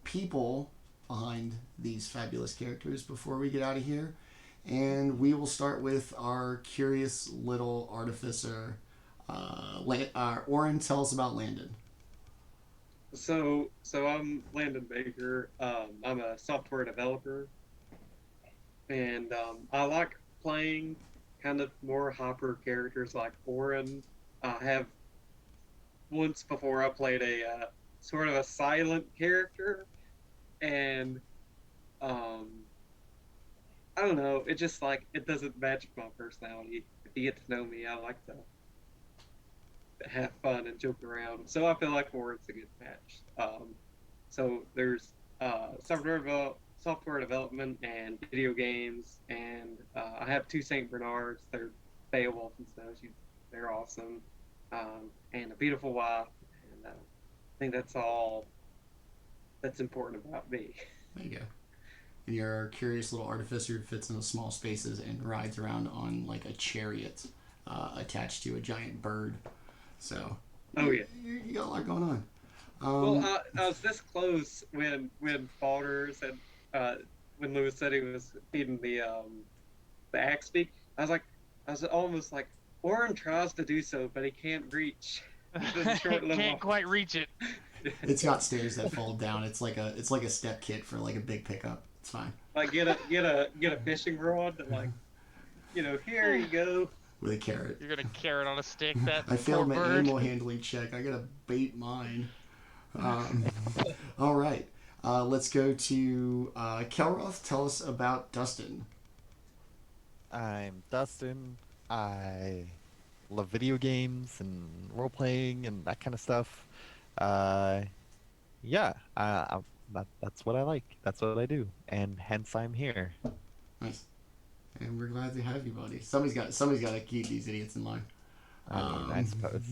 people behind these fabulous characters before we get out of here. And we will start with our curious little artificer. Orryn, tell us about Landon. So I'm Landon Baker. I'm a software developer, and I like playing kind of more hyper characters like Orryn. I have once before I played a sort of a silent character, and um, I don't know. It just like it doesn't match my personality. If you get to know me, I like to have fun and joke around. So I feel like Forward's a good match. So there's software development and video games, and I have two Saint Bernards. They're Beowulf and stuff. They're awesome, and a beautiful wife. And I think that's all that's important about me. There you go. And your curious little artificer who fits into small spaces and rides around on like a chariot attached to a giant bird. So, Oh yeah. You got a lot going on. Well, I was this close when Baldr said when Lewis said he was feeding the axe beak. I was almost like Orryn tries to do so, but he can't reach. Can't quite reach it. It's got stairs that fall down. It's like a step kit for like a big pickup. It's fine. Like get a fishing rod and like, here you go. With a carrot. You're gonna carrot on a stick. That I failed my poor bird. animal handling check. I gotta bait mine. All right. Let's go to Kelroth. Tell us about Dustin. I'm Dustin. I love video games and role playing and that kind of stuff. Yeah, that's what I like. That's what I do, and hence I'm here. Nice. And we're glad to have you, buddy. Somebody's got to keep these idiots in line. I suppose.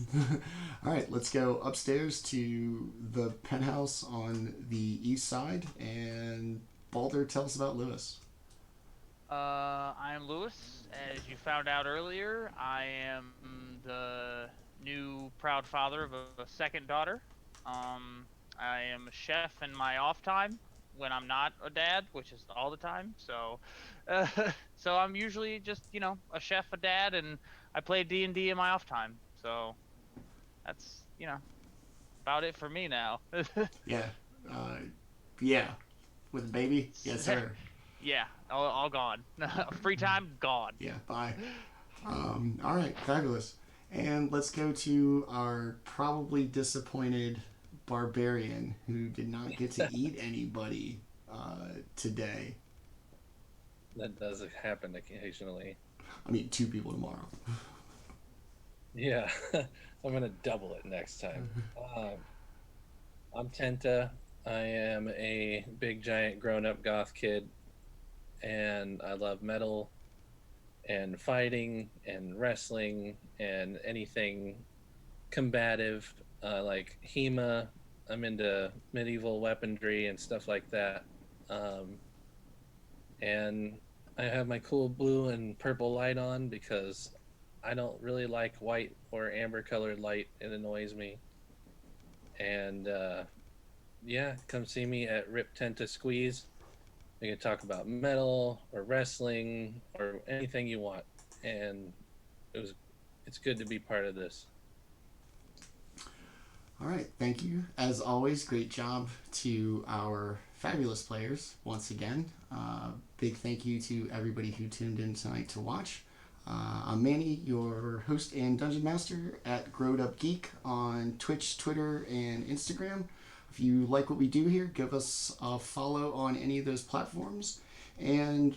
All right, let's go upstairs to the penthouse on the east side, and Baldr, tell us about Lewis. I'm Lewis. As you found out earlier, I am the new proud father of a second daughter. I am a chef in my off time when I'm not a dad, which is all the time. So I'm usually just, a chef, a dad, and I play D&D in my off time. So that's, about it for me now. Yeah. Yeah. With a baby? Yes, sir. Yeah, all gone. Free time, gone. Yeah, bye. All right, fabulous. And let's go to our probably disappointed barbarian who did not get to eat anybody today. That does happen occasionally. I mean, 2 people tomorrow. Yeah, I'm gonna double it next time. I'm Tenta. I am a big giant grown-up goth kid, and I love metal and fighting and wrestling and anything combative, like HEMA. I'm into medieval weaponry and stuff like that. And I have my cool blue and purple light on because I don't really like white or amber colored light. It annoys me. And yeah, come see me at Rip Tenta Squeeze. We can talk about metal or wrestling or anything you want. And it's good to be part of this. All right, thank you. As always, great job to our fabulous players once again. Big thank you to everybody who tuned in tonight to watch. I'm Manny, your host and dungeon master at GrowedUpGeek on Twitch, Twitter, and Instagram. If you like what we do here, give us a follow on any of those platforms. And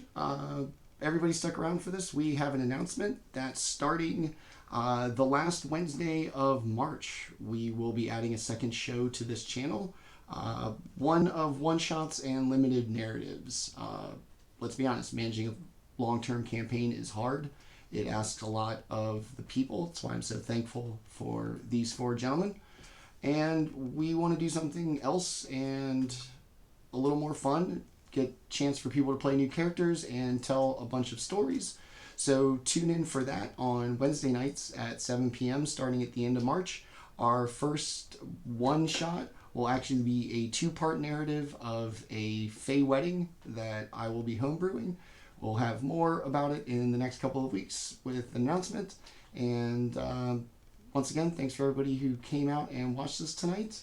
everybody stuck around for this. We have an announcement that starting the last Wednesday of March, we will be adding a second show to this channel. One of one-shots and limited narratives. Let's be honest, managing a long-term campaign is hard. It asks a lot of the people. That's why I'm so thankful for these 4 gentlemen. And we want to do something else and a little more fun, get a chance for people to play new characters and tell a bunch of stories. So tune in for that on Wednesday nights at 7 p.m. starting at the end of March. Our first one shot will actually be a two-part narrative of a Fey wedding that I will be homebrewing. We'll have more about it in the next couple of weeks with an announcement. And once again, thanks for everybody who came out and watched this tonight.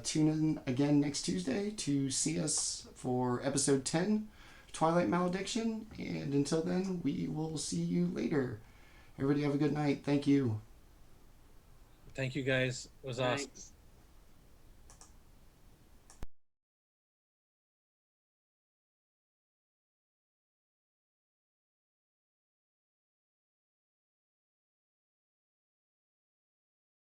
Tune in again next Tuesday to see us for episode 10, Twilight Malediction. And until then, we will see you later. Everybody have a good night. Thank you. Thank you guys. It was awesome. Thanks.